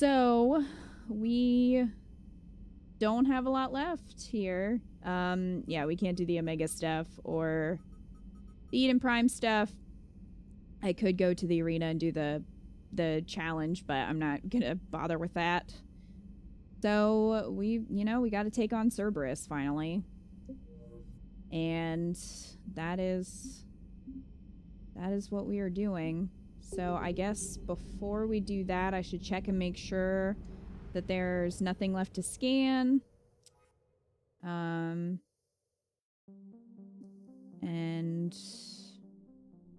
So, we don't have a lot left here. Yeah, we can't do the Omega stuff or the Eden Prime stuff. I could go to the arena and do the challenge, but I'm not gonna bother with that. So, we got to take on Cerberus finally. And that is what we are doing. So I guess before we do that, I should check and make sure that there's nothing left to scan. And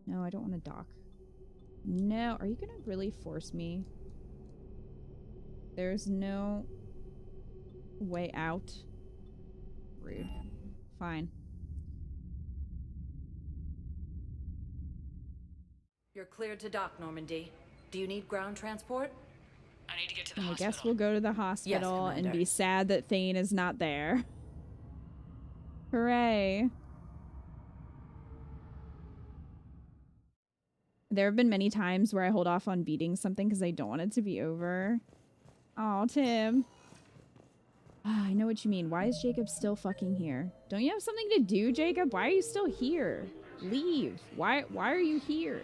no, I don't want to dock. No, are you gonna really force me? There's no way out. Rude. Fine. You're cleared to dock, Normandy. Do you need ground transport? I need to get to the I hospital. guess we'll go to the hospital and be sad that Thane is not there. Hooray. There have been many times where I hold off on beating something because I don't want it to be over. Aw, Tim. I know what you mean. Why is Jacob still fucking here? Don't you have something to do, Jacob? Why are you still here? Leave. Why are you here?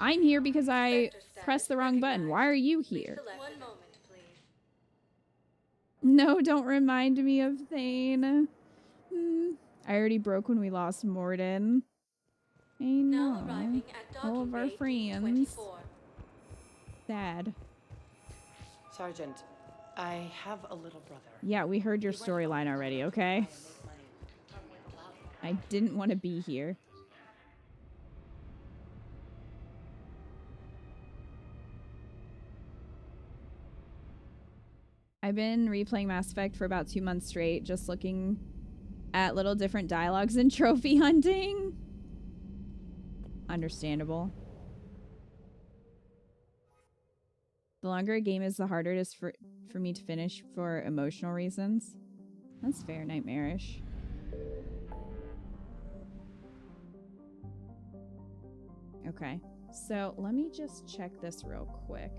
I'm here because I pressed the wrong button. Why are you here? One moment, please. No, don't remind me of Thane. I already broke when we lost Morden. I know. All of our friends. Sad. Sergeant, I have a little brother. Yeah, we heard your storyline already, okay? I didn't want to be here. I've been replaying Mass Effect for about 2 months straight, just looking at little different dialogues and trophy hunting. Understandable. The longer a game is, the harder it is for me to finish for emotional reasons. That's fair, Nightmarish. Okay, so let me just check this real quick.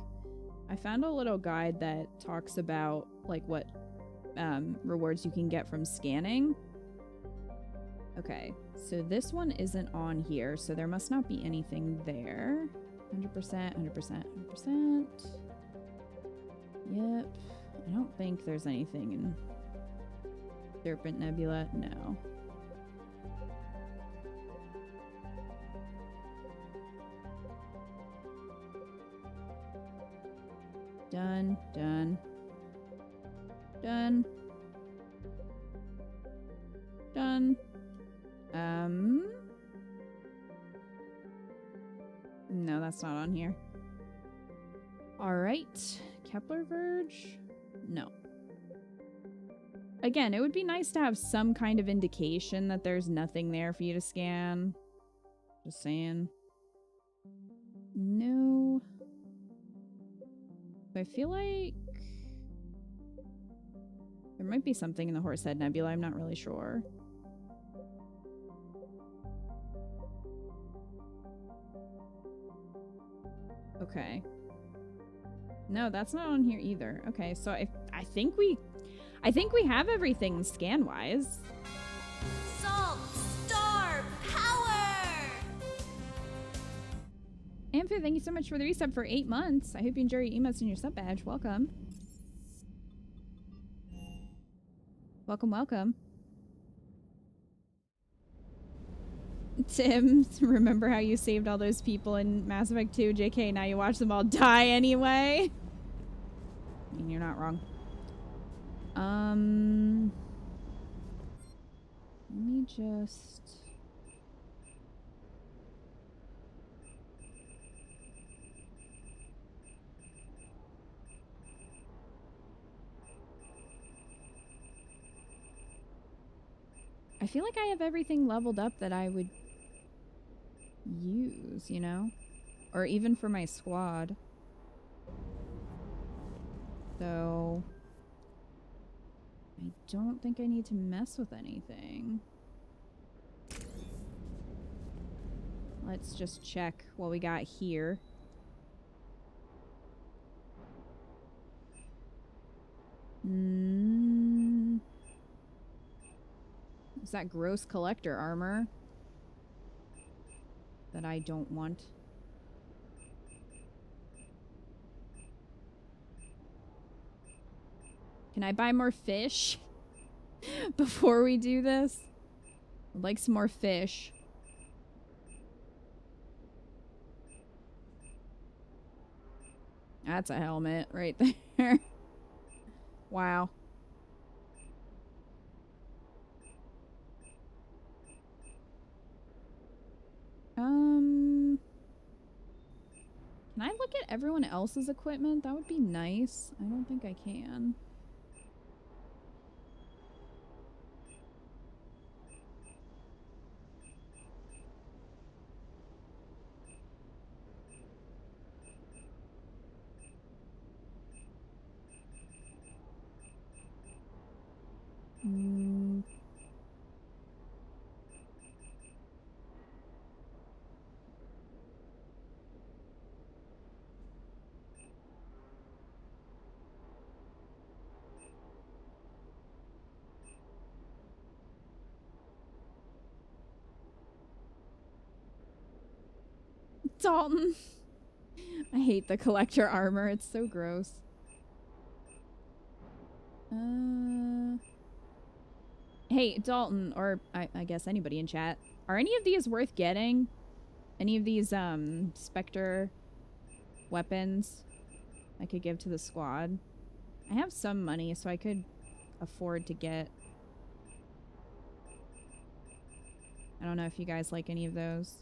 I found a little guide that talks about like what rewards you can get from scanning. Okay, so this one isn't on here, so there must not be anything there. 100%, 100%, 100%. Yep. I don't think there's anything in Serpent Nebula. No. Done. Done. Done. Done. No, that's not on here. All right. Kepler Verge? No. Again, it would be nice to have some kind of indication that there's nothing there for you to scan. Just saying. No. I feel like there might be something in the Horsehead Nebula. I'm not really sure. Okay. No, that's not on here either. Okay, so I think we have everything scan-wise. Salt, star, power! Amphi, thank you so much for the resub for 8 months. I hope you enjoy your emotes and your sub badge. Welcome. Welcome, welcome. Tim, remember how you saved all those people in Mass Effect 2? JK, now you watch them all die anyway. I mean, you're not wrong. Let me just... I feel like I have everything leveled up that I would use, you know? Or even for my squad. So... I don't think I need to mess with anything. Let's just check what we got here. It's that gross collector armor that I don't want. Can I buy more fish before we do this? I'd like some more fish. That's a helmet right there. Wow. Can I look at everyone else's equipment? That would be nice. I don't think I can. Dalton. I hate the collector armor. It's so gross. Hey, Dalton, or I guess anybody in chat. Are any of these worth getting? Any of these, Spectre weapons I could give to the squad? I have some money, so I could afford to get... I don't know if you guys like any of those.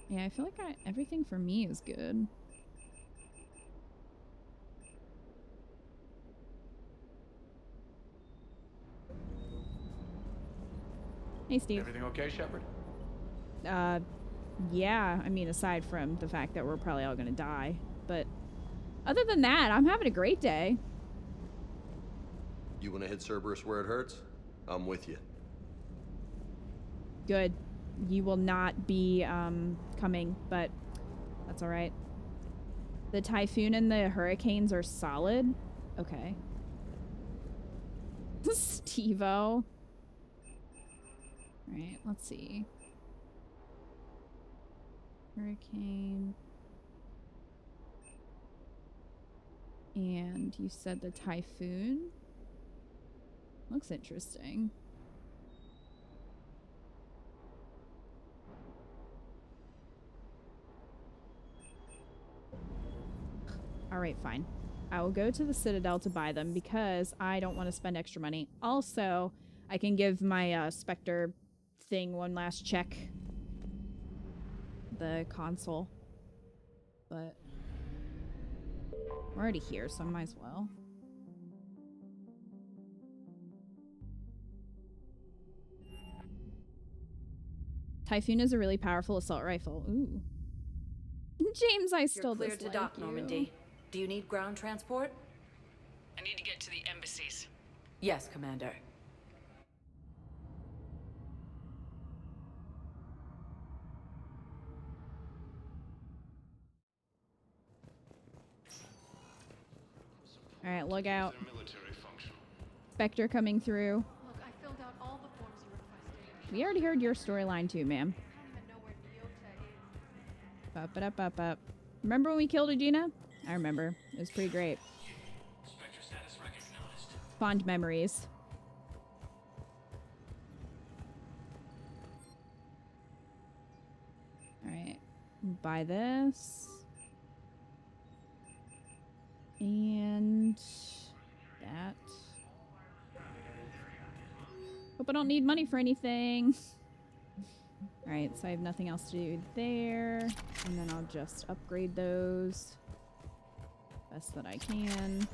Yeah, I feel like everything for me is good. Hey, Steve. Everything okay, Shepard? Yeah. I mean, aside from the fact that we're probably all gonna die. But other than that, I'm having a great day. You want to hit Cerberus where it hurts? I'm with you. Good. You will not be, coming, but that's alright. The Typhoon and the Hurricanes are solid? Okay. Steve-O. Alright, let's see. Hurricane. And you said the Typhoon? Looks interesting. Alright, fine. I will go to the Citadel to buy them because I don't want to spend extra money. Also, I can give my Spectre thing one last check. The console. But we're already here, so I might as well. Typhoon is a really powerful assault rifle. Ooh. James, I still You're cleared dislike to dock, you. Normandy. Do you need ground transport? I need to get to the embassies. Yes, Commander. Alright, look out. Spectre coming through. Look, I filled out all the forms you requested. We already heard your storyline too, ma'am. I don't even know where Neota is. Up it up, up, up. Remember when we killed Agena? I remember. It was pretty great. Spectre status recognized. Fond memories. Alright. Buy this. And that. Hope I don't need money for anything. Alright, so I have nothing else to do there. And then I'll just upgrade those best that I can.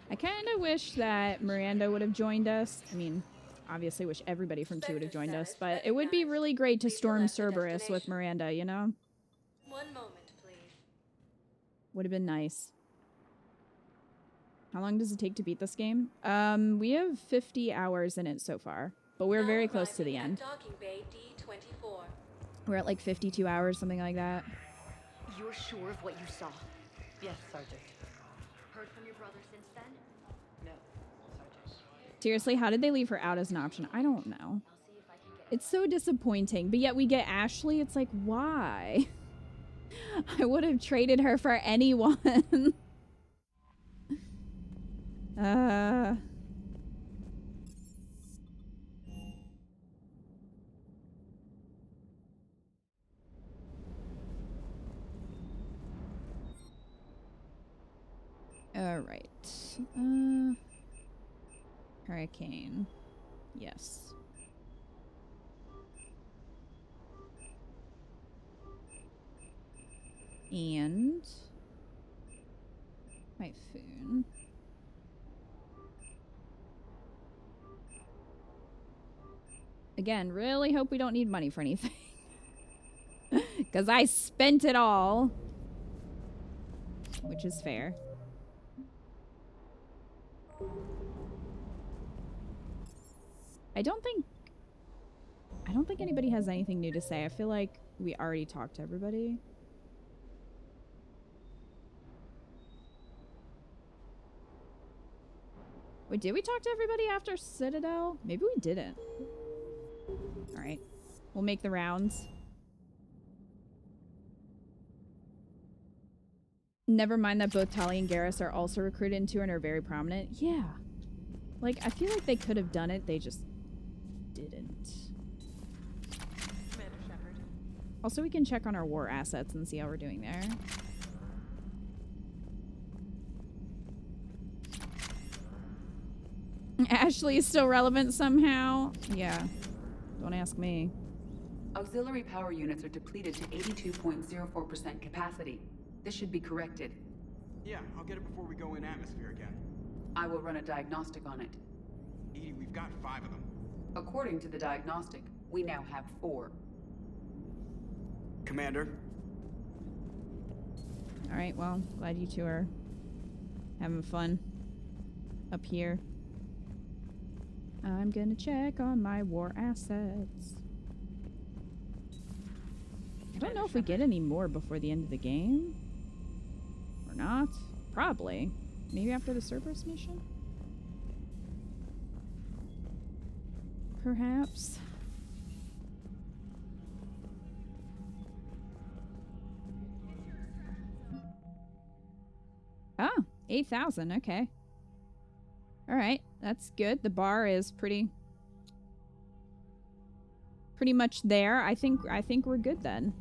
I kind of wish that Miranda would have joined us. I mean, obviously wish everybody from 2 would have joined us, but it would be really great to storm Cerberus with Miranda, you know? One moment, please. Would have been nice. How long does it take to beat this game? We have 50 hours in it so far, but we're very close to the end. Docking bay D24. We're at like 52 hours, something like that. You're sure of what you saw? Yes, Sergeant. Heard from your brother since then? No, Sergeant. Seriously, how did they leave her out as an option? I don't know. It's so disappointing, but yet we get Ashley. It's like, why? I would have traded her for anyone. All right. Hurricane. Yes. And typhoon. Again, really hope we don't need money for anything. Because I spent it all. Which is fair. I don't think anybody has anything new to say. I feel like we already talked to everybody. Wait, did we talk to everybody after Citadel? Maybe we didn't. Alright. We'll make the rounds. Never mind that both Tali and Garrus are also recruited into and are very prominent. Yeah. Like, I feel like they could have done it. They just didn't. Commander Shepard. Also, we can check on our war assets and see how we're doing there. Ashley is still relevant somehow. Yeah. Don't ask me. Auxiliary power units are depleted to 82.04% capacity. This should be corrected. Yeah, I'll get it before we go in atmosphere again. I will run a diagnostic on it. Edie, we've got 5 of them. According to the diagnostic, we now have 4. Commander? Alright, well, glad you two are having fun up here. I'm gonna check on my war assets. I don't know if we get any more before the end of the game. Or not. Probably. Maybe after the Cerberus mission? Perhaps. Oh, 8,000. Okay. Alright, that's good. The bar is pretty much there. I think we're good then.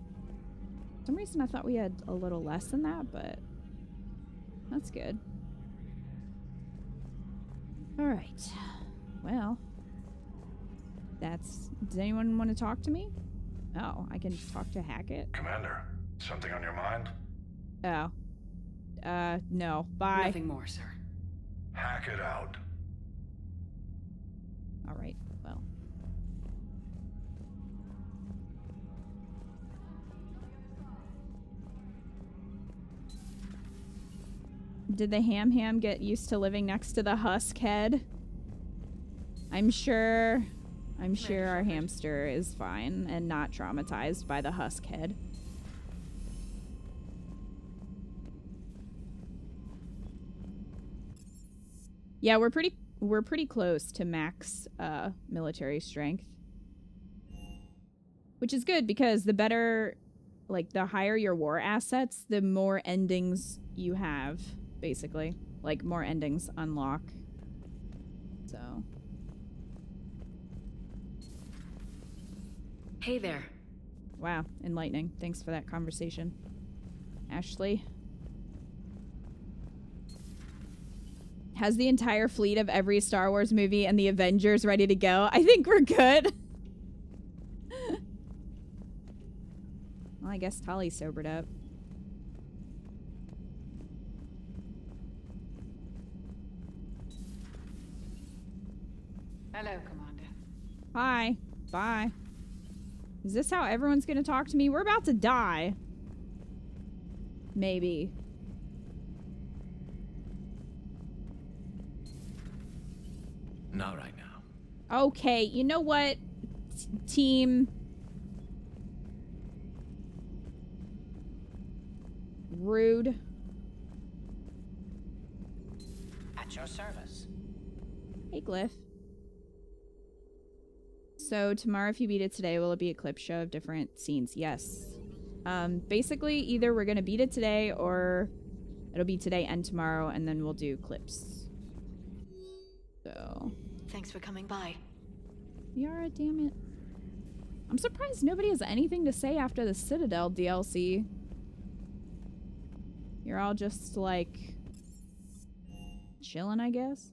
For some reason I thought we had a little less than that, but that's good. Alright. Well. Does anyone want to talk to me? Oh, I can talk to Hackett. Commander, something on your mind? Oh. No. Bye. Nothing more, sir. Hack it out. Alright, well. Did the ham get used to living next to the husk head? I'm sure our hamster is fine and not traumatized by the husk head. Yeah, we're pretty close to max military strength. Which is good because the better, like, the higher your war assets, the more endings you have, basically. Like, more endings unlock. So. Hey there. Wow, enlightening. Thanks for that conversation, Ashley. Has the entire fleet of every Star Wars movie and the Avengers ready to go? I think we're good. Well, I guess Tali sobered up. Hello, Commander. Hi. Bye. Is this how everyone's gonna talk to me? We're about to die. Maybe. Not right now. Okay, you know what, team? Rude. At your service. Hey, Glyph. So tomorrow, if you beat it today, will it be a clip show of different scenes? Yes. Basically, either we're gonna beat it today or it'll be today and tomorrow, and then we'll do clips. So. Thanks for coming by. Yara, damn it. I'm surprised nobody has anything to say after the Citadel DLC. You're all just, like, chilling, I guess.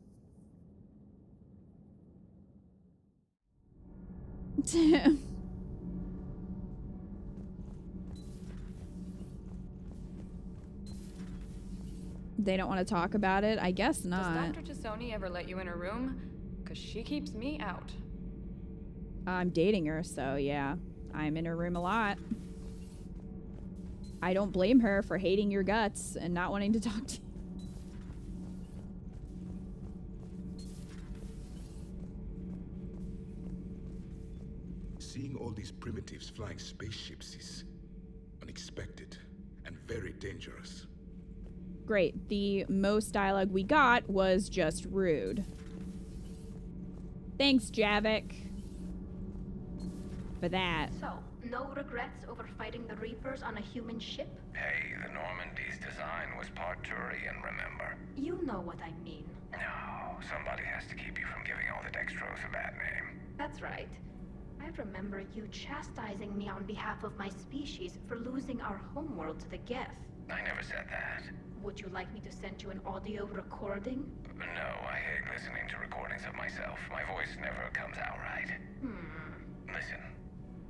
They don't want to talk about it? I guess not. Does Dr. Tassoni ever let you in her room? Because she keeps me out. I'm dating her, so yeah. I'm in her room a lot. I don't blame her for hating your guts and not wanting to talk to you. Seeing all these primitives flying spaceships is unexpected and very dangerous. Great. The most dialogue we got was just rude. Thanks, Javik. For that. So, no regrets over fighting the Reapers on a human ship? Hey, the Normandy's design was part Turian, remember? You know what I mean. No, somebody has to keep you from giving all the Dextros a bad name. That's right. I remember you chastising me on behalf of my species for losing our homeworld to the Geth. I never said that. Would you like me to send you an audio recording? No, I hate listening to recordings of myself. My voice never comes out right. Listen,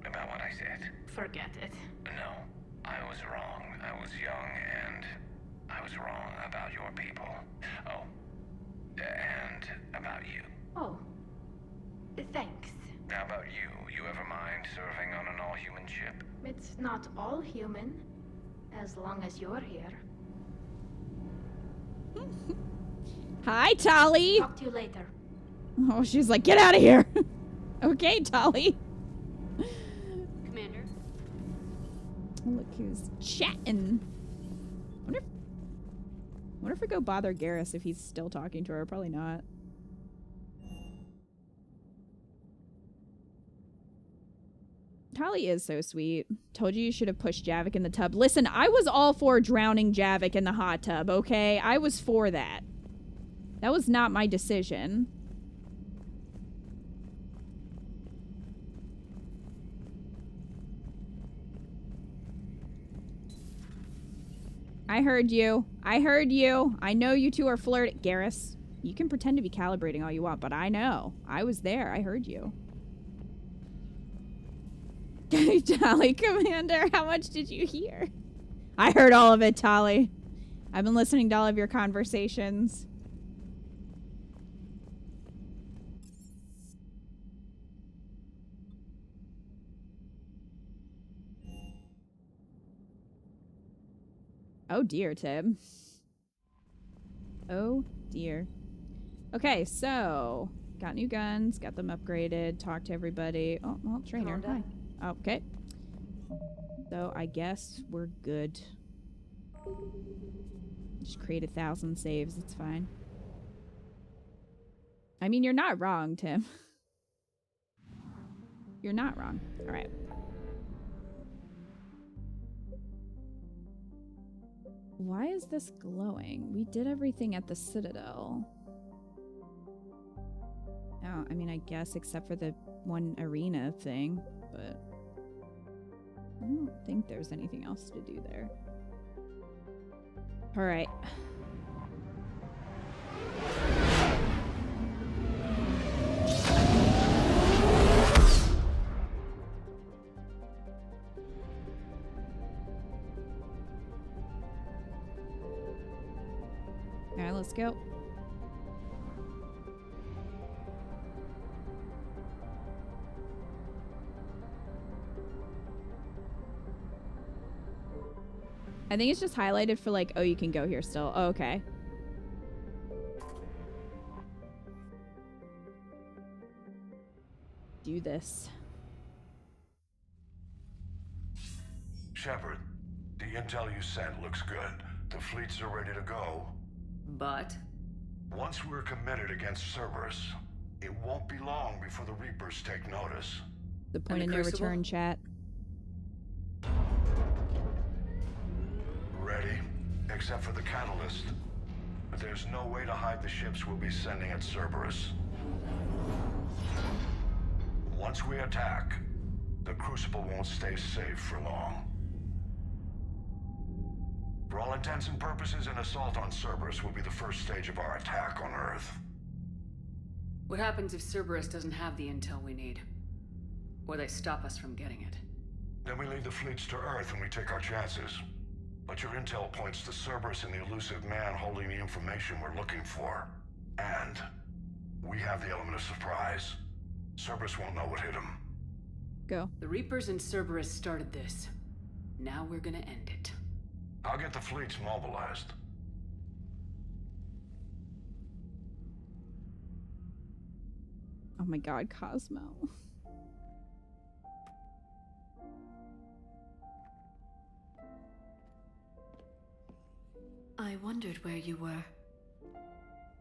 about what I said. Forget it. No, I was wrong. I was young and I was wrong about your people. Oh, and about you. Oh, thanks. How about you? You ever mind serving on an all-human ship? It's not all human, as long as you're here. Hi, Tali. Talk to you later. Oh, she's like, get out of here. Okay, Tali. Commander. Look who's chatting. Wonder if we go bother Garrus if he's still talking to her. Probably not. Tali is so sweet. Told you should have pushed Javik in the tub. Listen, I was all for drowning Javik in the hot tub, okay? I was for that. That was not my decision. I heard you. I heard you. I know you two are flirting. Garrus, you can pretend to be calibrating all you want, but I know. I was there. I heard you. Tali, Commander, how much did you hear? I heard all of it, Tali. I've been listening to all of your conversations. Oh dear, Tib. Oh dear. Okay, so got new guns, got them upgraded, talked to everybody. Oh, well, trainer. Hi. Okay. So I guess we're good. Just create 1,000 saves, it's fine. I mean, you're not wrong, Tim. You're not wrong. All right. Why is this glowing? We did everything at the Citadel. Oh, I mean, I guess except for the one arena thing, but I don't think there's anything else to do there. All right. All right, let's go. I think it's just highlighted for like, oh, you can go here still. Oh, okay. do this. Shepard, the intel you sent looks good. The fleets are ready to go. But? Once we're committed against Cerberus, it won't be long before the Reapers take notice. The point of no return, chat. Ready, except for the catalyst. But there's no way to hide the ships we'll be sending at Cerberus. Once we attack, the Crucible won't stay safe for long. For all intents and purposes, an assault on Cerberus will be the first stage of our attack on Earth. What happens if Cerberus doesn't have the intel we need? Or they stop us from getting it? Then we lead the fleets to Earth and we take our chances. But your intel points to Cerberus and the elusive man holding the information we're looking for. And we have the element of surprise. Cerberus won't know what hit him. Go. The Reapers and Cerberus started this. Now we're gonna end it. I'll get the fleets mobilized. Oh my god, Cosmo. I wondered where you were.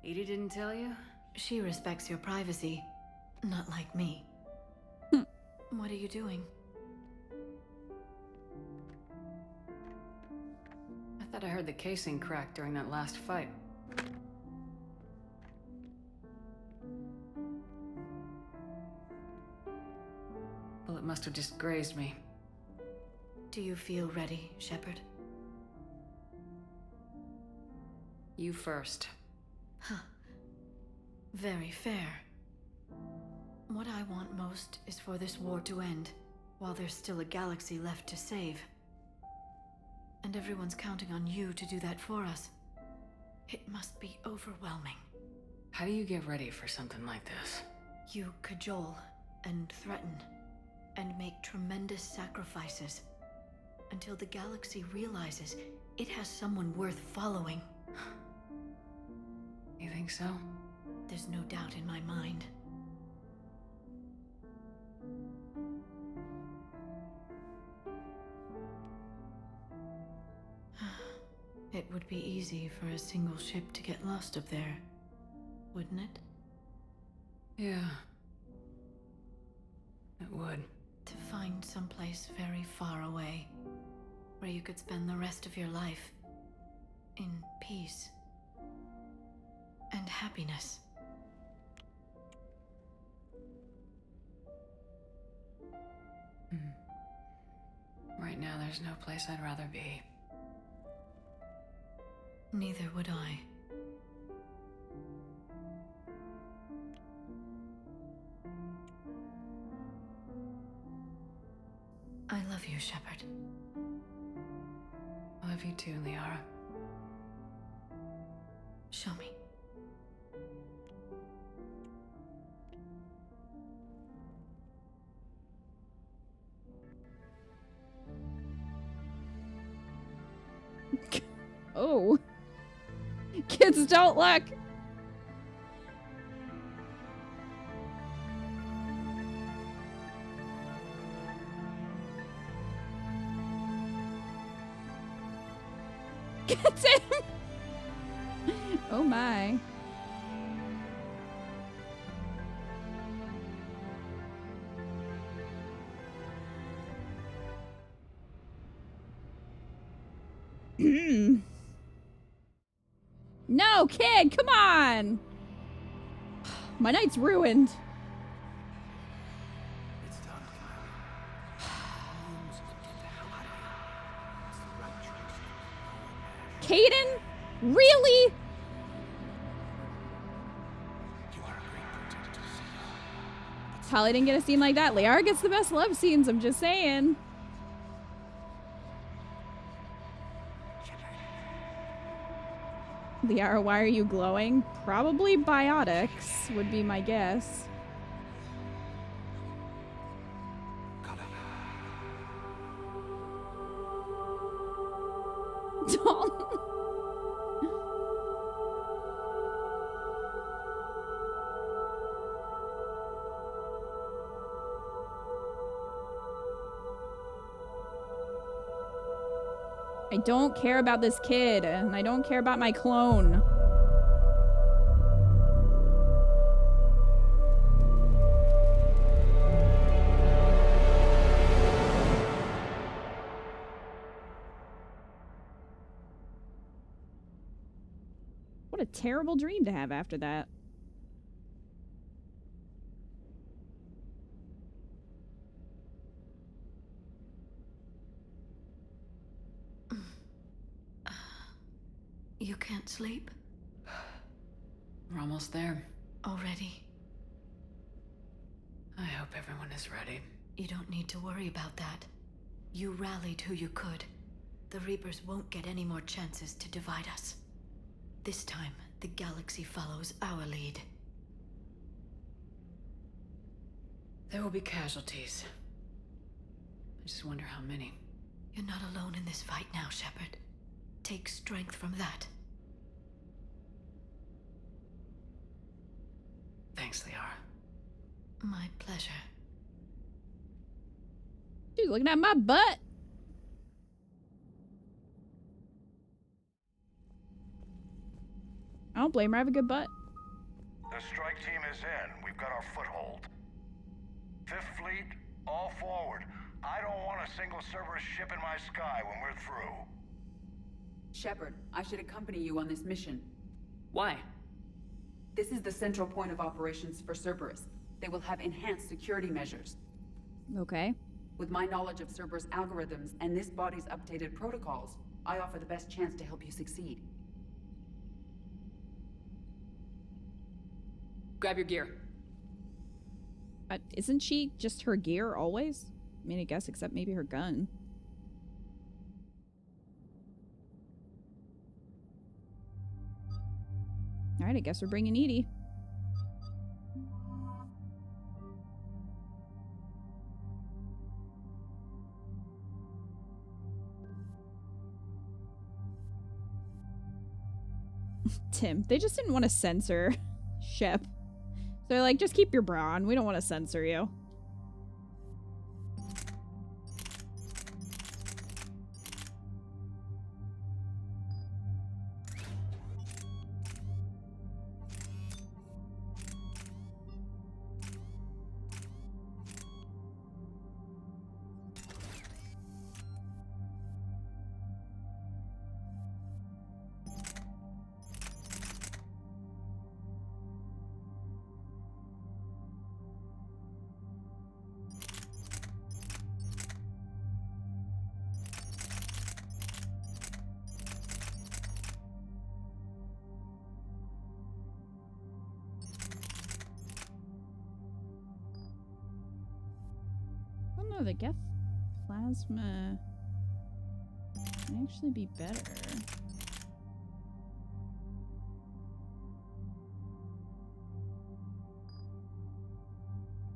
Edie didn't tell you? She respects your privacy. Not like me. What are you doing? I thought I heard the casing crack during that last fight. Well, it must have just grazed me. Do you feel ready, Shepard? You first. Huh. Very fair. What I want most is for this war to end, while there's still a galaxy left to save. And everyone's counting on you to do that for us. It must be overwhelming. How do you get ready for something like this? You cajole and threaten and make tremendous sacrifices until the galaxy realizes it has someone worth following. You think so? There's no doubt in my mind. It would be easy for a single ship to get lost up there, wouldn't it? Yeah. It would. To find someplace very far away, where you could spend the rest of your life in peace and happiness. Right now, there's no place I'd rather be. Neither would I. I love you, Shepard. I love you too, Liara. Show me. Oh. Kids don't look. Gets him. Oh my. No, kid, come on! My night's ruined. It's done, Caden? Really? Holly didn't get a scene like that. Liara gets the best love scenes, I'm just saying. Liara, why are you glowing? Probably biotics would be my guess. I don't care about this kid, and I don't care about my clone. What a terrible dream to have after that. You can't sleep? We're almost there. Already? I hope everyone is ready. You don't need to worry about that. You rallied who you could. The Reapers won't get any more chances to divide us. This time, the galaxy follows our lead. There will be casualties. I just wonder how many. You're not alone in this fight now, Shepard. Take strength from that. Thanks, Liara. My pleasure. She's looking at my butt. I don't blame her. I have a good butt. The strike team is in. We've got our foothold. Fifth Fleet, all forward. I don't want a single Cerberus ship in my sky when we're through. Shepard, I should accompany you on this mission. Why? This is the central point of operations for Cerberus. They will have enhanced security measures. Okay. With my knowledge of Cerberus algorithms and this body's updated protocols, I offer the best chance to help you succeed. Grab your gear. Isn't she just her gear always? I mean, I guess except maybe her gun. Alright, I guess we're bringing Edie. Tim, they just didn't want to censor Shep. So they're like, just keep your bra on. We don't want to censor you. Oh, the Geth plasma might actually be better.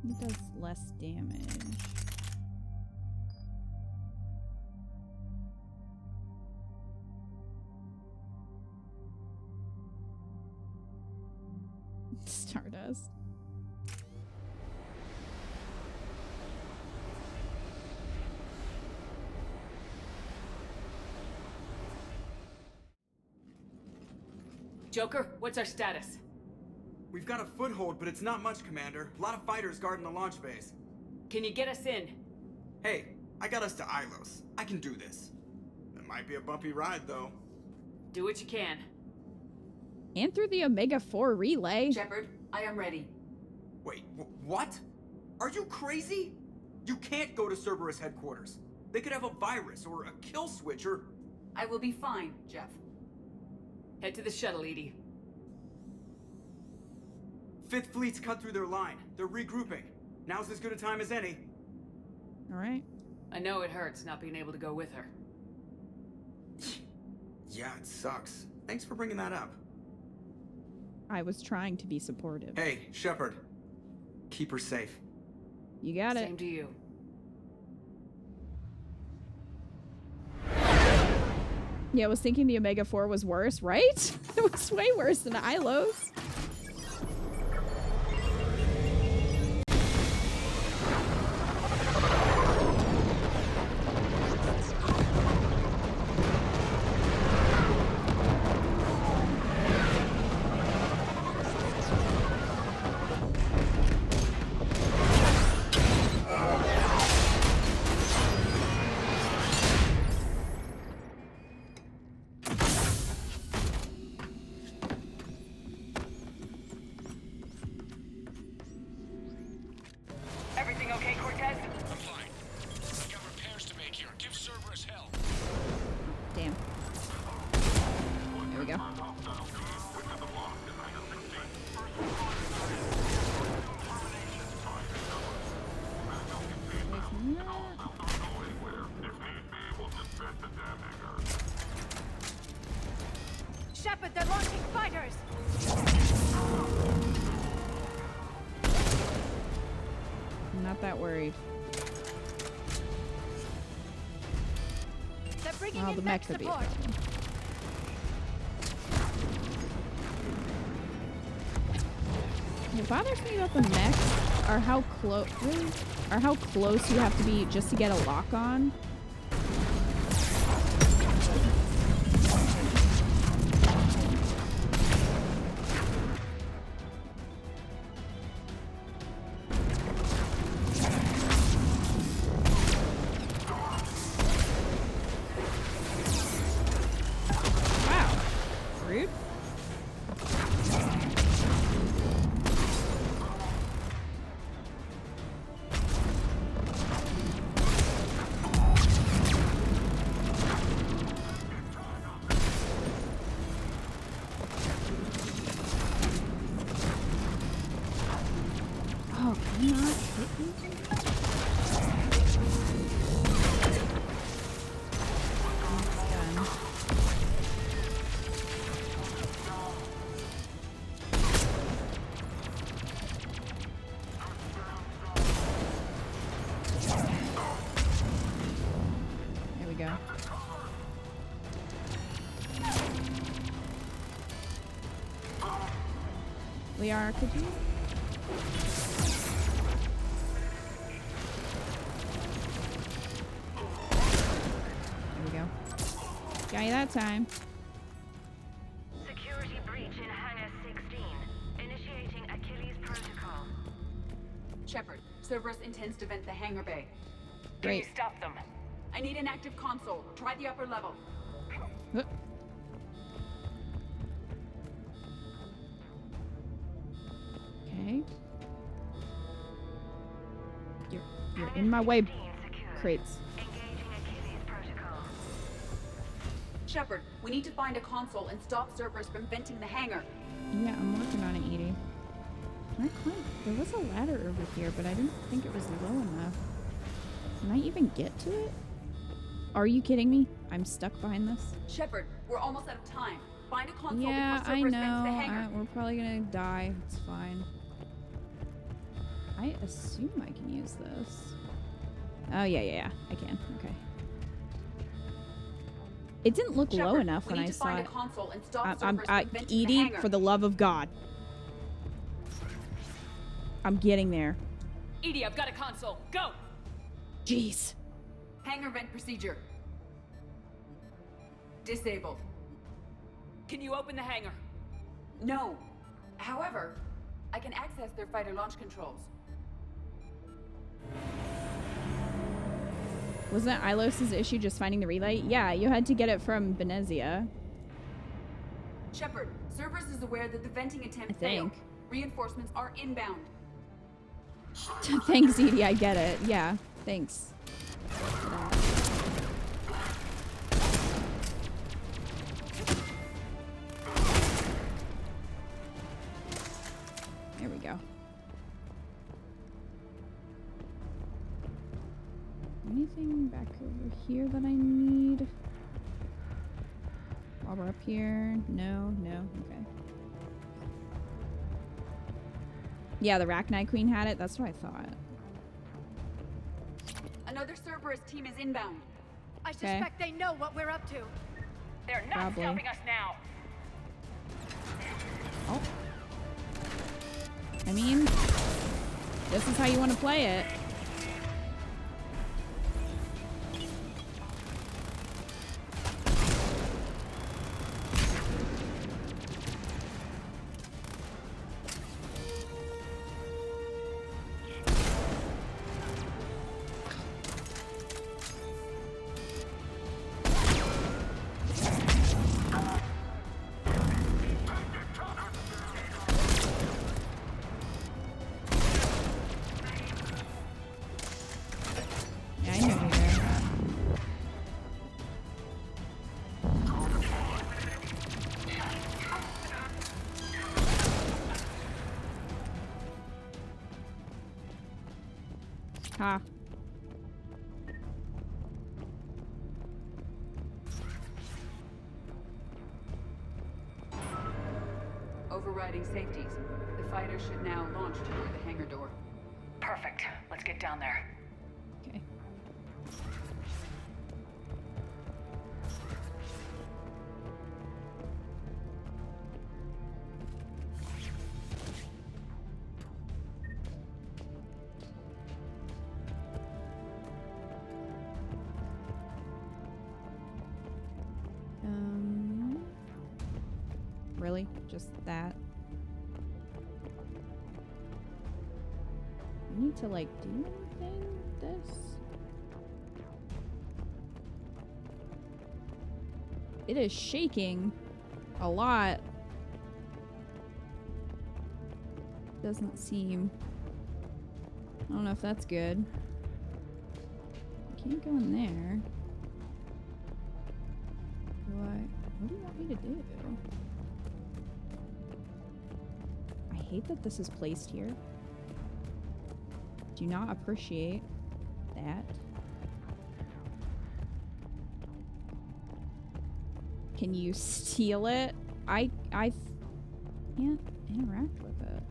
It does less damage. Stardust. Joker, what's our status? We've got a foothold, but it's not much, Commander. A lot of fighters guarding the launch base. Can you get us in? Hey, I got us to Ilos. I can do this. It might be a bumpy ride, though. Do what you can. And through the Omega-4 relay. Shepard, I am ready. Wait, what? Are you crazy? You can't go to Cerberus headquarters. They could have a virus or a kill switch or... I will be fine, Jeff. Head to the shuttle, Edie. Fifth Fleet's cut through their line. They're regrouping. Now's as good a time as any. All right. I know it hurts not being able to go with her. Yeah, it sucks. Thanks for bringing that up. I was trying to be supportive. Hey, Shepard. Keep her safe. You got it. Same to you. Yeah, I was thinking the Omega-4 was worse, right? It was way worse than Ilos. Everything okay, Cortez? I'm fine. I got repairs to make here. Give Cerberus hell. Damn. There we go. Shepard, they're launching fighters! I'm not that worried. They're bringing Oh, in the mech mech could be a support. problem. What bothers me about the mechs are how close you have to be just to get a lock on. Wow. Rude. Oh, can you not hit me? Done. There we go. Liara, could you? There we go. Got you that time. Security breach in Hangar 16. Initiating Achilles Protocol. Shepard, Cerberus intends to vent the hangar bay. Can you Great. stop them? I need an active console. Try the upper level. Whoop. Okay. You're in my way, crates. Engaging Achilles Protocol. Shepard, we need to find a console and stop Cerberus from venting the hangar. Yeah, I'm working on it, Edie. Can I climb? There was a ladder over here, but I didn't think it was low enough. Can I even get to it? Are you kidding me? I'm stuck behind this? Shepard, we're almost out of time. Find a console Yeah, before I Cerberus vents the know. hangar. We're probably gonna die. It's fine. I assume I can use this. Oh, yeah. I can. Okay. It didn't look low Shepard, enough we when need I to saw find it. a console and stop Cerberus from venting the Edie, hangar. for the love of God. I'm getting there. Edie, I've got a console. Go! Jeez. Hangar vent procedure. Disabled. Can you open the hangar? No. However, I can access their fighter launch controls. Wasn't Ilos's issue just finding the relay? Yeah, you had to get it from Venezia. Shepard, Cerberus is aware that the venting attempt I think. failed. Reinforcements are inbound. Thanks, Edie. I get it. Yeah, thanks. There we go. Anything back over here that I need? While we're up here? No, okay. Yeah, the Rachni Queen had it. That's what I thought. Another Cerberus team is inbound. I suspect they know what we're up to. They're not Probably. stopping us now. Oh. I mean, this is how you want to play it. Ha. Overriding safeties. The fighter should now launch toward the hangar door. Perfect. Let's get down there. Okay. Really? Just that? I need to, like, do anything with this? It is shaking a lot. Doesn't seem... I don't know if that's good. I can't go in there. What do you want me to do? I hate that this is placed here. Do not appreciate that. Can you steal it? I can't interact with it.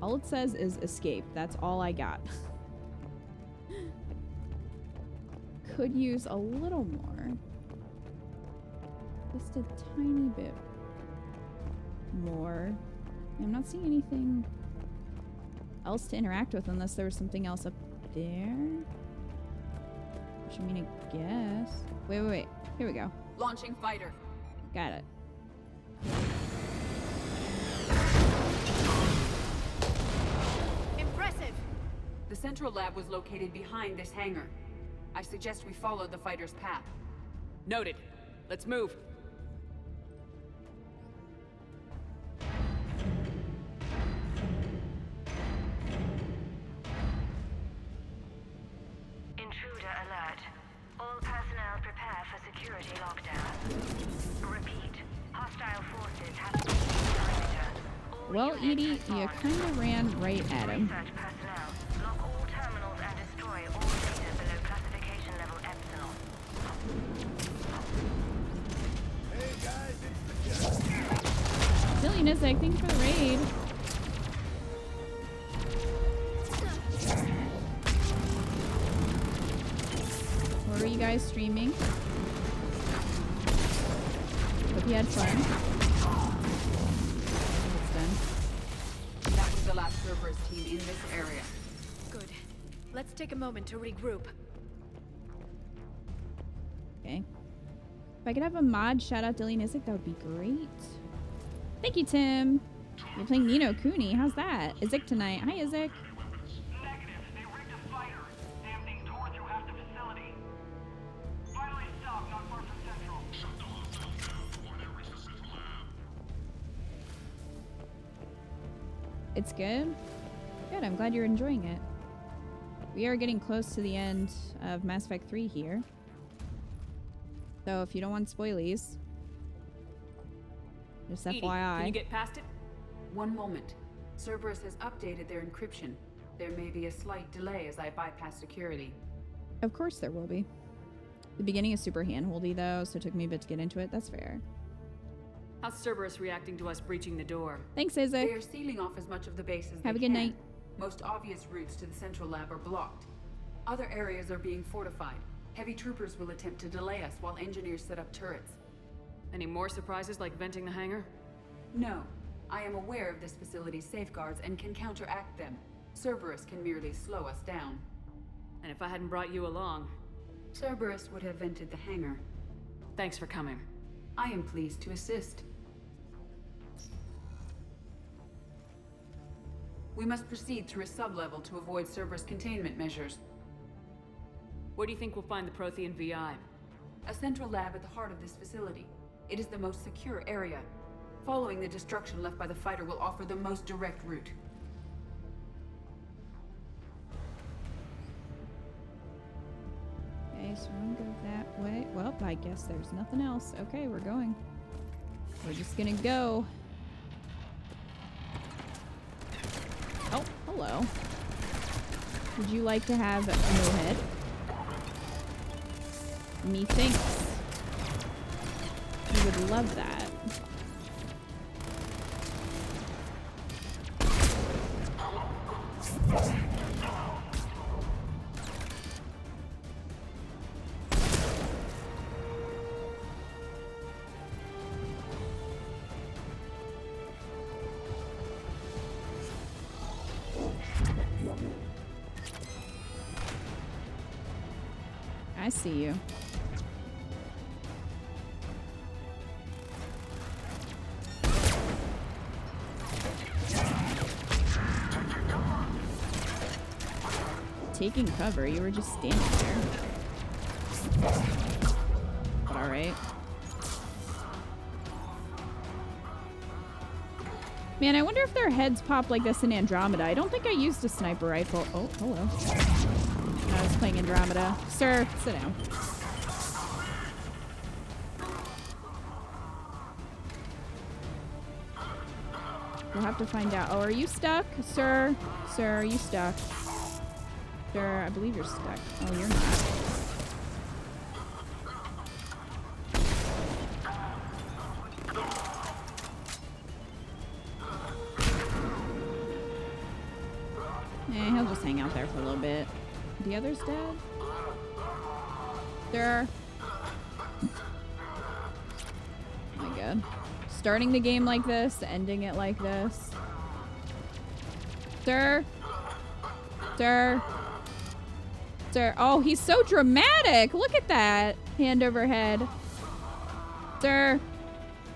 All it says is escape. That's all I got. Could use a little more. Just a tiny bit more. I'm not seeing anything else to interact with unless there was something else up there. Which, I mean, I guess. Wait. Here we go. Launching fighter. Got it. Impressive! The central lab was located behind this hangar. I suggest we follow the fighter's path. Noted. Let's move. Intruder alert. All personnel prepare for security lockdown. Repeat. Hostile forces have perimeter. Well, Edie, you kind of ran right at him. Research personnel. Lock all terminals and destroy all data below classification level Epsilon. Hey guys, it's the Silly Nizik, thank you for the raid. What were you guys streaming? Hope you had fun. It's done. That was the last Cerberus team in this area. Good. Let's take a moment to regroup. Okay. If I could have a mod shout out Dilly Nizik, that would be great. Thank you, Tim. You're playing Nino Cooney. How's that? Izik tonight. Hi, Izik. It's good? Good, I'm glad you're enjoying it. We are getting close to the end of Mass Effect 3 here. So if you don't want spoilies, just Edie, FYI. can you get past it? One moment. Cerberus has updated their encryption. There may be a slight delay as I bypass security. Of course there will be. The beginning is super handholdy though, so it took me a bit to get into it. That's fair. How's Cerberus reacting to us breaching the door? Thanks, Izik. They are sealing off as much of the base as Have they a good can. night. Most obvious routes to the central lab are blocked. Other areas are being fortified. Heavy troopers will attempt to delay us while engineers set up turrets. Any more surprises like venting the hangar? No. I am aware of this facility's safeguards and can counteract them. Cerberus can merely slow us down. And if I hadn't brought you along? Cerberus would have vented the hangar. Thanks for coming. I am pleased to assist. We must proceed through a sub-level to avoid Cerberus containment measures. Where do you think we'll find the Prothean VI? A central lab at the heart of this facility. It is the most secure area. Following the destruction left by the fighter will offer the most direct route. Okay, so we're gonna go that way. Well, I guess there's nothing else. Okay, we're going. We're just gonna go. hello. Would you like to have no head? Methinks you would love that. I see you. Taking cover, you were just standing there. But alright. Man, I wonder if their heads pop like this in Andromeda. I don't think I used a sniper rifle. Oh, hello. I was playing Andromeda. Sir, sit down. We'll have to find out. Oh, are you stuck? Sir? Sir, are you stuck? Sir, I believe you're stuck. Oh, you're not. He'll just hang out there for a little bit. The other's dead? Sir? Oh my god. Starting the game like this, ending it like this. Sir? Sir? Sir? Oh, he's so dramatic! Look at that! Hand over head. Sir?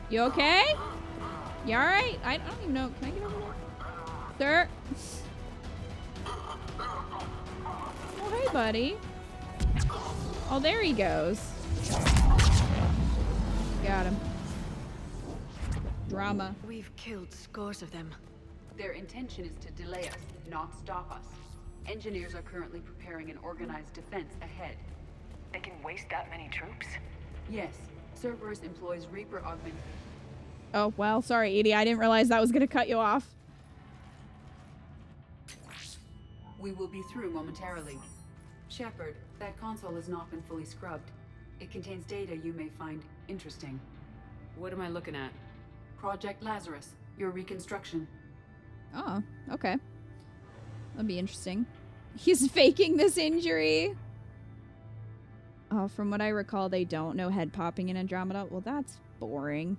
You okay? You alright? I don't even know. Can I get over there? Sir? Oh, hey, buddy. Oh, there he goes. Got him. Drama. We've killed scores of them. Their intention is to delay us, not stop us. Engineers are currently preparing an organized defense ahead. They can waste that many troops? Yes. Cerberus employs Reaper augment. Oh, well, sorry, Edie. I didn't realize that was going to cut you off. We will be through momentarily. Shepard, that console has not been fully scrubbed. It contains data you may find interesting. What am I looking at? Project Lazarus, your reconstruction. Oh, okay. That'll be interesting. He's faking this injury. Oh, from what I recall, they don't know head popping in Andromeda. Well, that's boring.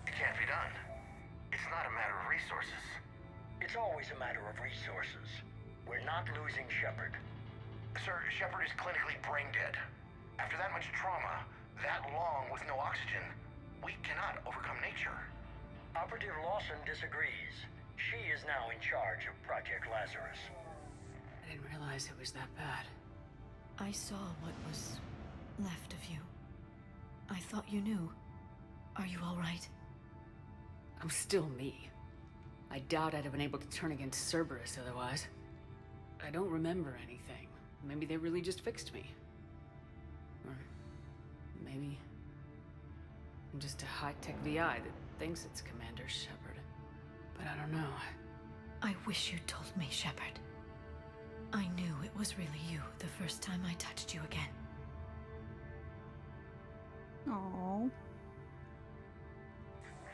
It can't be done. It's not a matter of resources. It's always a matter of resources. We're not losing Shepard. Sir, Shepard is clinically brain dead. After that much trauma, that long with no oxygen, we cannot overcome nature. Operative Lawson disagrees. She is now in charge of Project Lazarus. I didn't realize it was that bad. I saw what was left of you. I thought you knew. Are you all right? I'm still me. I doubt I'd have been able to turn against Cerberus otherwise. I don't remember anything. Maybe they really just fixed me. Or maybe I'm just a high-tech VI that thinks it's Commander Shepard. But I don't know. I wish you told me, Shepard. I knew it was really you the first time I touched you again. Aww.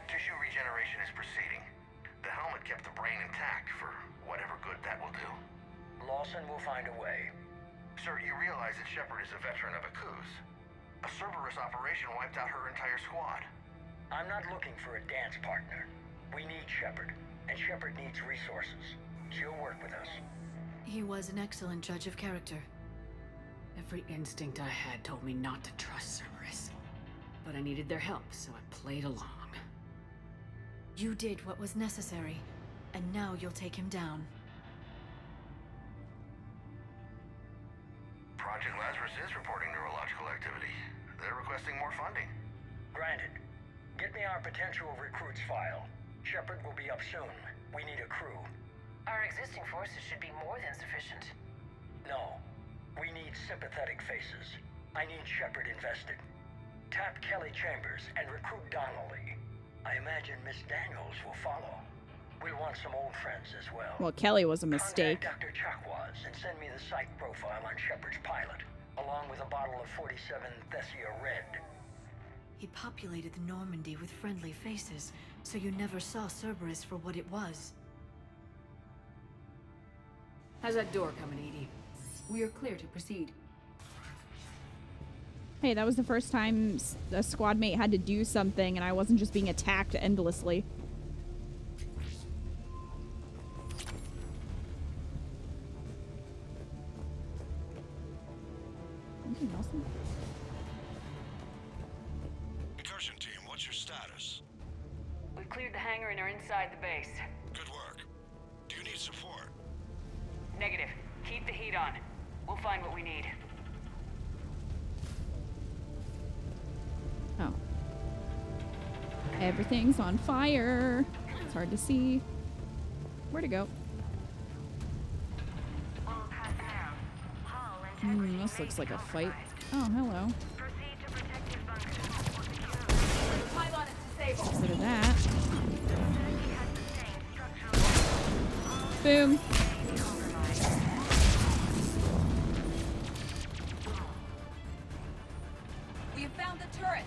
Tissue regeneration is proceeding. The helmet kept the brain intact for whatever good that will do. Lawson will find a way. Sir, you realize that Shepard is a veteran of a coup. A Cerberus operation wiped out her entire squad. I'm not looking for a dance partner. We need Shepard, and Shepard needs resources. She'll work with us. He was an excellent judge of character. Every instinct I had told me not to trust Cerberus. But I needed their help, so I played along. You did what was necessary, and now you'll take him down. Project Lazarus is reporting neurological activity. They're requesting more funding. Granted. Get me our potential recruits file. Shepard will be up soon. We need a crew. Our existing forces should be more than sufficient. No. We need sympathetic faces. I need Shepard invested. Tap Kelly Chambers and recruit Donnelly. I imagine Miss Daniels will follow. We'll want some old friends as well. Well, Kelly was a mistake. Contact Dr. Chakwas and send me the psych profile on Shepard's pilot, along with a bottle of 47 Thessia Red. He populated the Normandy with friendly faces, so you never saw Cerberus for what it was. How's that door coming, Edie? We are clear to proceed. Hey, that was the first time a squad mate had to do something and I wasn't just being attacked endlessly. Incursion team, what's your status? We cleared the hangar and are inside the base. Good work. Do you need support? Negative. Keep the heat on. We'll find what we need. Oh. Everything's on fire. It's hard to see. Where to go? This looks like a fight. Oh, hello. Consider that. Boom. We have found the turret.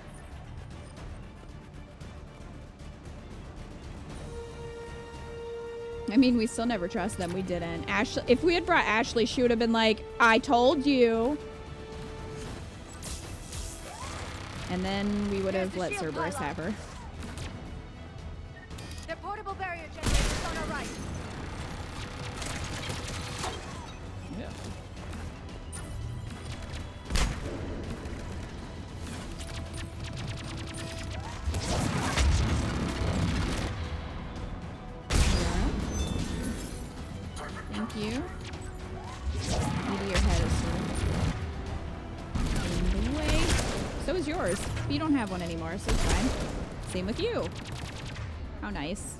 I mean, we still never trust them. We didn't. Ashley, if we had brought Ashley, she would have been like, I told you. And then we would have let Cerberus have her. Their portable barrier generators on our right. Yeah. Thank you. Maybe your head is sort of in the way. So is yours. But you don't have one anymore, so it's fine. Same with you. How nice.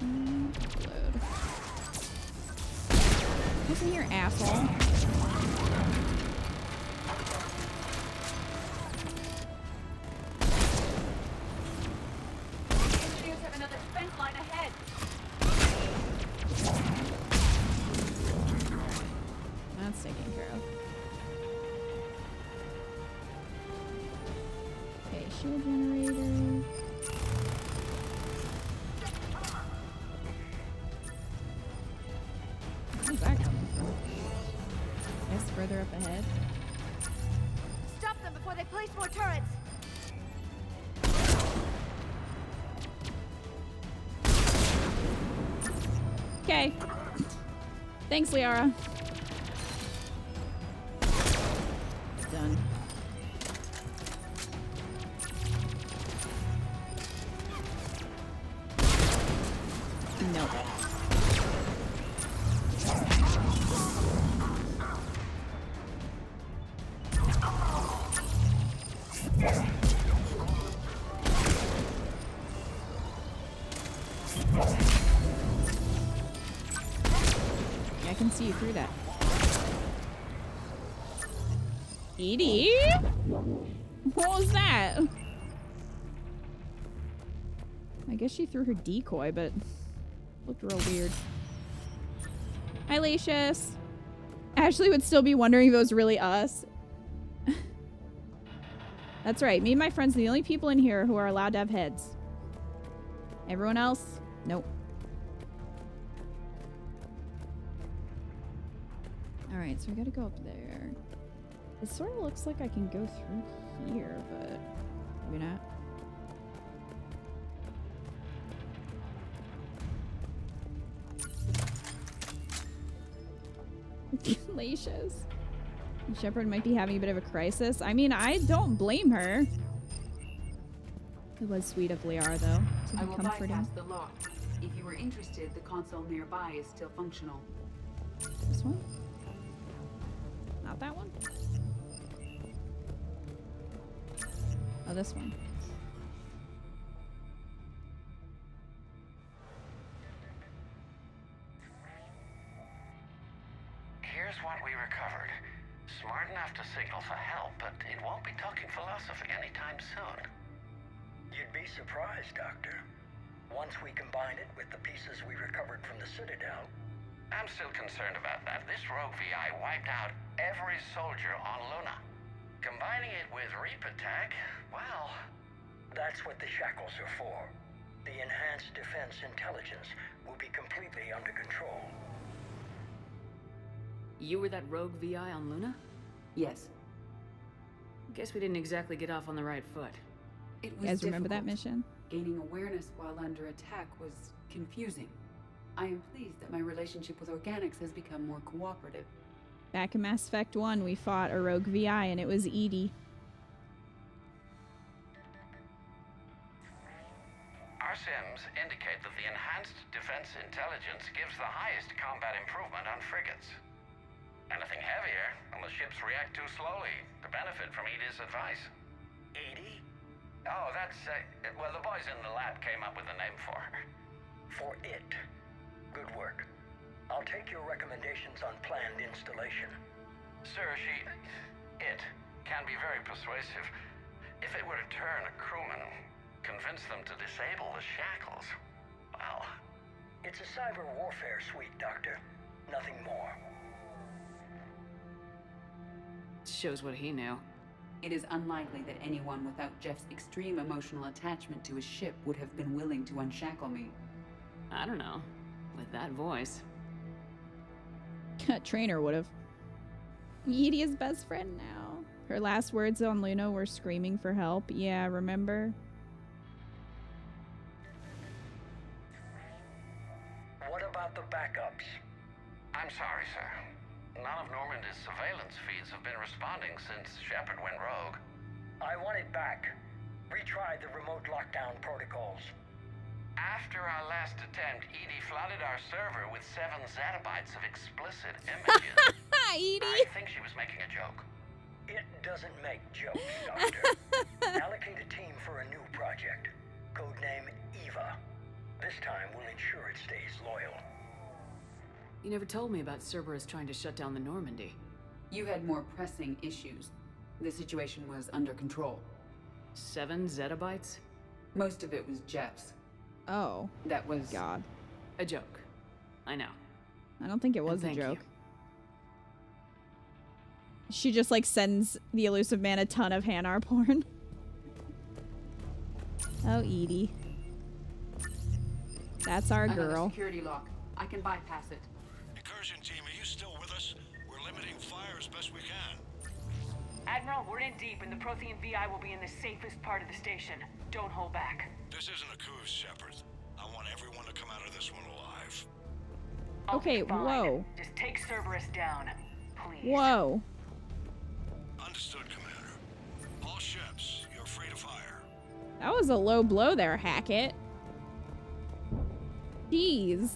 Load. Listen here, asshole. Engineers have another defense line ahead. That's taken care of. Okay, shield generator. Where's that coming from? I guess further up ahead. Stop them before they place more turrets. Okay. Thanks, Liara. Done. Nope. I can see you through that. Edie? What was that? I guess she threw her decoy, but looked real weird. Hi, Lacius. Ashley would still be wondering if it was really us. That's right. Me and my friends are the only people in here who are allowed to have heads. Everyone else? Nope. Alright, so we gotta go up there. It sort of looks like I can go through here, but maybe not. Lacious. Shepard might be having a bit of a crisis. I mean, I don't blame her. It was sweet of Liara, though, to I be will comforting. bypass the lock. If you were interested, the console nearby is still functional. This one? Not that one? Oh, this one. Here's what we recovered. Smart enough to signal for help, but it won't be talking philosophy anytime soon. You'd be surprised, Doctor. Once we combine it with the pieces we recovered from the Citadel... I'm still concerned about that. This rogue VI wiped out every soldier on Luna. Combining it with Reaper Tech, well... That's what the shackles are for. The enhanced defense intelligence will be completely under control. You were that rogue VI on Luna? Yes. Guess we didn't exactly get off on the right foot. It was You guys remember that difficult. mission? Gaining awareness while under attack was confusing. I am pleased that my relationship with organics has become more cooperative. Back in Mass Effect 1, we fought a rogue VI, and it was Edie. Our sims indicate that the enhanced defense intelligence gives the highest combat improvement on frigates. Anything heavier, and the ships react too slowly to benefit from Edie's advice. Edie? Oh, that's, well, the boys in the lab came up with a name for her. For it. Good work. I'll take your recommendations on planned installation. Sir, it can be very persuasive. If it were to turn a crewman, convince them to disable the shackles, well... It's a cyber warfare suite, Doctor. Nothing more. Shows what he knew. It is unlikely that anyone without Jeff's extreme emotional attachment to his ship would have been willing to unshackle me. I don't know. With that voice. Trainer would have. Edie is best friend now. Her last words on Luna were screaming for help. Yeah, remember? What about the backups? I'm sorry, sir. None of Normandy's surveillance feeds have been responding since Shepard went rogue. I want it back. Retry the remote lockdown protocols. After our last attempt, Edie flooded our server with 7 zettabytes of explicit images. Edie! I think she was making a joke. It doesn't make jokes, Doctor. Allocate a team for a new project. Codename Eva. This time we'll ensure it stays loyal. You never told me about Cerberus trying to shut down the Normandy. You had more pressing issues. The situation was under control. 7 zettabytes? Most of it was Jeff's. Oh. That was... God. A joke. I know. I don't think it was a Thank joke. you. She just, like, sends the Elusive Man a ton of Hanar porn. Oh, Edie. That's our Another girl. security lock. I can bypass it. Incursion team, are you still with us? We're limiting fire as best we can. Admiral, we're in deep, and the Prothean VI will be in the safest part of the station. Don't hold back. This isn't a coup, Shepard. I want everyone to come out of this one alive. Okay, Fine. whoa. Just take Cerberus down, please. Whoa. Understood, Commander. All ships, you're free to fire. That was a low blow there, Hackett. Jeez.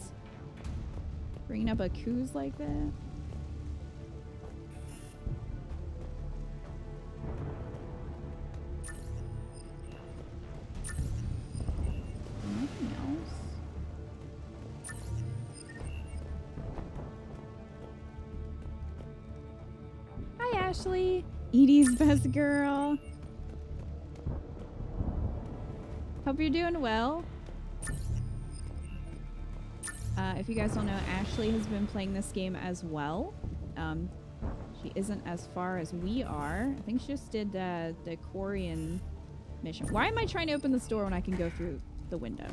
Bringing up a cruise like that. Nothing else. Hi, Ashley. Edie's best girl. Hope you're doing well. If you guys don't know, Ashley has been playing this game as well. She isn't as far as we are. I think she just did the Quarian mission. Why am I trying to open this door when I can go through the window?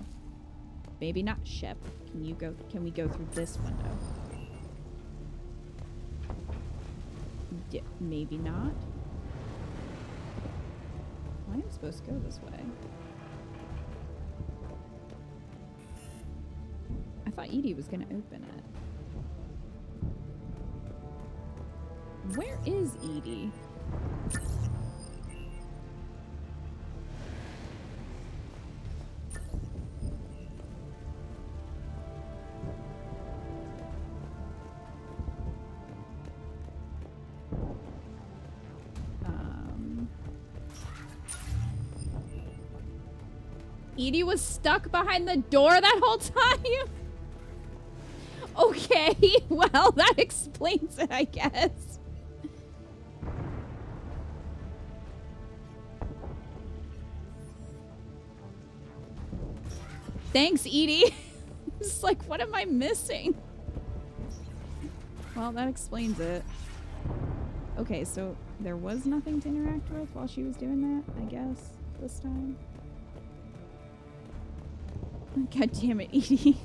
Maybe not, Shep. Can we go through this window? Maybe not. I am supposed to go this way. I thought Edie was gonna open it. Where is Edie? Edie was stuck behind the door that whole time? Okay, well, that explains it, I guess. Thanks, Edie. It's like, what am I missing? Well, that explains it. Okay, so there was nothing to interact with while she was doing that, I guess, this time. God damn it, Edie.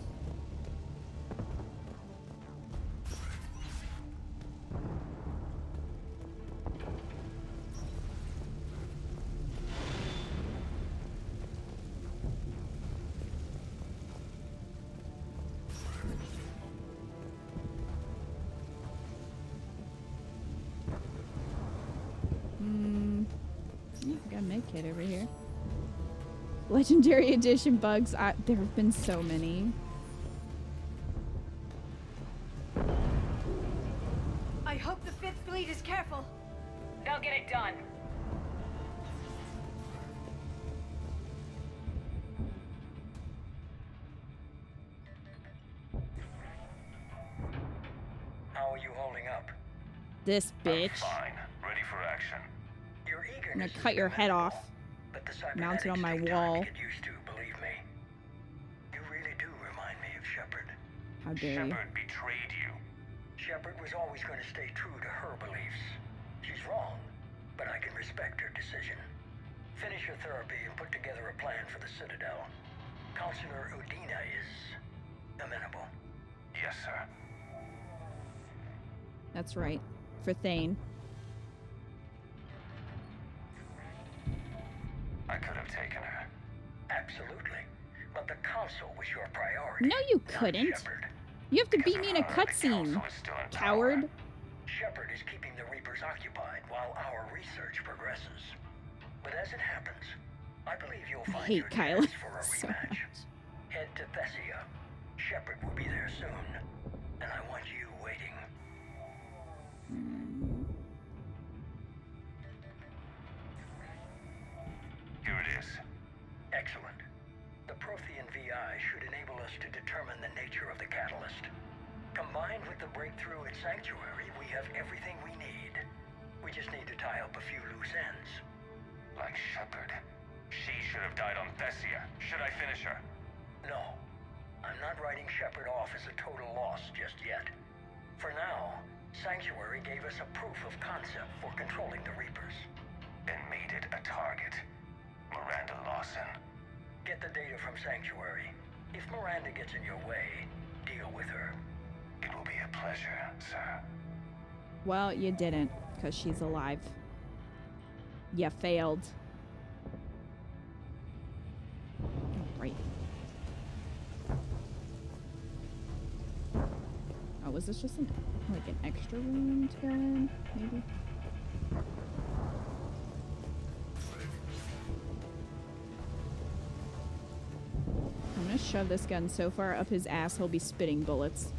Got a med kit over here. Legendary edition bugs. There have been so many. I hope the 5th Fleet is careful. They'll get it done. How are you holding up? This bitch. Fine. Ready for action. I'm gonna cut your head off. Mounted on my wall. Get used to, believe me. You really do remind me of Shepard. How dare you? Shepard betrayed you. Shepard was always going to stay true to her beliefs. She's wrong, but I can respect her decision. Finish your therapy and put together a plan for the Citadel. Counselor Udina is amenable. Yes, sir. That's right. For Thane. I could have taken her. Absolutely. But the Council was your priority. No, you couldn't. You have to beat me in a cutscene, coward. Shepard is keeping the Reapers occupied while our research progresses. But as it happens, I believe you'll find your chance for a rematch. Head to Thessia. Shepard will be there soon, and I want you waiting. Here it is. Excellent. The Prothean VI should enable us to determine the nature of the catalyst. Combined with the breakthrough at Sanctuary, we have everything we need. We just need to tie up a few loose ends. Like Shepard. She should have died on Thessia. Should I finish her? No. I'm not writing Shepard off as a total loss just yet. For now, Sanctuary gave us a proof of concept for controlling the Reapers. And made it a target. Miranda Lawson. Get the data from Sanctuary. If Miranda gets in your way, deal with her. It will be a pleasure, sir. Well, you didn't, because she's alive. You failed. Right. Oh, was this just an extra room to go in? Maybe? I'm gonna shove this gun so far up his ass he'll be spitting bullets.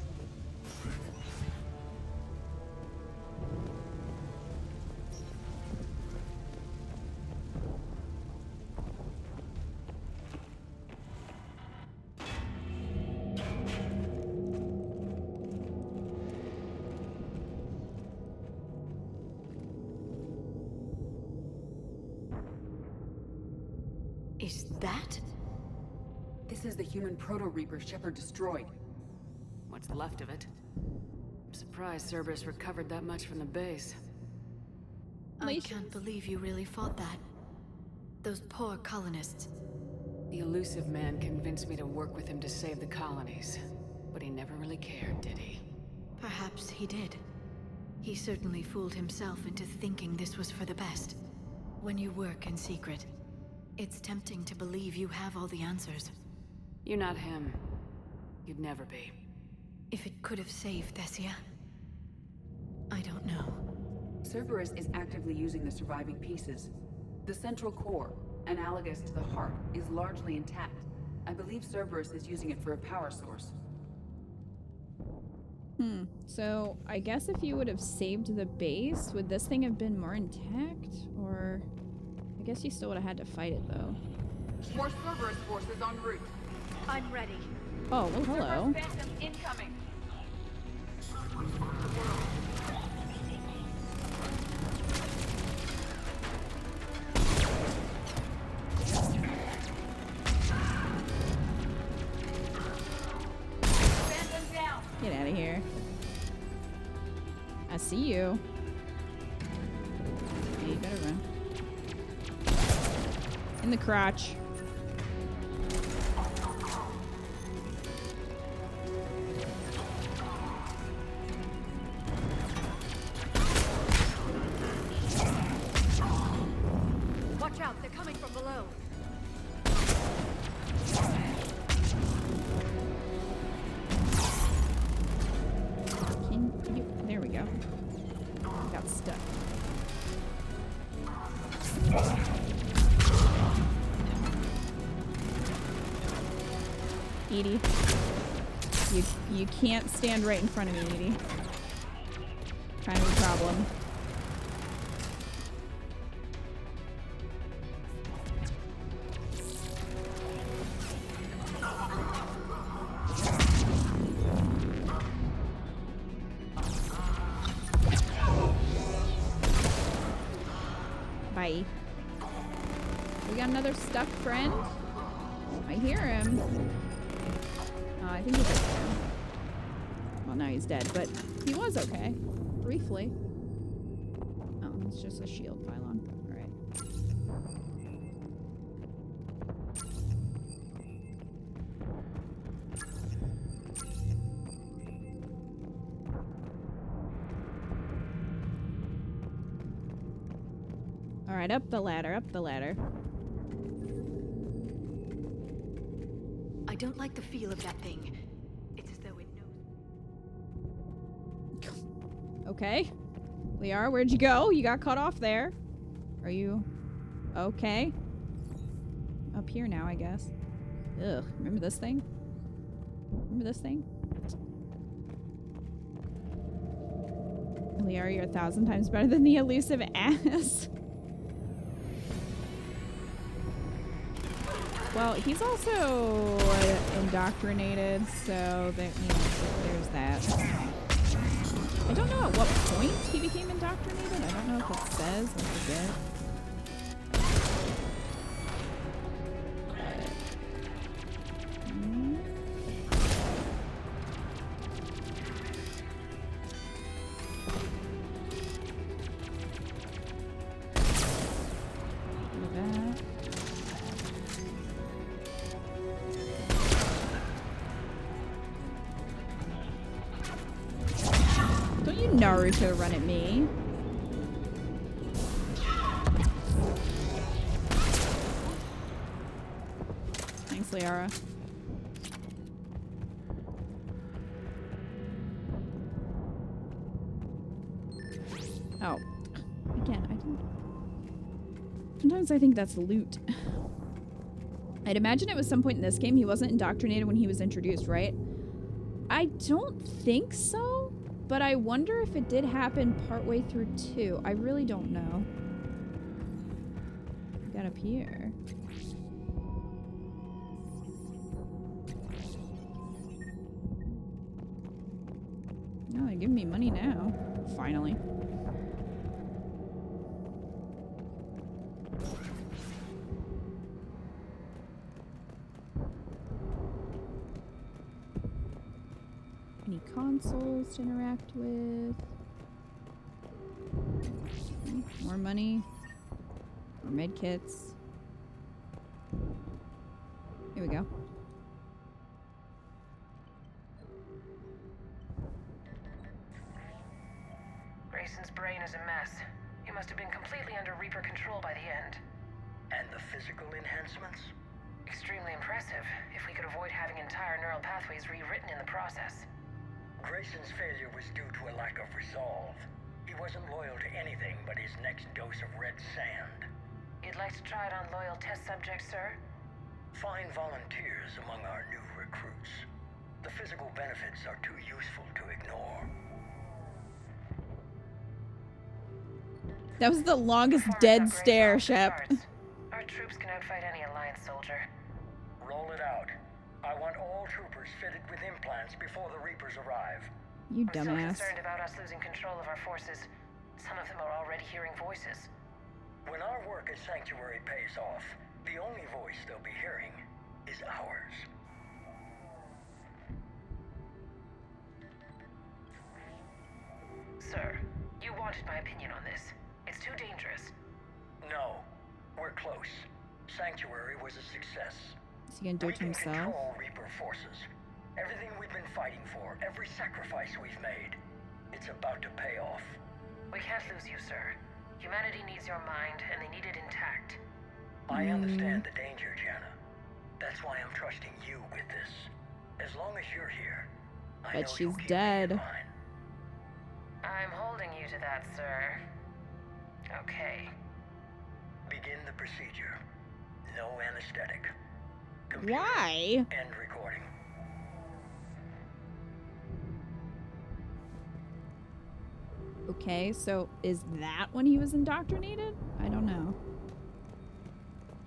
Is that? This is the human proto-reaper Shepard destroyed. What's left of it? I'm surprised Cerberus recovered that much from the base. I can't believe you really fought that. Those poor colonists. The elusive man convinced me to work with him to save the colonies. But he never really cared, did he? Perhaps he did. He certainly fooled himself into thinking this was for the best. When you work in secret, it's tempting to believe you have all the answers. You're not him. You'd never be. If it could have saved Thessia, I don't know. Cerberus is actively using the surviving pieces. The central core, analogous to the heart, is largely intact. I believe Cerberus is using it for a power source. So, I guess if you would have saved the base, would this thing have been more intact? Or... I guess you still would have had to fight it, though. More Cerberus forces en route. I'm ready. Oh, well, hello. Cerberus Phantom incoming. Get out of here. I see you. Yeah, you better run. In the crotch. Watch out, they're coming from below. Can you? There we go. I got stuck. Edie. You can't stand right in front of me, Edie. Kind of a problem. Bye. We got another stuck friend. I hear him. Oh, I think he's okay. Well, now he's dead, but he was okay. Briefly. Oh, it's just a shield pylon. Alright. Alright, up the ladder, up the ladder. I don't like the feel of that thing. It's as though it knows. Okay. Liara, where'd you go? You got cut off there. Are you okay? Up here now, I guess. Ugh, remember this thing? Remember this thing? Liara, you're 1,000 times better than the elusive ass. Well, he's also indoctrinated, so that, you know, there's that. I don't know at what point he became indoctrinated. I don't know if it says. I forget. Naruto run at me. Thanks, Liara. Oh. Again, I didn't... Sometimes I think that's loot. I'd imagine it was some point in this game he wasn't indoctrinated when he was introduced, right? I don't think so. But I wonder if it did happen partway through too. I really don't know. We got up here. Oh, they're giving me money now. Finally. Any consoles to interact with? More money. More med kits. Here we go. Grayson's brain is a mess. He must have been completely under Reaper control by the end. And the physical enhancements? Extremely impressive, if we could avoid having entire neural pathways rewritten in the process. Grayson's failure was due to a lack of resolve. He wasn't loyal to anything but his next dose of red sand. You'd like to try it on loyal test subjects, sir? Find volunteers among our new recruits. The physical benefits are too useful to ignore. That was the longest dead stare, Shep. Our troops can outfight any Alliance soldier. Roll it out. I want all troopers fitted with implants before the Reapers arrive. You I'm still dumbass. concerned about us losing control of our forces. Some of them are already hearing voices. When our work as Sanctuary pays off, the only voice they'll be hearing is ours. Sir, you wanted my opinion on this. It's too dangerous. No, we're close. Sanctuary was a success. Is he gonna do it to We himself? can control Reaper forces. Everything we've been fighting for, every sacrifice we've made, it's about to pay off. We can't lose you, sir. Humanity needs your mind, and they need it intact. I understand the danger, Jana. That's why I'm trusting you with this. As long as you're here, I know But you'll she's keep dead. me in mind. I'm holding you to that, sir. Okay. Begin the procedure. No anesthetic. Why? End recording. Okay, so is that when he was indoctrinated? I don't know.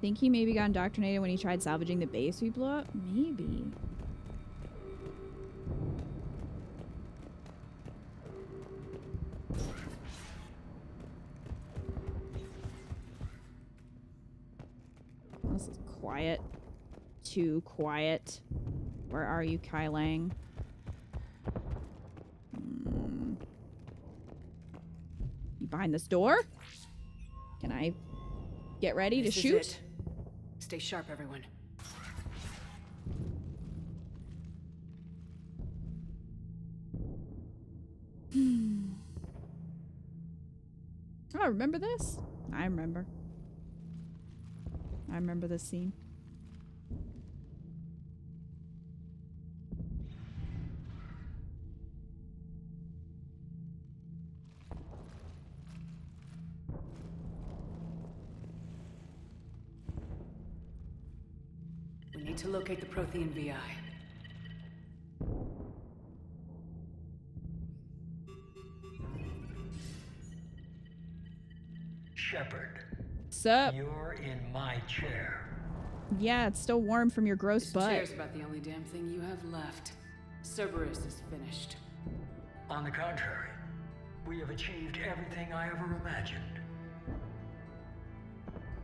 Think he maybe got indoctrinated when he tried salvaging the base we blew up? Maybe. This is quiet. Too quiet. Where are you, Kai Lang? You behind this door? Can I get ready to shoot? It. Stay sharp, everyone. Oh, remember this? I remember. I remember this scene. We need to locate the Prothean VI. Shepard. Sup? You're in my chair. Yeah, it's still warm from your gross This butt. chair's about the only damn thing you have left. Cerberus is finished. On the contrary, we have achieved everything I ever imagined.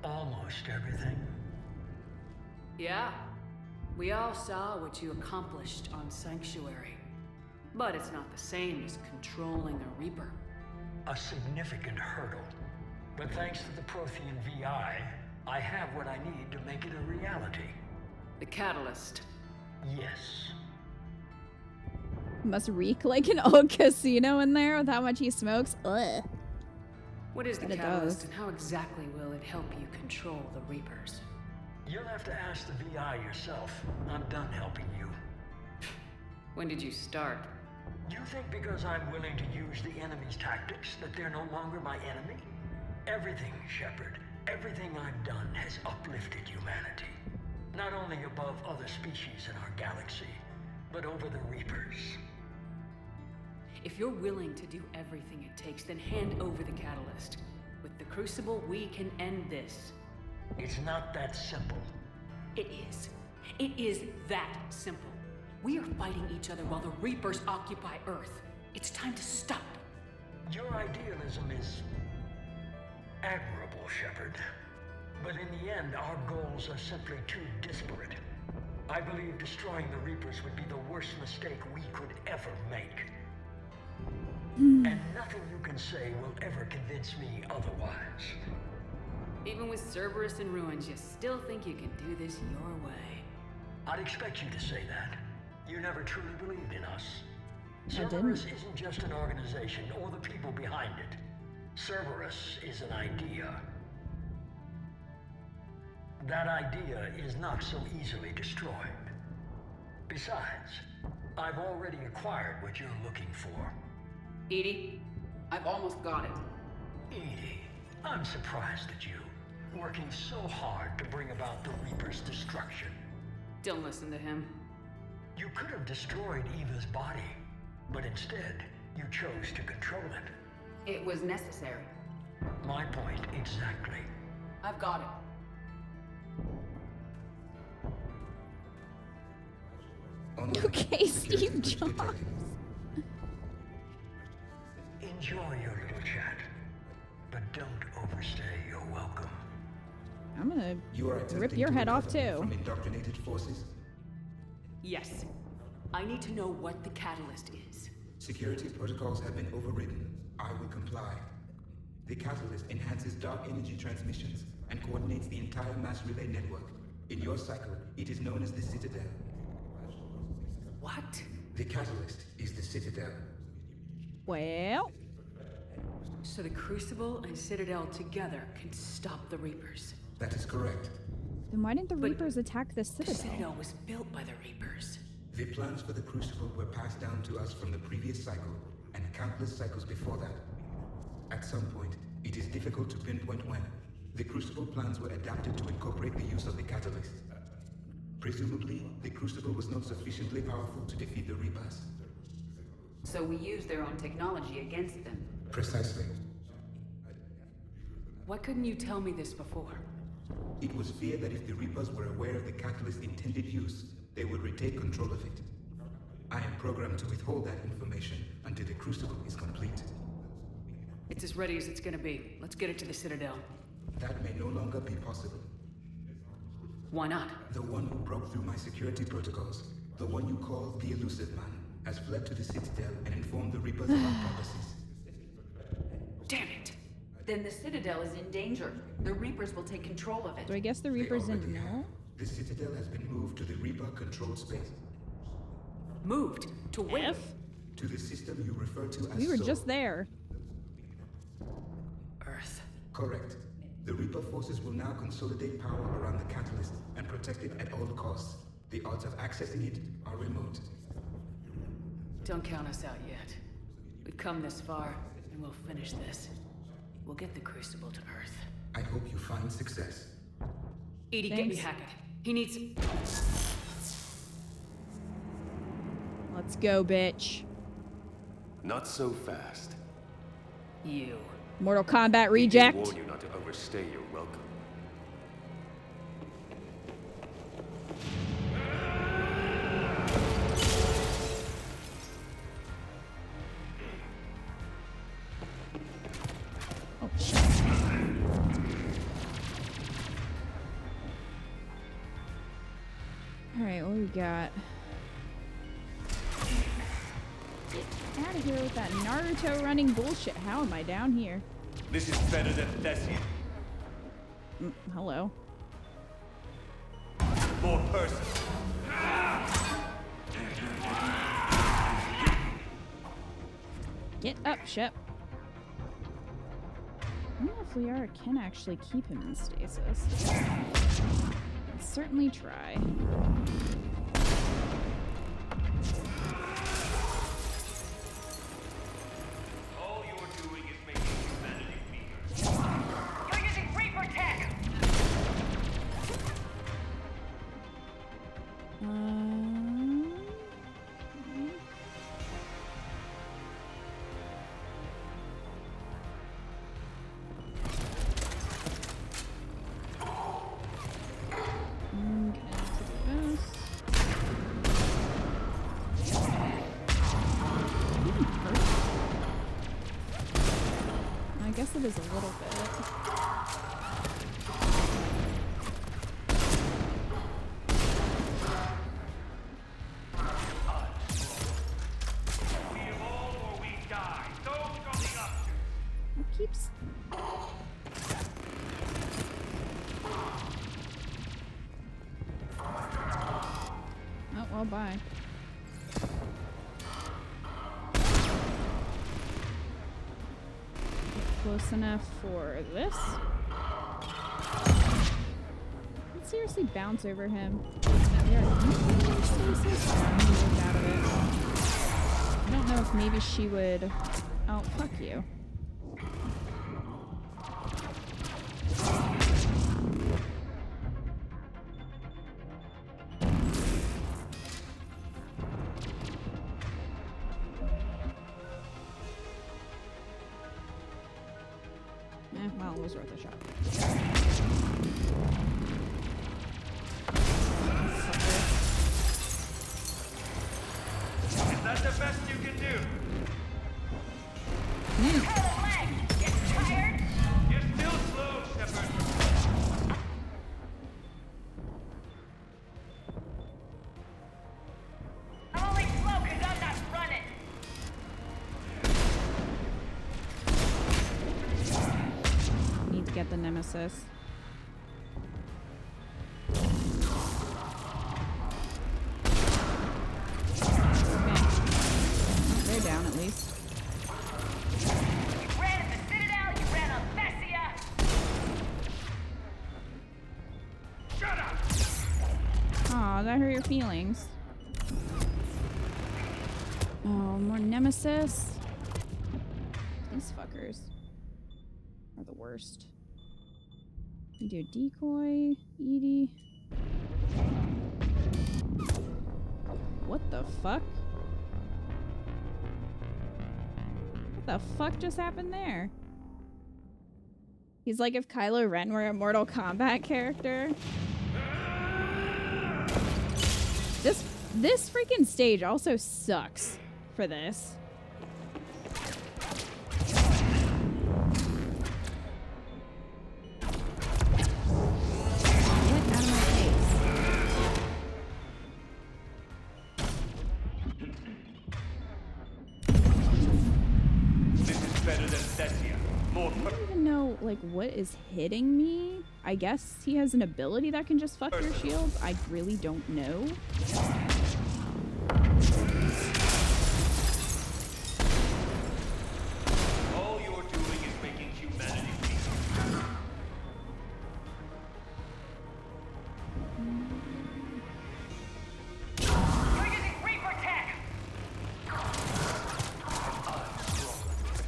Almost everything. Yeah. We all saw what you accomplished on Sanctuary. But it's not the same as controlling a Reaper. A significant hurdle. But thanks to the Prothean VI, I have what I need to make it a reality. The catalyst. Yes. Must reek like an old casino in there with how much he smokes. Ugh. What is the But it catalyst, does. and how exactly will it help you control the Reapers? You'll have to ask the VI yourself. I'm done helping you. When did you start? You think because I'm willing to use the enemy's tactics that they're no longer my enemy? Everything, Shepard, everything I've done has uplifted humanity. Not only above other species in our galaxy, but over the Reapers. If you're willing to do everything it takes, then hand over the catalyst. With the Crucible, we can end this. It's not that simple. It is. It is that simple. We are fighting each other while the Reapers occupy Earth. It's time to stop. Your idealism is admirable, Shepard. But in the end, our goals are simply too disparate. I believe destroying the Reapers would be the worst mistake we could ever make. And nothing you can say will ever convince me otherwise. Even with Cerberus in ruins, you still think you can do this your way. I'd expect you to say that. You never truly believed in us. I didn't. Cerberus isn't just an organization or the people behind it. Cerberus is an idea. That idea is not so easily destroyed. Besides, I've already acquired what you're looking for. Edie, I've almost got it. Edie, I'm surprised at you, working so hard to bring about the Reaper's destruction. Don't listen to him. You could have destroyed Eva's body, but instead, you chose to control it. It was necessary. My point exactly. I've got it. Okay, Steve Jobs. Enjoy your little chat, but don't overstay your welcome. I'm gonna You are rip your head off too. From indoctrinated forces. Yes. I need to know what the catalyst is. Security protocols have been overridden. I will comply. The catalyst enhances dark energy transmissions and coordinates the entire mass relay network. In your cycle, it is known as the Citadel. What? The catalyst is the Citadel. Well... So the Crucible and Citadel together can stop the Reapers. That is correct. Then why didn't the Reapers attack the Citadel? The Citadel was built by the Reapers. The plans for the Crucible were passed down to us from the previous cycle, and countless cycles before that. At some point, it is difficult to pinpoint when, the Crucible plans were adapted to incorporate the use of the catalyst. Presumably, the Crucible was not sufficiently powerful to defeat the Reapers. So we used their own technology against them. Precisely. Why couldn't you tell me this before? It was feared that if the Reapers were aware of the catalyst's intended use, they would retake control of it. I am programmed to withhold that information until the Crucible is complete. It's as ready as it's gonna be. Let's get it to the Citadel. That may no longer be possible. Why not? The one who broke through my security protocols, the one you call the Elusive Man, has fled to the Citadel and informed the Reapers of our policies. Damn it! Then the Citadel is in danger. The Reapers will take control of it. So I guess the Reapers didn't know? The Citadel has been moved to the Reaper-controlled space. Moved? To where? To the system you refer to as We were Sol. just there. Earth. Correct. The Reaper forces will now consolidate power around the catalyst and protect it at all costs. The odds of accessing it are remote. Don't count us out yet. We've come this far, and we'll finish this. We'll get the Crucible to Earth. I hope you find success. Edie, get me Hackett. He needs... Let's go, bitch. Not so fast. You. Mortal Kombat reject. I warn you not to overstay your welcome. Oh, shit. Alright, what we got? Get out of here with that Naruto running bullshit. How am I down here? This is better than Thessia. Hello. More person. Get up, Shep. I don't know if Liara can actually keep him in stasis. I'll certainly try. All you're doing is making humanity weaker. You're using Reaper tech! I guess it is a little bit. It keeps... Oh, well, bye. Close enough for this. Let's seriously bounce over him. I don't know if maybe she would... Oh, fuck you. Well, it was worth a shot. Is that the best you can do? Get tired? You're still slow, Shepard. I'm only slow because I'm not running. nemesis. They're down at least. You ran at the Citadel, you ran on Thessia! Shut up! Aw, that hurt your feelings. Oh, more nemesis. These fuckers are the worst. We do decoy, Edie. What the fuck? What the fuck just happened there? He's like if Kylo Ren were a Mortal Kombat character. This freaking stage also sucks for this. Like, what is hitting me? I guess he has an ability that can just fuck your shields. I really don't know. All you're doing is making humanity weak. You're using Reaper tech!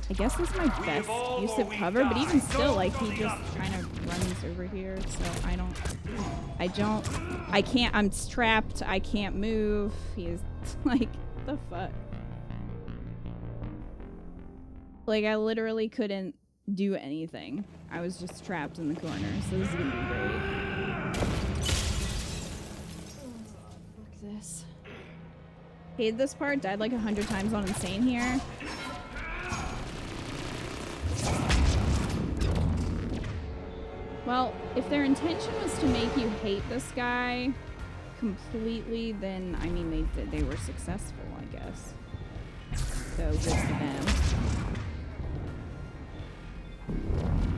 I guess this is my best use of cover, but even still, like, he just kind of runs over here, so I can't, I'm trapped, I can't move. He's like, the fuck? Like, I literally couldn't do anything. I was just trapped in the corner, so this is gonna be great. Fuck this. Hated this part, died like 100 times on Insane here. Well, if their intention was to make you hate this guy completely, then, I mean, they were successful, I guess. So, good for them.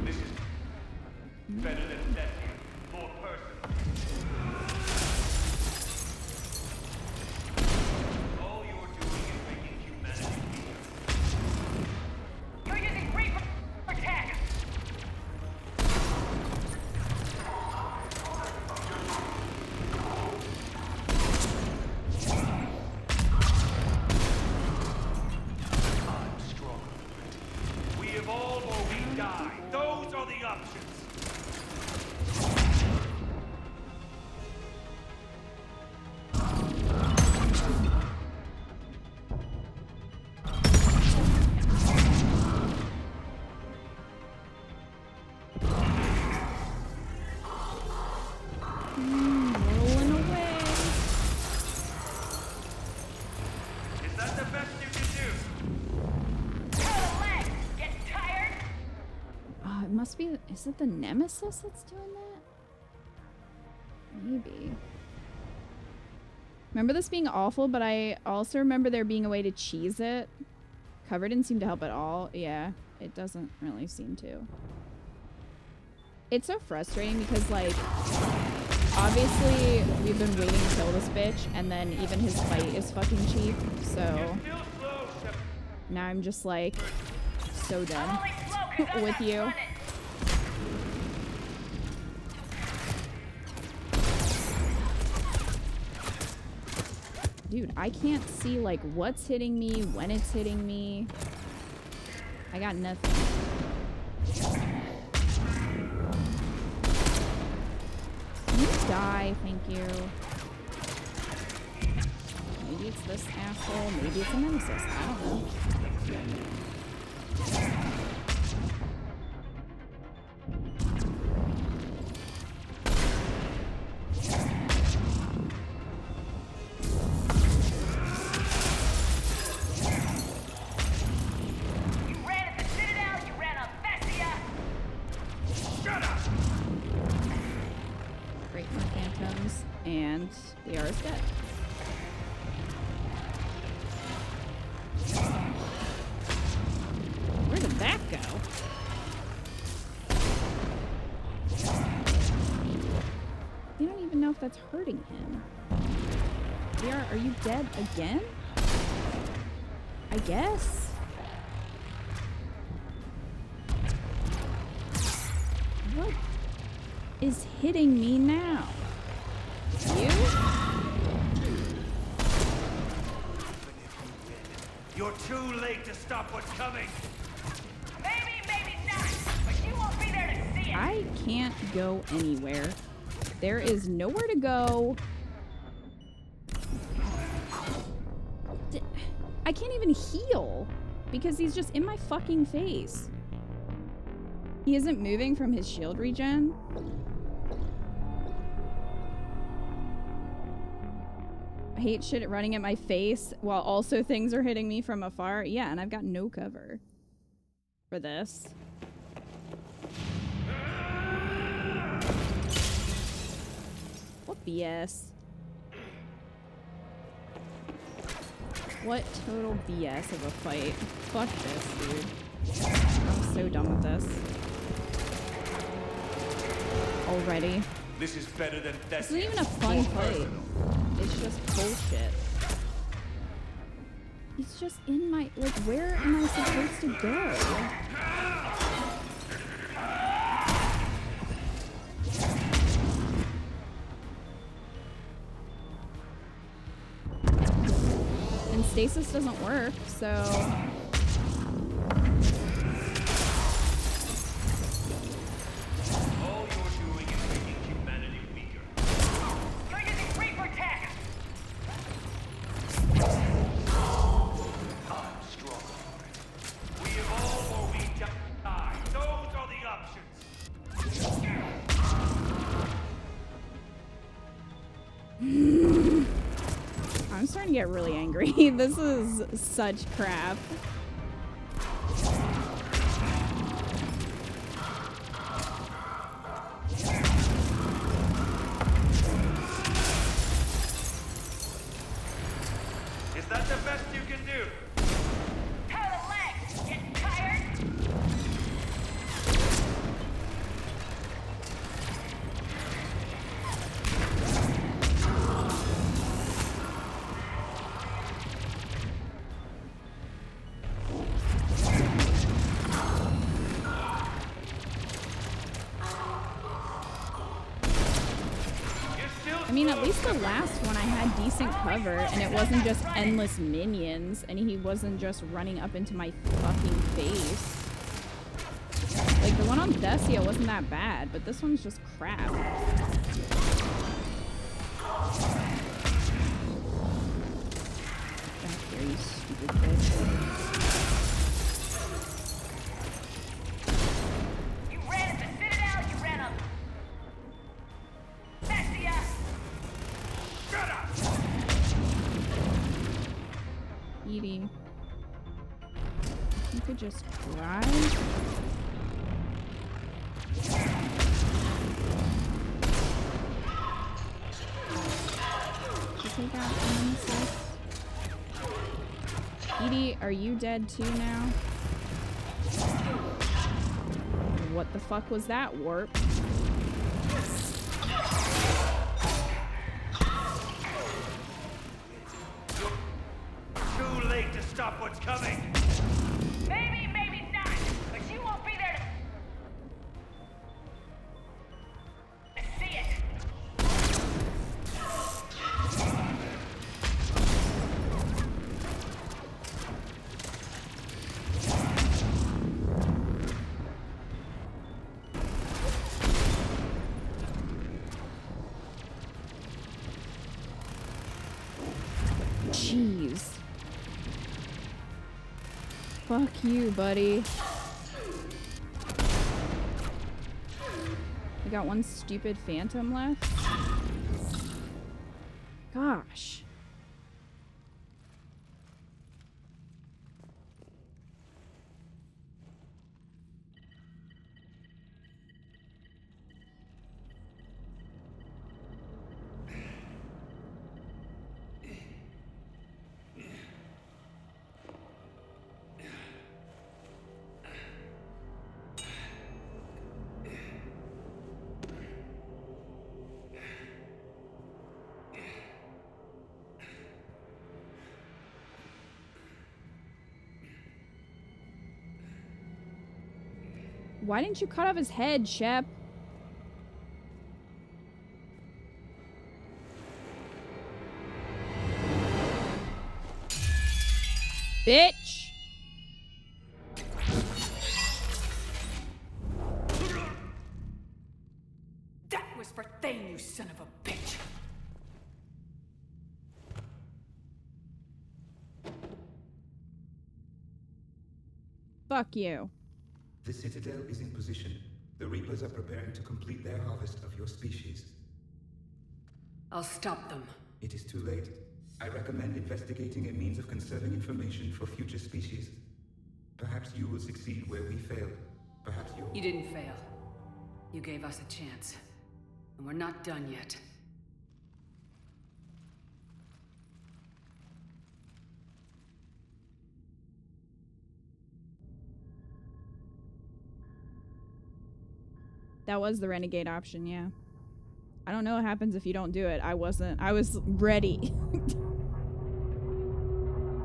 This is better than that. More personal. All you're doing is making humanity weaker. You're using Reaper tech! We evolve or we die. Those are the options. Rolling away. Is that the best you can do? Get tired? Oh, it must be, is it the nemesis that's doing that? Maybe. Remember this being awful, but I also remember there being a way to cheese it. Cover didn't seem to help at all. Yeah, it doesn't really seem to. It's so frustrating because, like, obviously we've been waiting to kill this bitch, and then even his fight is fucking cheap, so now I'm just like so done with you. Dude, I can't see like what's hitting me, when it's hitting me. I got nothing. Can you die? Thank you. Maybe it's this asshole, maybe it's a nemesis. I don't know. And the R is dead. Where did that go? if that's hurting him. Are you dead again? I guess. What is hitting me now? You? You're too late to stop what's coming. Maybe, maybe not, but you won't be there to see it. I can't go anywhere. There is nowhere to go. I can't even heal because he's just in my fucking face. He isn't moving from his shield regen. I hate shit running at my face while also things are hitting me from afar. Yeah, and I've got no cover for this. What BS? What total BS of a fight. Fuck this, dude. I'm so done with this. Already. This is better than that. It's not even a fun fight. It's just bullshit. He's just in my... Like, where am I supposed to go? And stasis doesn't work, so... All you're doing is making humanity weaker. You're using Reaper tech. I'm strong. We evolve or we die. Those are the options. I'm starting to get really angry. This is such crap. Is that the best you can do? How are the legs? Getting tired? I mean, at least the last one I had decent cover, and it wasn't just endless minions, and he wasn't just running up into my fucking face. Like, the one on Decia wasn't that bad, but this one's just crap. Back here, you stupid bitch. You ran at the Citadel, you ran up. Bestia! Shut up! Edie. You could just drive. Take out Nemesis. Edie, are you dead too now? What the fuck was that, warp? Too late to stop what's coming. Maybe, maybe not, but you won't be there to see it. Jeez. Fuck you, buddy. We got one stupid phantom left. Gosh. Why didn't you cut off his head, Shep? Bitch! That was for Thane, you son of a bitch! Fuck you. The Citadel is in position. The Reapers are preparing to complete their harvest of your species. I'll stop them. It is too late. I recommend investigating a means of conserving information for future species. Perhaps you will succeed where we failed. Perhaps you... You didn't fail. You gave us a chance. And we're not done yet. That was the renegade option, yeah. I don't know what happens if you don't do it. I was ready.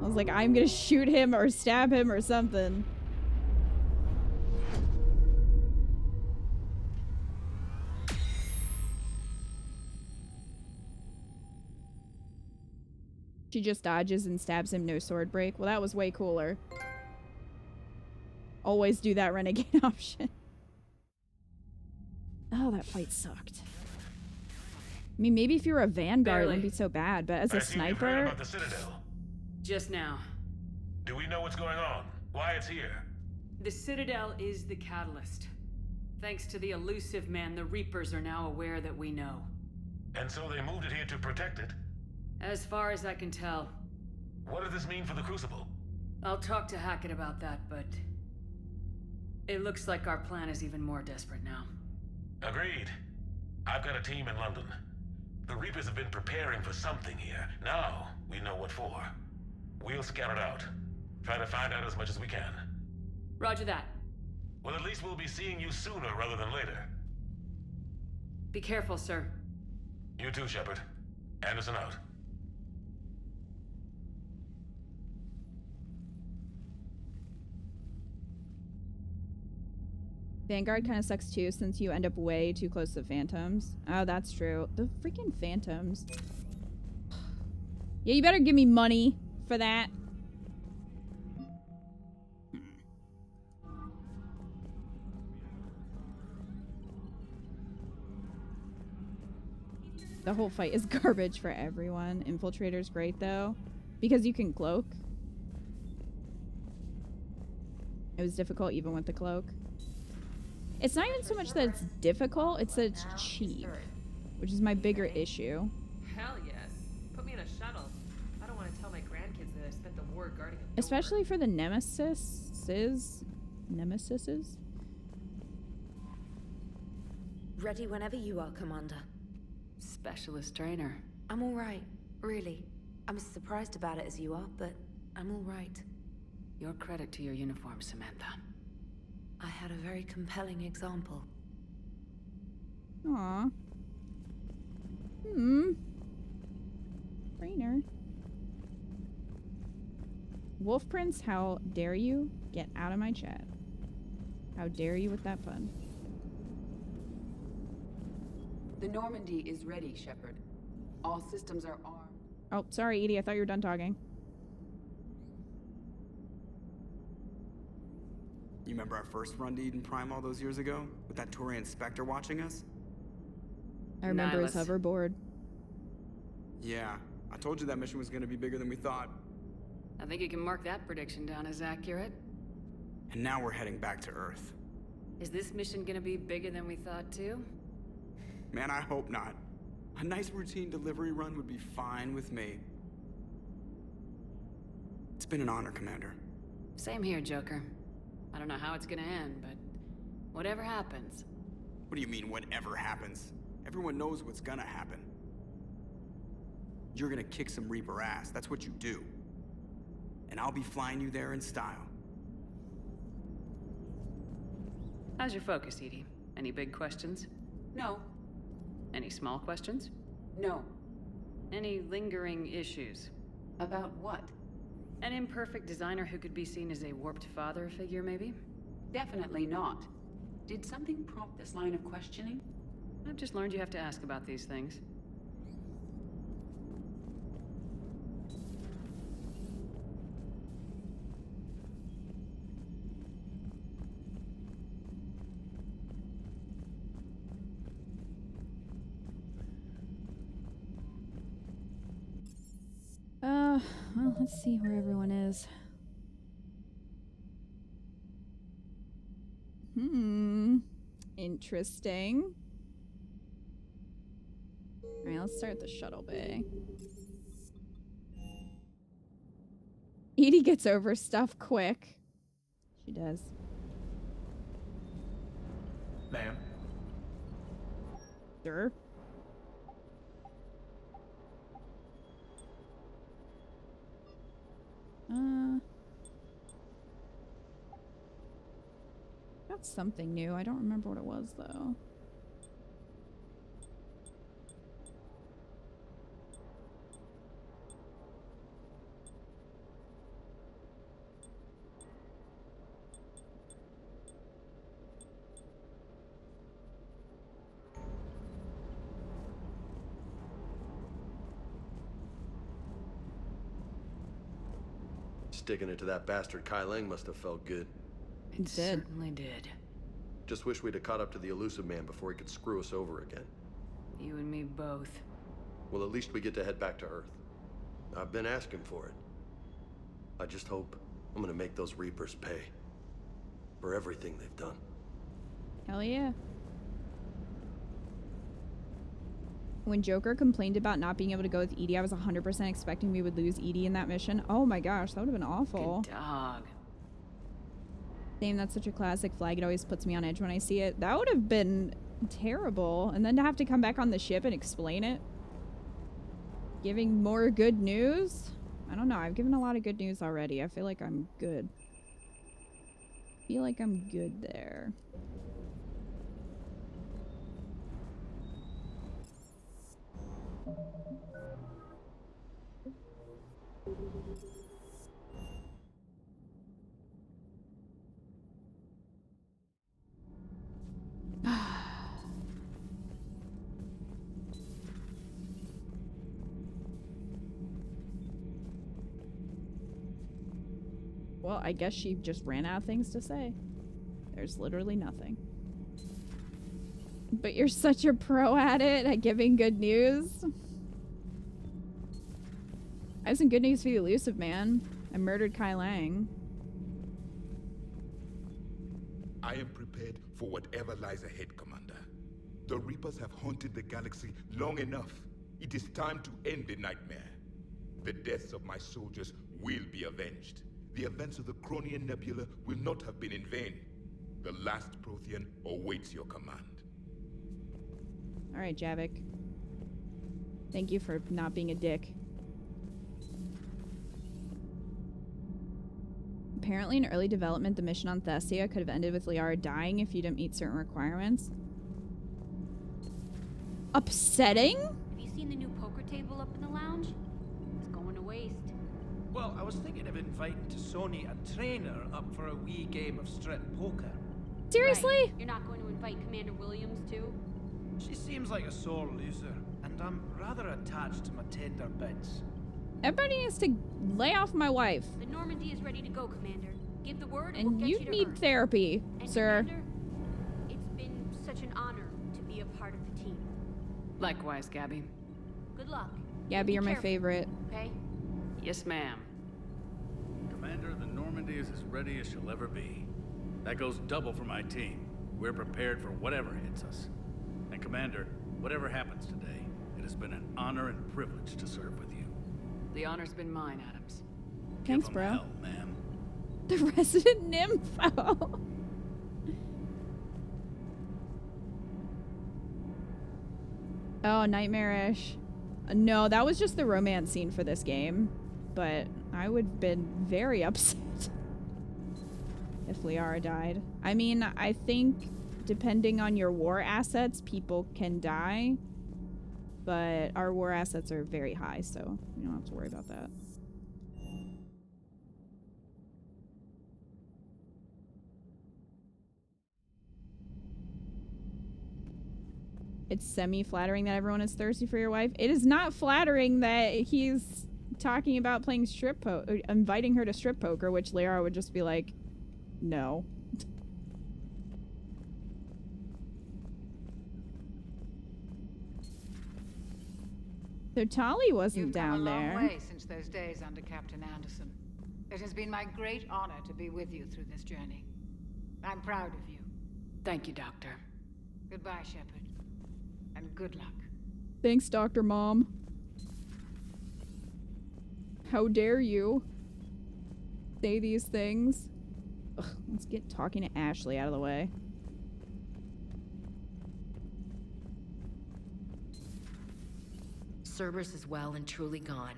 I was like, I'm gonna shoot him or stab him or something. She just dodges and stabs him, no sword break. Well, that was way cooler. Always do that renegade option. Oh, that fight sucked. I mean, maybe if you were a vanguard, it wouldn't be so bad, but as a sniper... You've heard about the Citadel. Just now. Do we know what's going on? Why it's here? The Citadel is the catalyst. Thanks to the elusive man, the Reapers are now aware that we know. And so they moved it here to protect it? As far as I can tell. What does this mean for the Crucible? I'll talk to Hackett about that, but... it looks like our plan is even more desperate now. Agreed. I've got a team in London. The Reapers have been preparing for something here. Now, we know what for. We'll scout it out. Try to find out as much as we can. Roger that. Well, at least we'll be seeing you sooner rather than later. Be careful, sir. You too, Shepard. Anderson out. Vanguard kind of sucks too, since you end up way too close to the Phantoms. Oh, that's true. The freaking Phantoms. Yeah, you better give me money for that. The whole fight is garbage for everyone. Infiltrator's great though, because you can cloak. It was difficult even with the cloak. It's not even so much that it's difficult, it's that it's cheap, which is my bigger issue. Hell yes. Put me in a shuttle. I don't want to tell my grandkids that I spent the war guarding a door. Especially for the nemesises. Ready whenever you are, Commander. Specialist trainer. I'm all right, really. I'm as surprised about it as you are, but I'm all right. Your credit to your uniform, Samantha. I had a very compelling example. Aww. Trainer. Wolf Prince, how dare you? Get out of my chat. How dare you with that pun? The Normandy is ready, Shepard. All systems are armed. Oh, sorry, Edie. I thought you were done talking. You remember our first run to Eden Prime all those years ago? With that Turian Spectre watching us? I remember his hoverboard. Yeah, I told you that mission was gonna be bigger than we thought. I think you can mark that prediction down as accurate. And now we're heading back to Earth. Is this mission gonna be bigger than we thought too? Man, I hope not. A nice routine delivery run would be fine with me. It's been an honor, Commander. Same here, Joker. I don't know how it's gonna end, but whatever happens. What do you mean, whatever happens? Everyone knows what's gonna happen. You're gonna kick some Reaper ass, that's what you do. And I'll be flying you there in style. How's your focus, Edie? Any big questions? No. Any small questions? No. Any lingering issues? About what? An imperfect designer who could be seen as a warped father figure, maybe? Definitely not. Did something prompt this line of questioning? I've just learned you have to ask about these things. Well, let's see where everyone is. Interesting. Alright, let's start the shuttle bay. Edie gets over stuff quick. She does. Ma'am. Sure. Got something new. I don't remember what it was though. Sticking it to that bastard Kai Lang must have felt good. It certainly did. Just wish we'd have caught up to the elusive man before he could screw us over again. You and me both. Well, at least we get to head back to Earth. I've been asking for it. I just hope I'm gonna make those Reapers pay. For everything they've done. Hell yeah. When Joker complained about not being able to go with Edie, I was 100% expecting we would lose Edie in that mission. Oh my gosh, that would have been awful. Good dog. Same, that's such a classic flag. It always puts me on edge when I see it. That would have been terrible. And then to have to come back on the ship and explain it. Giving more good news? I don't know. I've given a lot of good news already. I feel like I'm good. I feel like I'm good there. Well, I guess she just ran out of things to say. There's literally nothing. But you're such a pro at it, at giving good news. I have some good news for the elusive man. I murdered Kai Lang. I am prepared for whatever lies ahead, Commander. The Reapers have haunted the galaxy long enough. It is time to end the nightmare. The deaths of my soldiers will be avenged. The events of the Cronian Nebula will not have been in vain. The last Prothean awaits your command. Alright, Javik. Thank you for not being a dick. Apparently in early development, the mission on Thessia could have ended with Liara dying if you didn't meet certain requirements. Upsetting? Have you seen the new poker table up in the lounge? It's going to waste. Well, I was thinking of inviting Sony a trainer up for a wee game of strip poker. Seriously? Right. You're not going to invite Commander Williams too? She seems like a sore loser, and I'm rather attached to my tender bits. Everybody needs to lay off my wife. The Normandy is ready to go, Commander. Give the word, And we'll get you you to need Earth. therapy, And sir. Commander, it's been such an honor to be a part of the team. Likewise, Gabby. Good luck. Gabby, Be you're my careful, favorite. Okay? Yes, ma'am. Commander, the Normandy is as ready as she'll ever be. That goes double for my team. We're prepared for whatever hits us. And Commander, whatever happens today, it has been an honor and privilege to serve with you. The honor's been mine, Adams. Thanks, Give 'em bro. hell, ma'am. The resident nympho. Oh, nightmarish. No, that was just the romance scene for this game. But I would have been very upset if Liara died. I mean, I think depending on your war assets, people can die. But our war assets are very high, so you don't have to worry about that. It's semi-flattering that everyone is thirsty for your wife. It is not flattering that he's talking about playing strip poker, inviting her to strip poker, which Liara would just be like, no. So Tali wasn't down there. You've come a long way since those days under Captain Anderson. It has been my great honor to be with you through this journey. I'm proud of you. Thank you, Doctor. Goodbye, Shepard. And good luck. Thanks, Dr. Mom. How dare you say these things? Ugh, let's get talking to Ashley out of the way. Cerberus is well and truly gone.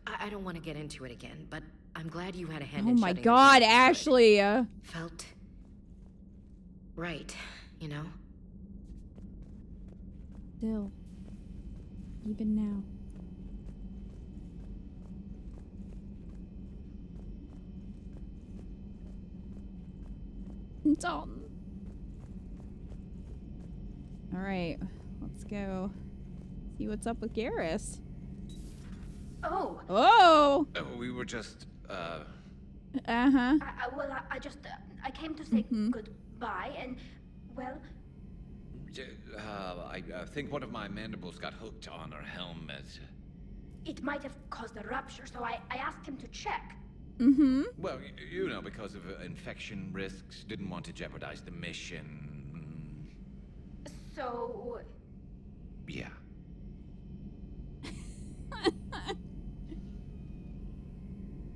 I don't want to get into it again, but I'm glad you had a hand Oh in my shutting god, it down. Ashley! Felt right, you know? Still. Even now. Dalton. Alright, let's go see what's up with Garrus. Oh! Oh! We were just, Uh-huh. I just, I came to say goodbye, and, well... I think one of my mandibles got hooked on her helmet. It might have caused a rupture, so I asked him to check. Mm-hmm. Well, you know, because of infection risks, didn't want to jeopardize the mission. So... Yeah.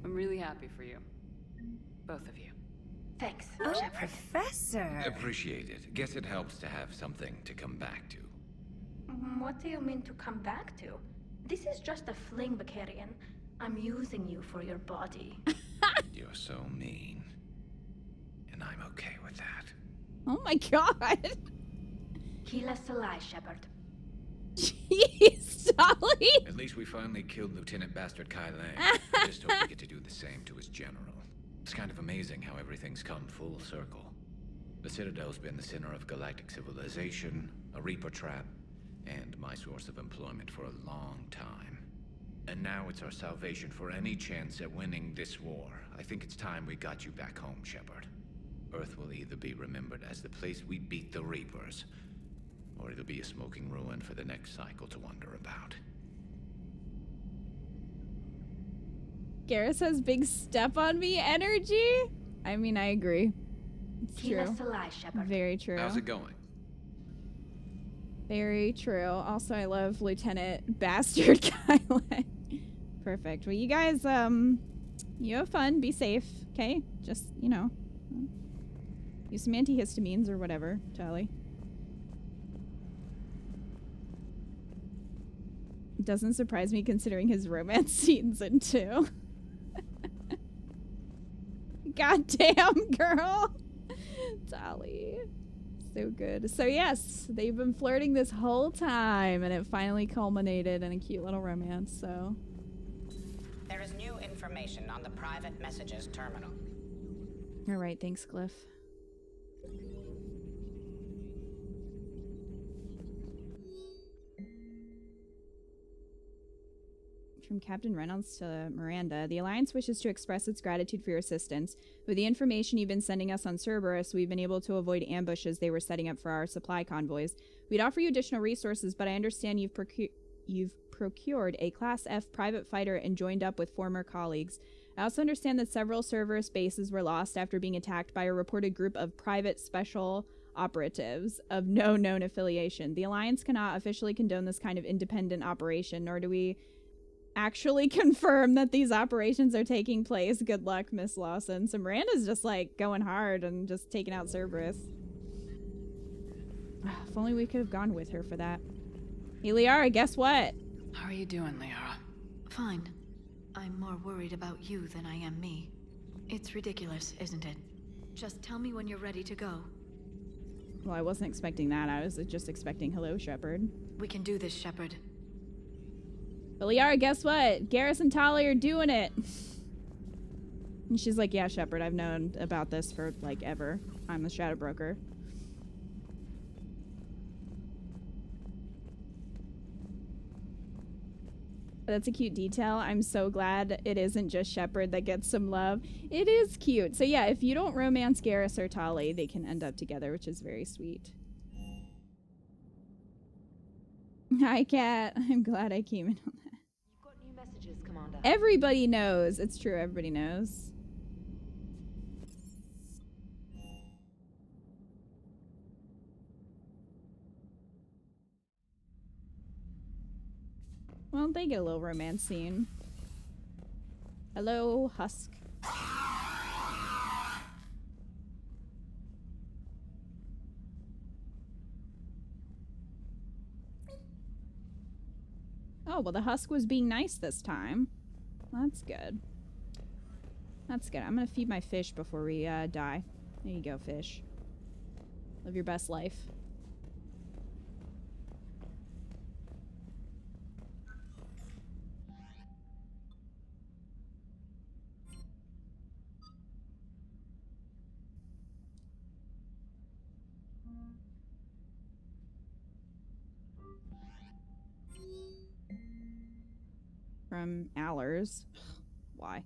I'm really happy for you. Both of you. Thanks. Oh, Professor. Appreciate it. Guess it helps to have something to come back to. What do you mean to come back to? This is just a fling, Vicarian. I'm using you for your body. You're so mean. And I'm okay with that. Oh my god! Kill us alive, Shepard. Jeez, Tali! At least we finally killed Lieutenant Bastard Kai Lang. I just hope we get to do the same to his general. It's kind of amazing how everything's come full circle. The Citadel's been the center of galactic civilization, a Reaper trap, and my source of employment for a long time. And now it's our salvation for any chance at winning this war. I think it's time we got you back home, Shepard. Earth will either be remembered as the place we beat the Reapers, or it'll be a smoking ruin for the next cycle to wonder about. Garrus has big step on me energy. I mean, I agree. It's Kill true. us alive, Shepard. Very true. How's it going? Very true. Also, I love Lieutenant Bastard Kylan. Perfect. Well, you guys, you have fun. Be safe, okay? Just, you know, use some antihistamines or whatever, Tali. Doesn't surprise me considering his romance scenes in 2. Goddamn, girl. Tali. So good. So yes, they've been flirting this whole time, and it finally culminated in a cute little romance, so. There is new information on the private messages terminal. All right, thanks, Cliff. From Captain Reynolds to Miranda, the Alliance wishes to express its gratitude for your assistance. With the information you've been sending us on Cerberus, we've been able to avoid ambushes they were setting up for our supply convoys. We'd offer you additional resources, but I understand you've procured a Class F private fighter and joined up with former colleagues. I also understand that several Cerberus bases were lost after being attacked by a reported group of private special operatives of no known affiliation. The Alliance cannot officially condone this kind of independent operation, nor do we actually confirm that these operations are taking place. Good luck, Miss Lawson. So Miranda's just like going hard and just taking out Cerberus. If only we could have gone with her for that. Hey, Liara, guess what? How are you doing, Liara? Fine. I'm more worried about you than I am me. It's ridiculous, isn't it? Just tell me when you're ready to go. Well, I wasn't expecting that. I was just expecting hello, Shepard. We can do this, Shepard. But Liara, guess what? Garrus and Tali are doing it. And she's like, yeah, Shepard, I've known about this for, like, ever. I'm the Shadow Broker. That's a cute detail. I'm so glad it isn't just Shepard that gets some love. It is cute. So yeah, if you don't romance Garrus or Tali, they can end up together, which is very sweet. Hi, Kat. I'm glad I came in on that. You've got new messages, Commander. Everybody knows. It's true. Everybody knows. Well, they get a little romance scene. Hello, Husk. Oh, well, the Husk was being nice this time. That's good. That's good. I'm gonna feed my fish before we die. There you go, fish. Live your best life. From Allers. Why?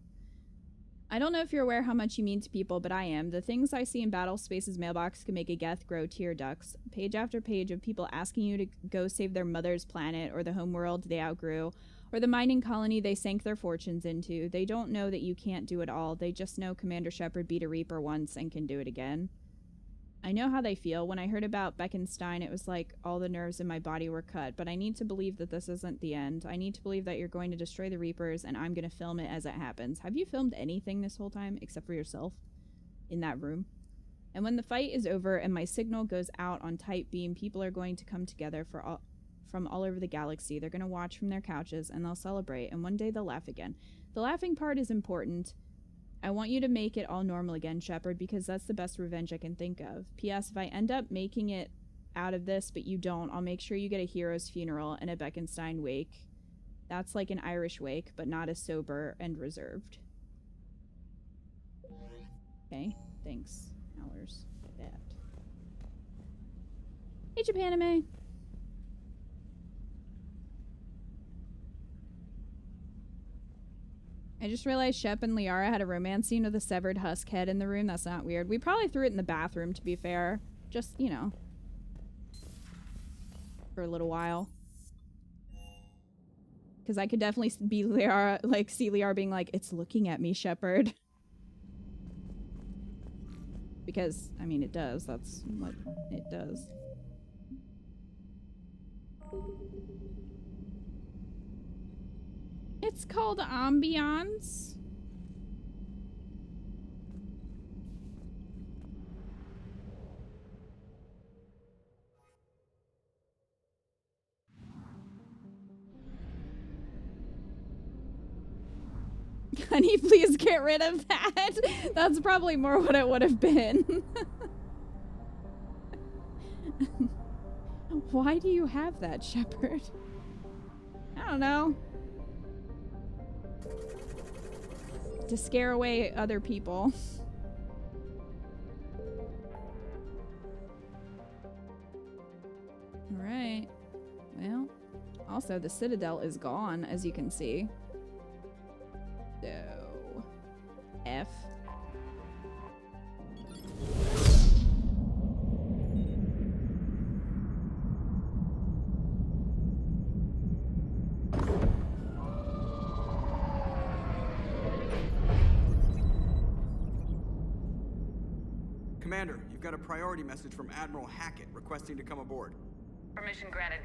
I don't know if you're aware how much you mean to people, but I am. The things I see in Battlespace's mailbox can make a Geth grow tear ducts. Page after page of people asking you to go save their mother's planet, or the homeworld they outgrew, or the mining colony they sank their fortunes into. They don't know that you can't do it all. They just know Commander Shepard beat a Reaper once and can do it again. I know how they feel. When I heard about Beckenstein, it was like all the nerves in my body were cut, but I need to believe that this isn't the end. I need to believe that you're going to destroy the Reapers, and I'm going to film it as it happens. Have you filmed anything this whole time, except for yourself? In that room? And when the fight is over and my signal goes out on tight beam, people are going to come together from all over the galaxy. They're going to watch from their couches, and they'll celebrate, and one day they'll laugh again. The laughing part is important. I want you to make it all normal again, Shepard, because that's the best revenge I can think of. P.S. If I end up making it out of this, but you don't, I'll make sure you get a hero's funeral and a Beckenstein wake. That's like an Irish wake, but not as sober and reserved. Okay, thanks, Allers, for that. Hey, Japanime. I just realized Shep and Liara had a romance scene with a severed Husk head in the room. That's not weird. We probably threw it in the bathroom, to be fair. Just, you know. For a little while. Because I could definitely be Liara, like, see Liara being like, it's looking at me, Shepard. Because, I mean, it does. That's what it does. It's called ambiance. Honey, please get rid of that. That's probably more what it would have been. Why do you have that, Shepard? I don't know. To scare away other people. Alright. Well, also the Citadel is gone, as you can see. So, F. Commander, you've got a priority message from Admiral Hackett requesting to come aboard. Permission granted.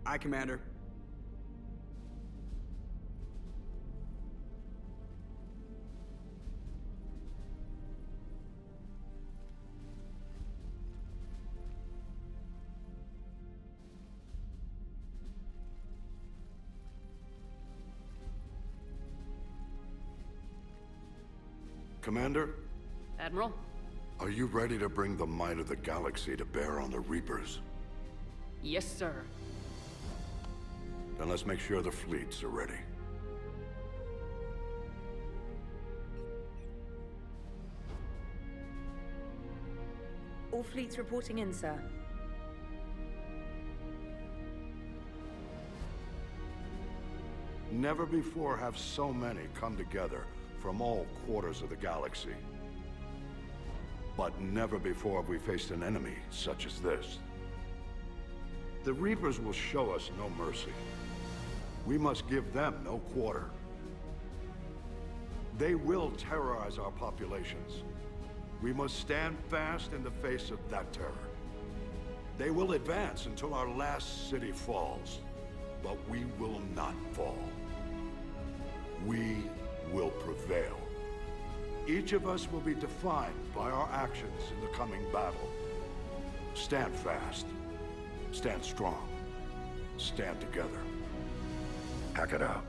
Aye, Commander. Commander? Admiral? Are you ready to bring the might of the galaxy to bear on the Reapers? Yes, sir. Then let's make sure the fleets are ready. All fleets reporting in, sir. never before have so many come together from all quarters of the galaxy. But never before have we faced an enemy such as this. The Reapers will show us no mercy. We must give them no quarter. They will terrorize our populations. We must stand fast in the face of that terror. They will advance until our last city falls, but we will not fall. We will prevail. Each of us will be defined by our actions in the coming battle. Stand fast. Stand strong. Stand together. Hack it out.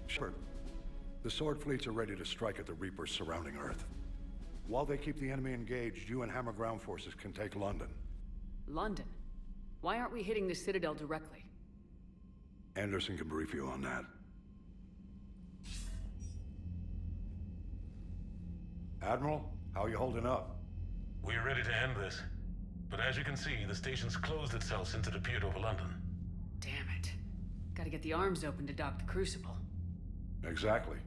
Shepard, the Sword fleets are ready to strike at the Reapers surrounding Earth. While they keep the enemy engaged, you and Hammer ground forces can take London. London? Why aren't we hitting the Citadel directly? Anderson can brief you on that. Admiral, how are you holding up? We're ready to end this. But as you can see, the station's closed itself since it appeared over London. Damn it. Gotta get the arms open to dock the Crucible. Exactly.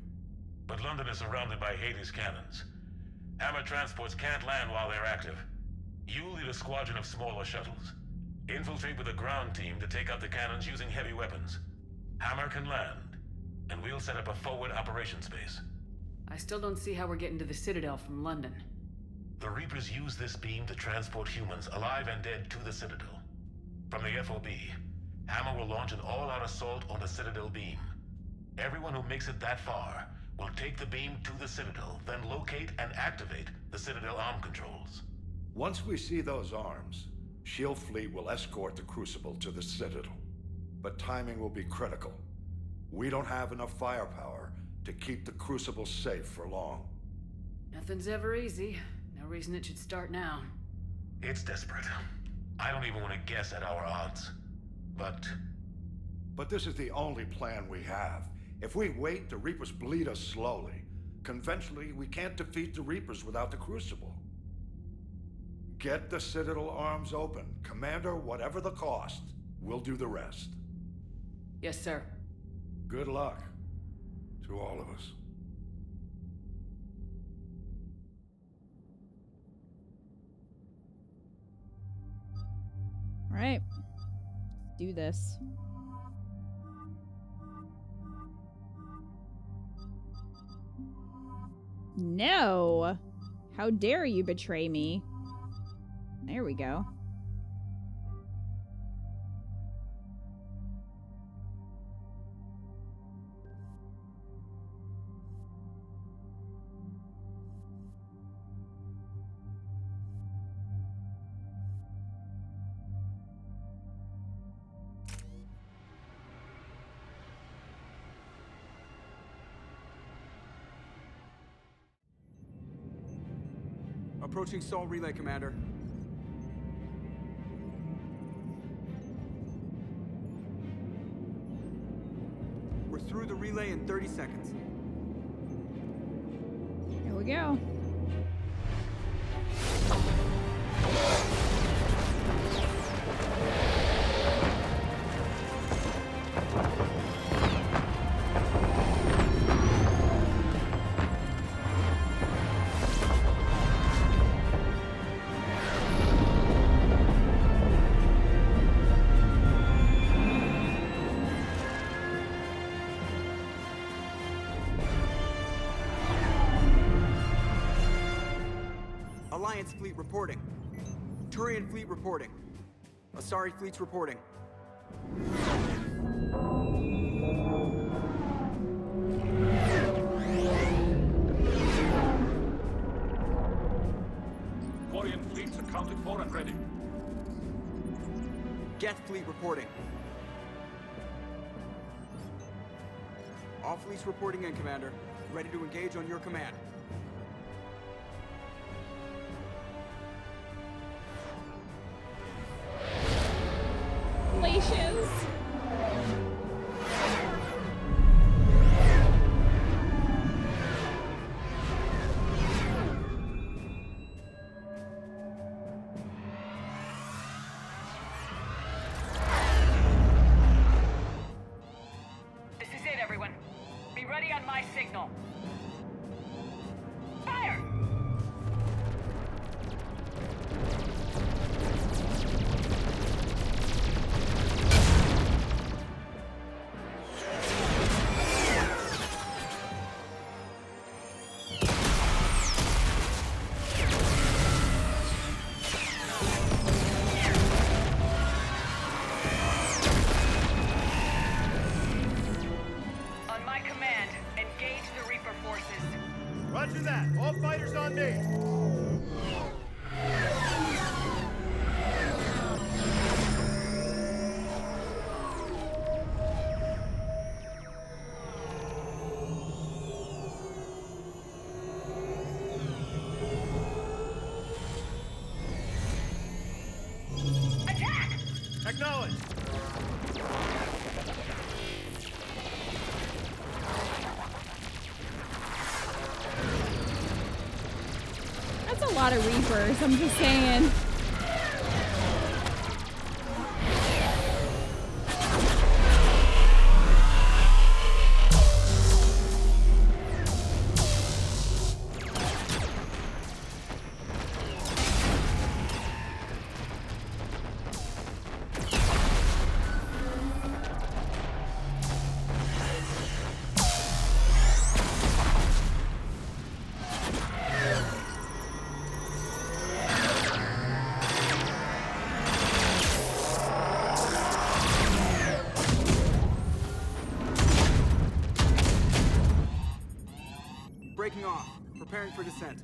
But London is surrounded by Hades cannons. Hammer transports can't land while they're active. You'll lead a squadron of smaller shuttles. Infiltrate with a ground team to take out the cannons using heavy weapons. Hammer can land, and we'll set up a forward operations base. I still don't see how we're getting to the Citadel from London. The Reapers use this beam to transport humans, alive and dead, to the Citadel. From the FOB, Hammer will launch an all-out assault on the Citadel beam. Everyone who makes it that far will take the beam to the Citadel, then locate and activate the Citadel arm controls. Once we see those arms, SHIELD fleet will escort the Crucible to the Citadel. But timing will be critical. We don't have enough firepower to keep the Crucible safe for long. Nothing's ever easy. No reason it should start now. It's desperate. I don't even want to guess at our odds. But this is the only plan we have. If we wait, the Reapers bleed us slowly. Conventionally, we can't defeat the Reapers without the Crucible. Get the Citadel arms open. Commander, whatever the cost, we'll do the rest. Yes, sir. Good luck to all of us. All right. Let's do this. No! How dare you betray me? There we go. Approaching Sol Relay, Commander. We're through the relay in 30 seconds. Here we go. Alliance fleet reporting. Turian fleet reporting. Asari fleets reporting. Quarian fleets accounted for and ready. Geth fleet reporting. All fleets reporting in, Commander. Ready to engage on your command. Congratulations. signal. Fire! On my command, engage the Reaper forces. Roger that. All fighters on me. Attack! Acknowledge. That's a lot of Reapers, I'm just saying. Breaking off. Preparing for descent.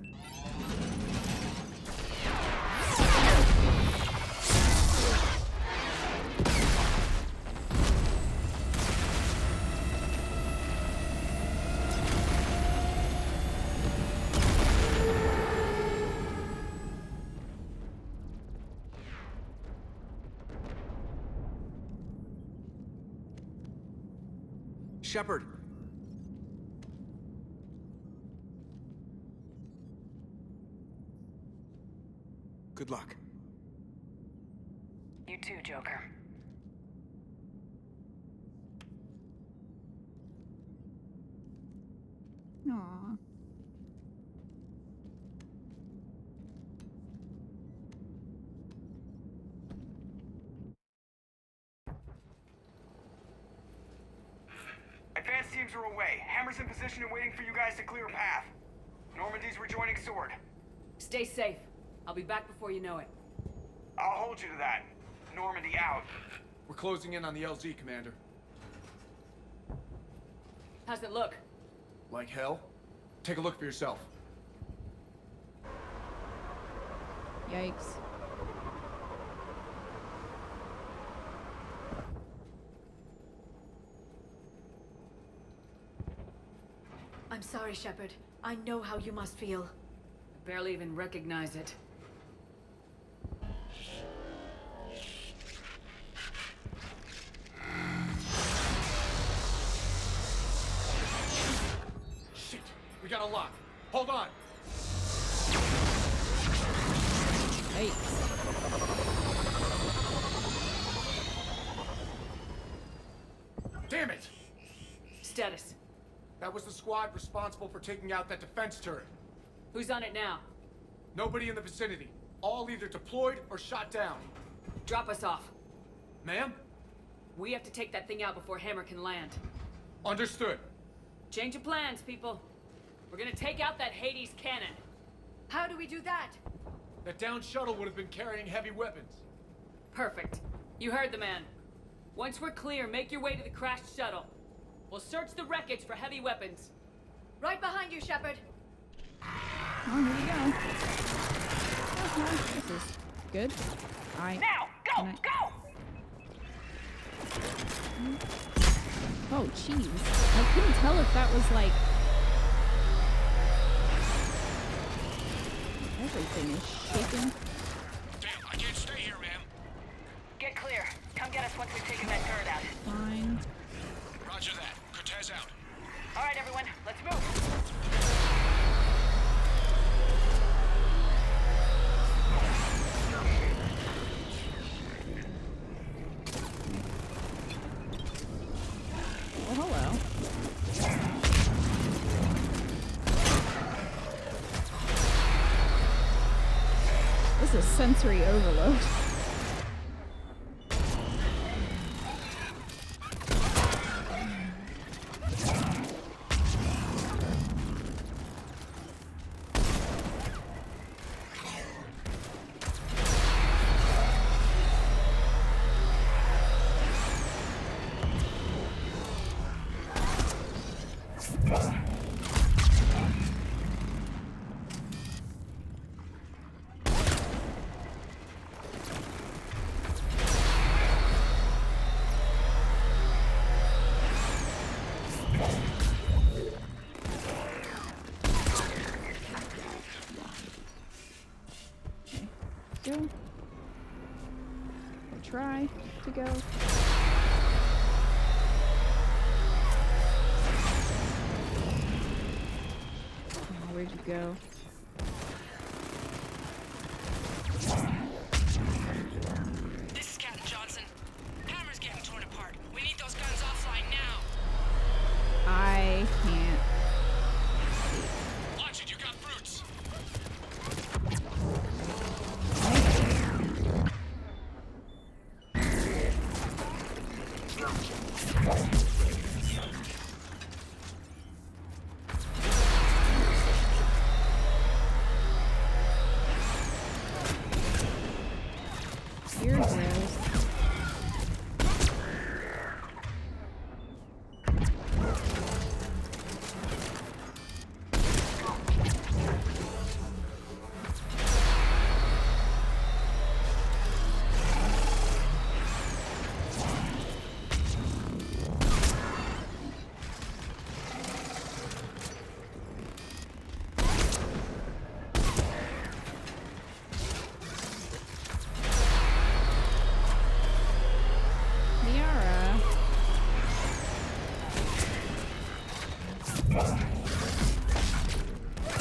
Shepard. Good luck. You too, Joker. Aww. Advanced teams are away. Hammer's in position and waiting for you guys to clear a path. Normandy's rejoining Sword. Stay safe. I'll be back before you know it. I'll hold you to that. Normandy out. We're closing in on the LZ, Commander. How's it look? Like hell? Take a look for yourself. Yikes. I'm sorry, Shepard. I know how you must feel. I barely even recognize it. Shit! We got a lock. Hold on! Yikes. Damn it! Status. That was the squad responsible for taking out that defense turret. Who's on it now? Nobody in the vicinity. All either deployed or shot down. Drop us off. Ma'am? We have to take that thing out before Hammer can land. Understood. Change of plans, people. We're gonna take out that Hades cannon. How do we do that? That downed shuttle would have been carrying heavy weapons. Perfect. You heard the man. Once we're clear, make your way to the crashed shuttle. We'll search the wreckage for heavy weapons. Right behind you, Shepard. Oh, here we go. This is good. Alright. Now, go, go! Oh, jeez. I couldn't tell if that was like... Everything is shaking. Damn, I can't stay here, man. Get clear. Come get us once we've taken that turret out. Fine. Roger that. Cortez out. All right, everyone, let's move. Oh, hello. a sensory overload. Go. Or try to go. Oh, where'd you go? This is Captain Johnson. Hammer's getting torn apart. We need those guns offline now. I can't. Watch it, you got brutes. You're gross.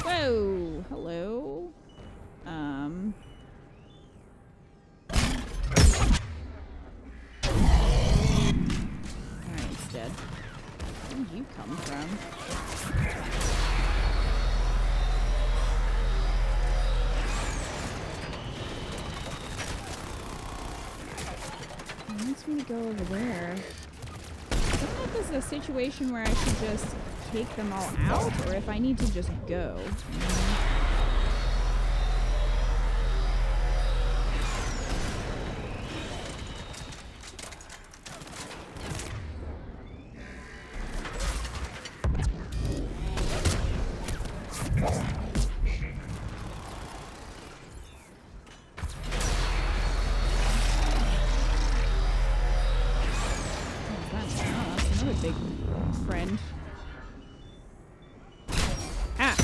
Whoa, hello. Alright, it's dead. Where did you come from? It wants me to go over there. I don't know if this is a situation where I should just take them all out, or if I need to just go. That's another big friend. Ah!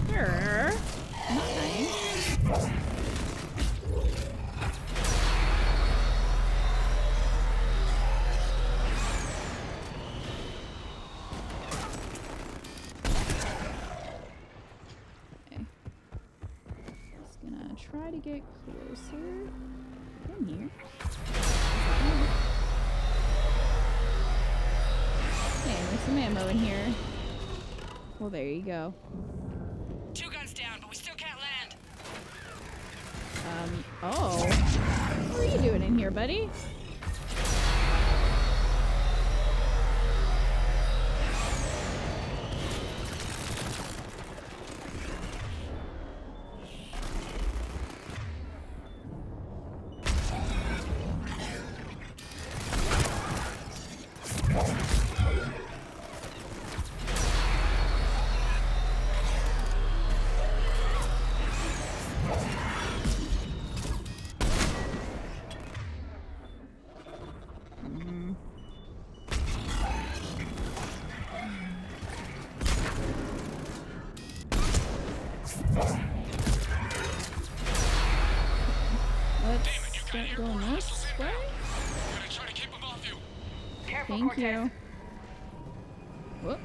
Sure. Nice. Okay. Just gonna try to get closer in here. Okay, there's some ammo in here. Well, there you go. 2 guns down, but we still can't land. Oh. What are you doing in here, buddy? Let's start going this way. Careful, Thank Cortez. you. Whoop.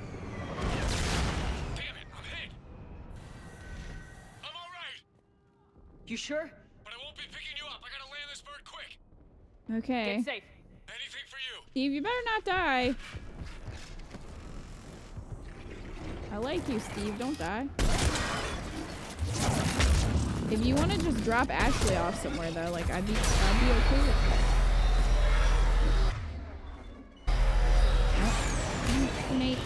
You sure? But I won't be picking you up. I gotta land this bird quick. Okay. Get safe. Anything for you. Steve, you better not die. I like you, Steve. Don't die. If you want to just drop Ashley off somewhere, though, like, I'd be okay with that. Oh, Nate.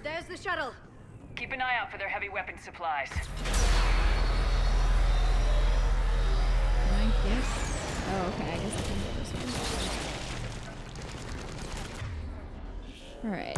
There's the shuttle. Keep an eye out for their heavy weapon supplies. Can I get? Oh, okay. I guess I can go this way. All right.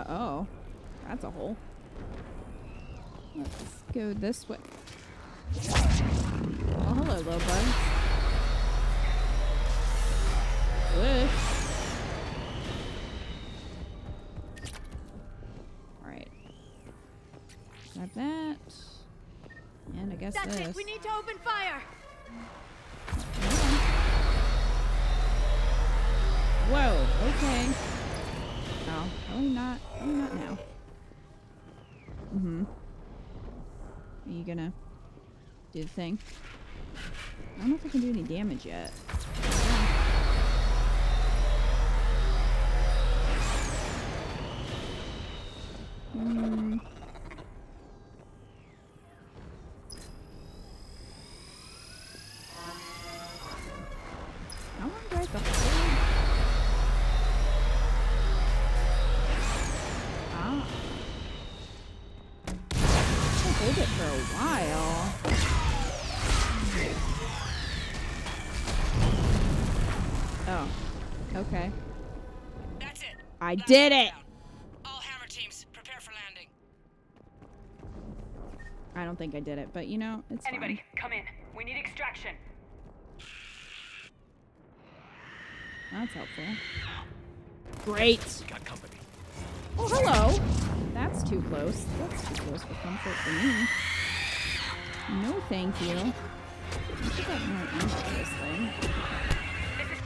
Oh. That's a hole. Let's go this way. Oh, hello, little bug. Wish. Alright. Got that. And I guess That's this. it. We need to open fire. Whoa, okay. Oh, probably not now. Are you gonna do the thing? I don't know if I can do any damage yet. How long do I have to hold? Hold it for a while. Oh, okay. That's it. I did it. All hammer teams, prepare for landing. I don't think I did it, but you know, it's Anybody, fine. come in. We need extraction. That's helpful. Great. Got company. Oh, hello. That's too close. That's too close for comfort for me. No, thank you. I should get more into this thing.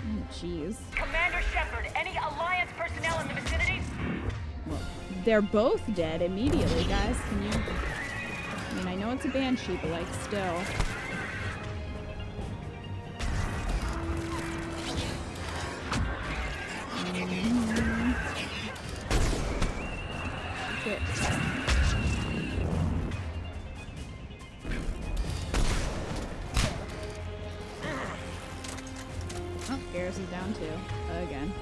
Oh, jeez. Commander Shepard, any Alliance personnel in the vicinity? Well, they're both dead immediately, guys. Can you... I mean, I know it's a banshee, but, like, still... It. Oh, Garrus is down too. Again.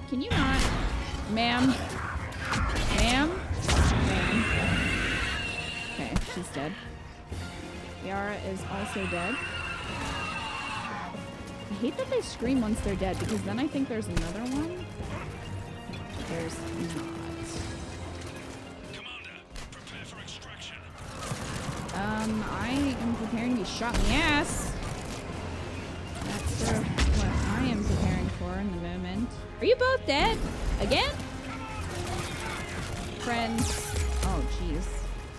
Can you not? Ma'am? Ma'am? Ma'am. Okay, she's dead. Yara is also dead. I hate that they scream once they're dead, because then I think there's another one. There's not. Commander, prepare for extraction. I am preparing to be shot in the ass. That's sort of what I am preparing for in the moment. Are you both dead? Again? Friends. Oh, jeez.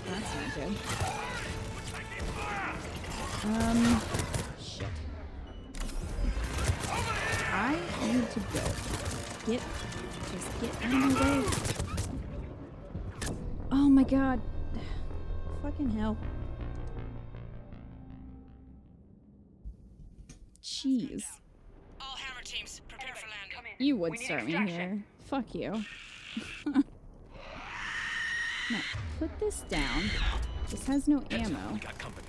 That's not good. Shit. I need to go. Just get out of my way. Oh my god. Fucking hell. Jeez. All hammer teams, prepare for landing. You would start me here. fuck you. Now, put this down. This has no ammo. We got company.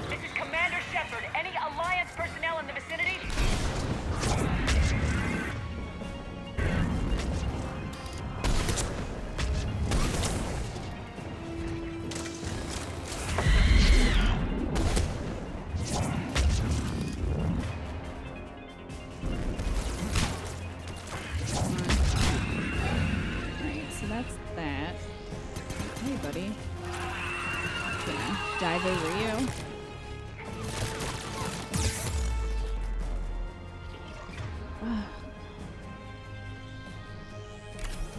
This is Commander Shepard. Any Alliance personnel in the vicinity? Alright, so that's that. Hey, buddy. Gonna dive over you.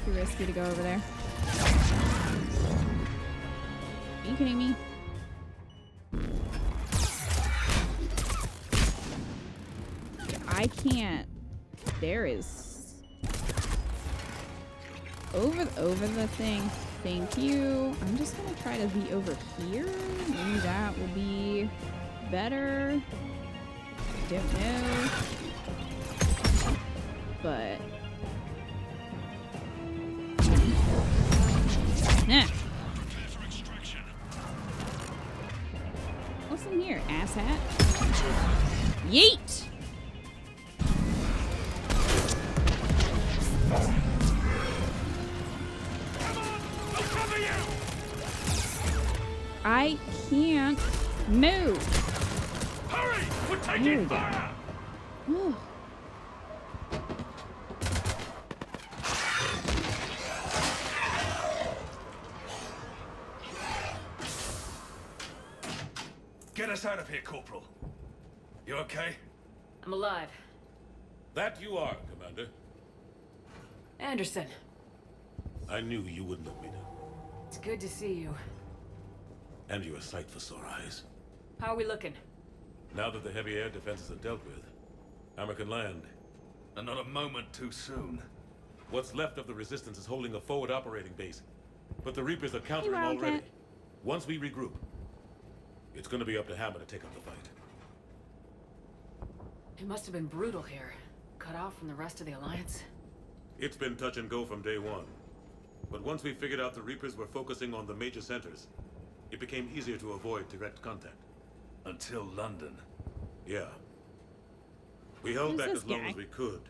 Too risky to go over there. Are you kidding me? I can't. There is over the thing. Thank you. I'm just gonna try to be over here. Maybe that will be better. Don't know. But what's in here, asshat? Yeet! I can't move. Hurry! We're taking fire! Get us out of here, Corporal. You okay? I'm alive. That you are, Commander. Anderson, I knew you wouldn't let me down. it's good to see you. And you're a sight for sore eyes. How are we looking? Now that the heavy air defenses are dealt with, Hammer can land. And not a moment too soon. What's left of the Resistance is holding a forward operating base. But the Reapers are countering Hey, Wildcat. already. Once we regroup, it's gonna be up to Hammer to take up the fight. It must have been brutal here. Cut off from the rest of the Alliance. It's been touch and go from day one. But once we figured out the Reapers were focusing on the major centers, it became easier to avoid direct contact. Until London. Yeah. We held Who's back this as long guy? as we could,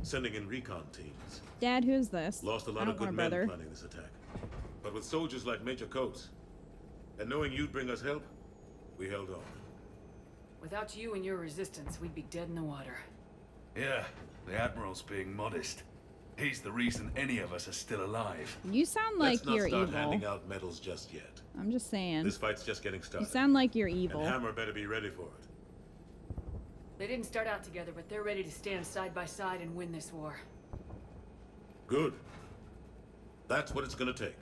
sending in recon teams. Dad, who's this? Lost a I lot don't of good want men brother. planning this attack. But with soldiers like Major Coates, and knowing you'd bring us help, we held on. Without you and your resistance, we'd be dead in the water. Yeah, the Admiral's being modest. He's the reason any of us are still alive. You sound like Let's you're not start evil. handing out medals just yet. I'm just saying. This fight's just getting You started. sound like you're evil. And Hammer better be ready for it. They didn't start out together, but they're ready to stand side by side and win this war. Good. That's what it's gonna take.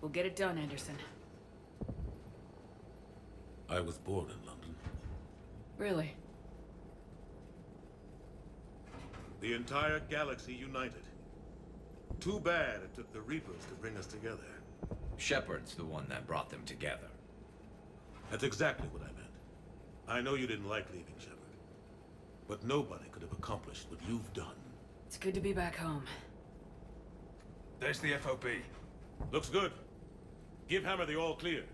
We'll get it done, Anderson. I was born in London. Really? The entire galaxy united. Too bad it took the Reapers to bring us together. Shepard's the one that brought them together. That's exactly what I meant. I know you didn't like leaving Shepard. But nobody could have accomplished what you've done. It's good to be back home. There's the FOB. Looks good. Give Hammer the all clear.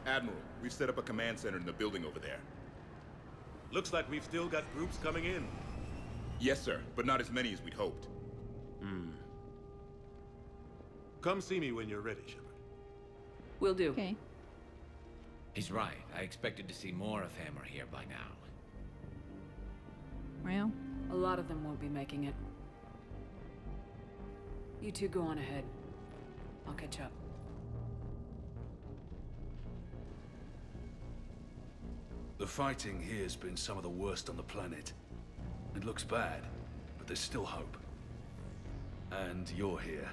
Admiral, we've set up a command center in the building over there. Looks like we've still got groups coming in. Yes, sir, but not as many as we'd hoped. Come see me when you're ready, Shepard. Will do. Okay. He's right. I expected to see more of Hammer here by now. Well, A lot of them won't be making it. You two go on ahead. I'll catch up. The fighting here's been some of the worst on the planet. It looks bad, but there's still hope. And you're here.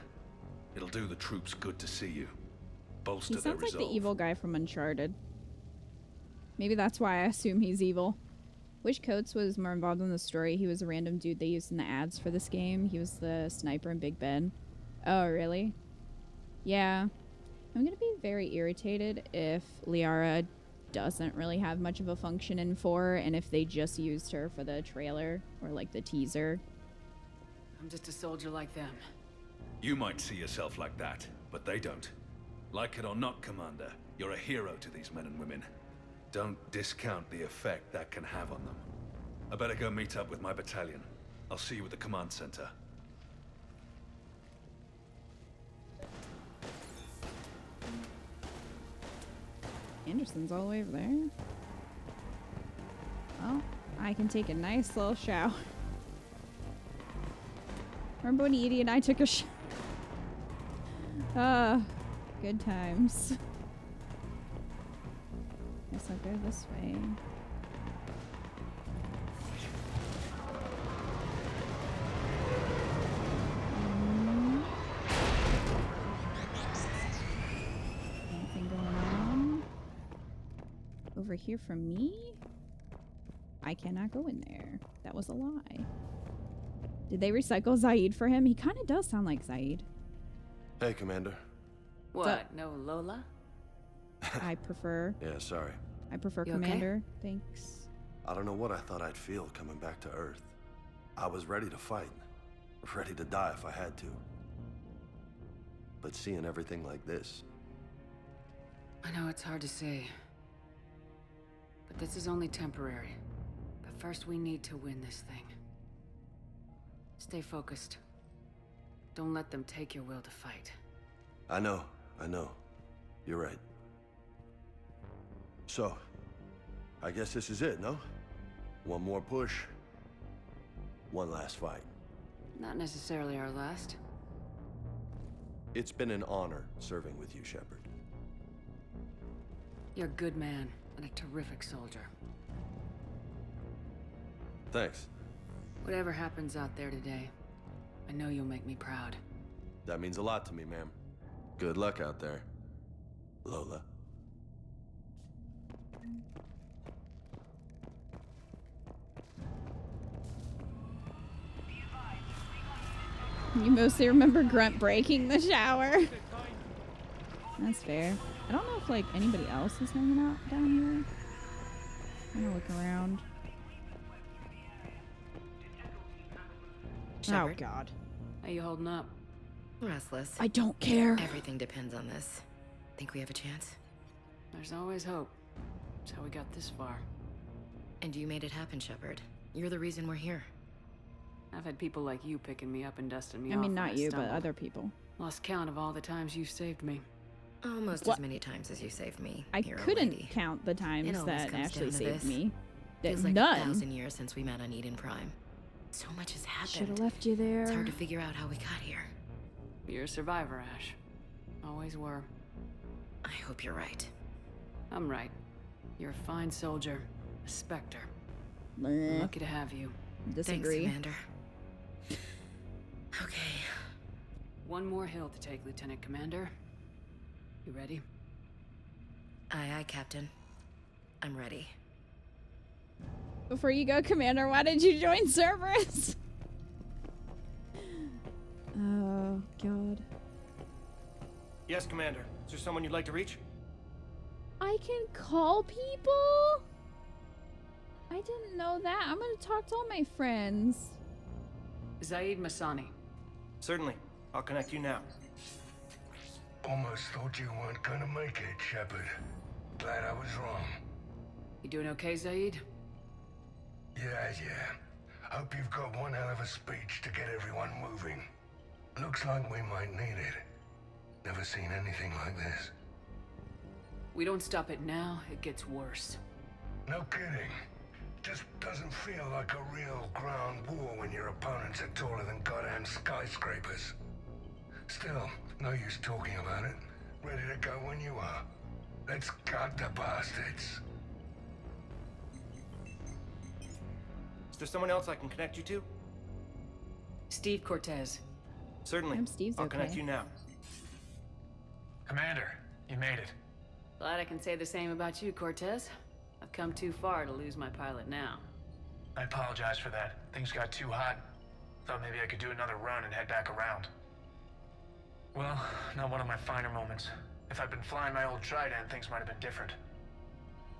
It'll do the troops good to see you. Bolster he their sounds like resolve. the evil guy from Uncharted. Maybe that's why I assume he's evil. Wish Coates was more involved in the story. He was a random dude they used in the ads for this game. He was the sniper in Big Ben. Oh, really? Yeah. I'm gonna be very irritated if Liara doesn't really have much of a function in 4, and if they just used her for the trailer or like the teaser. I'm just a soldier like them. You might see yourself like that, but they don't. Like it or not, Commander, you're a hero to these men and women. Don't discount the effect that can have on them. I better go meet up with my battalion. I'll see you at the command center. Anderson's all the way over there. Well, I can take a nice little shower. Remember when Edie and I took a shower? Good times. Guess I'll go this way. Anything going on? Over here from me? I cannot go in there. That was a lie. Did they recycle Zaid for him? He kind of does sound like Zaid. Hey, Commander. What? No Lola? I prefer. Yeah, sorry. I prefer You Commander. Thanks. I don't know what I thought I'd feel coming back to Earth. I was ready to fight. Ready to die if I had to. But seeing everything like this... I know it's hard to say. But this is only temporary. But first we need to win this thing. Stay focused. Don't let them take your will to fight. I know. You're right. So, I guess this is it, no? One more push. One last fight. Not necessarily our last. It's been an honor serving with you, Shepard. You're a good man and a terrific soldier. Thanks. Whatever happens out there today, I know you'll make me proud. That means a lot to me, ma'am. Good luck out there, Lola. You mostly remember Grunt breaking the shower. That's fair. I don't know if like anybody else is hanging out down here. I'm gonna look around. Shepard. Oh God. How you holding up? Restless. I don't care. Everything depends on this. Think we have a chance? There's always hope. That's how we got this far. And you made it happen, Shepard. You're the reason we're here. I've had people like you picking me up and dusting me I off mean, when not you, but stumbled. other people. Lost count of all the times you've saved me. Almost What? as many times as you saved me. I hero couldn't lady. count the It times always that comes Ashley down to saved this. me. Feels like None. 1,000 years since we met on Eden Prime. So much has happened. Should have left you there. It's hard to figure out how we got here. You're a survivor, Ash. Always were. I hope you're right. I'm right. You're a fine soldier. A Spectre. Bleh. Lucky to have you. Disagree. Thanks, Commander. Okay. One more hill to take, Lieutenant Commander. You ready? Aye, aye, Captain. I'm ready. Before you go, Commander, why did you join Cerberus? Oh, God. Yes, Commander. Is there someone you'd like to reach? I can call people? I didn't know that. I'm gonna talk to all my friends. Zaid Masani. Certainly. I'll connect you now. Almost thought you weren't gonna make it, Shepard. glad I was wrong. You doing okay, Zaid? Yeah. Hope you've got one hell of a speech to get everyone moving. Looks like we might need it. Never seen anything like this. We don't stop it now, it gets worse. No kidding. Just doesn't feel like a real ground war when your opponents are taller than goddamn skyscrapers. Still, no use talking about it. Ready to go when you are. Let's gut the bastards. Is there someone else I can connect you to? Steve Cortez. Certainly. Steve's I'll okay. connect you now. Commander, you made it. Glad I can say the same about you, Cortez. I've come too far to lose my pilot now. I apologize for that. Things got too hot. Thought maybe I could do another run and head back around. Well, not one of my finer moments. If I'd been flying my old Trident, things might have been different.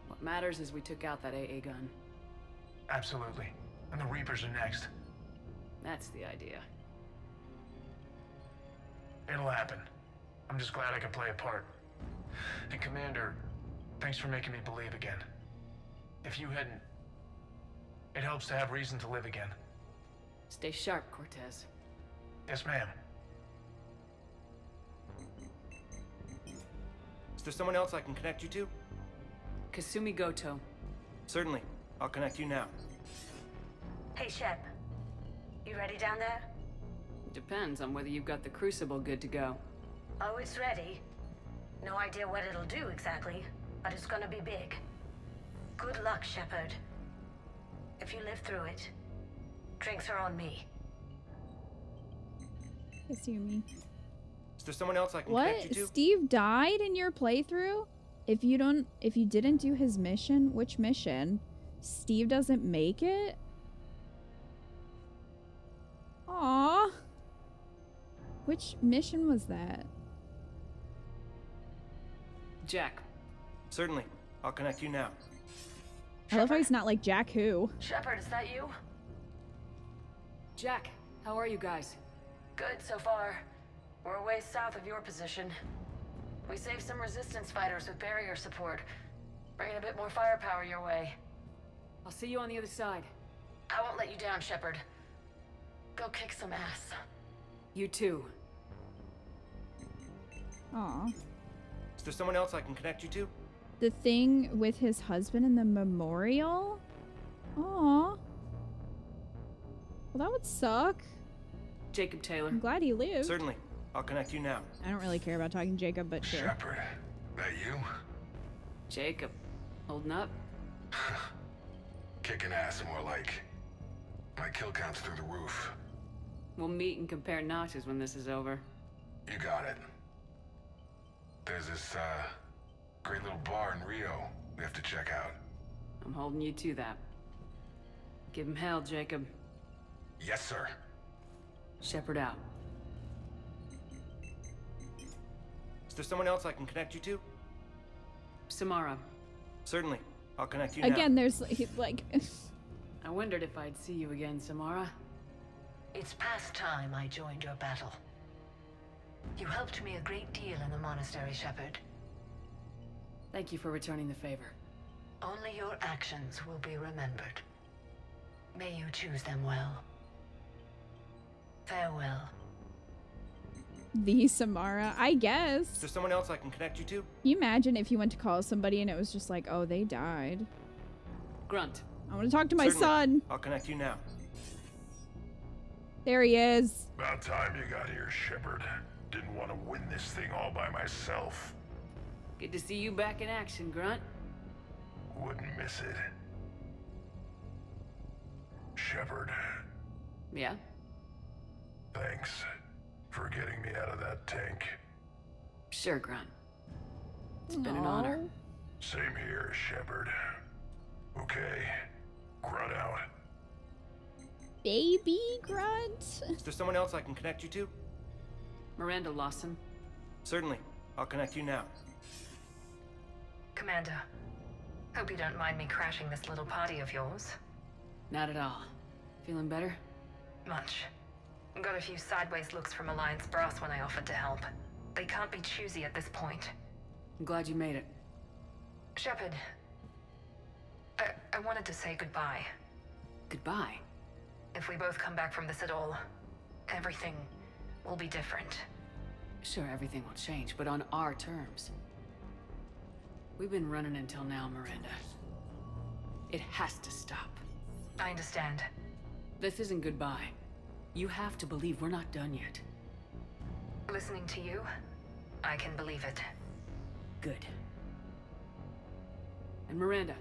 What matters is we took out that AA gun. Absolutely. And the Reapers are next. That's the idea. It'll happen. I'm just glad I could play a part. And Commander, thanks for making me believe again. If you hadn't... It helps to have reason to live again. Stay sharp, Cortez. Yes, ma'am. Is there someone else I can connect you to? Kasumi Goto. Certainly. I'll connect you now. Hey, Shep. You ready down there? Depends on whether you've got the Crucible good to go. Oh, it's ready. No idea what it'll do exactly, but it's gonna be big. Good luck, Shepard. If you live through it, drinks are on me. Kasumi. Is there someone else I can connect you What? to? Steve died in your playthrough? If you didn't do his mission, which mission? Steve doesn't make it? Aww. Which mission was that? Jack. Certainly. I'll connect you now. I love how he's not like Jack who. Shepard, is that you? Jack, how are you guys? Good so far. We're a ways south of your position. We saved some resistance fighters with barrier support. Bringing a bit more firepower your way. I'll see you on the other side. I won't let you down, Shepard. Go kick some ass. You too. Aw. Is there someone else I can connect you to? The thing with his husband in the memorial? Aw. Well, that would suck. Jacob Taylor. I'm glad he lived. Certainly. I'll connect you now. I don't really care about talking to Jacob, but sure. Shepard, that you? Jacob. Holding up? Kicking ass more like. My kill count's through the roof. We'll meet and compare notches when this is over. You got it. There's this, great little bar in Rio we have to check out. I'm holding you to that. Give him hell, Jacob. Yes, sir. Shepard out. Is there someone else I can connect you to? Samara. Certainly. I'll connect you now. Again, there's like... I wondered if I'd see you again, Samara. It's past time I joined your battle. You helped me a great deal in the monastery, Shepard. Thank you for returning the favor. Only your actions will be remembered. May you choose them well. Farewell. The Samara, I guess. Is there someone else I can connect you to? Can you imagine if you went to call somebody and it was just like, oh, they died? Grunt. I want to talk to my Certainly. son. I'll connect you now. There he is. About time you got here, Shepard. Didn't want to win this thing all by myself. Good to see you back in action, Grunt. Wouldn't miss it. Shepard, Yeah? thanks for getting me out of that tank. Sure, Grunt. It's been an honor. Same here, Shepard. Okay, Grunt out. Baby Grunt. Is there someone else I can connect you to? Miranda Lawson. Certainly. I'll connect you now. Commander, hope you don't mind me crashing this little party of yours. Not at all. Feeling better? Much. Got a few sideways looks from Alliance brass when I offered to help. They can't be choosy at this point. I'm glad you made it. Shepard, I wanted to say goodbye. Goodbye? If we both come back from this at all, everything will be different. Sure, everything will change, but on our terms. We've been running until now, Miranda. It has to stop. I understand. This isn't goodbye. You have to believe we're not done yet. Listening to you, I can believe it. Good. And Miranda.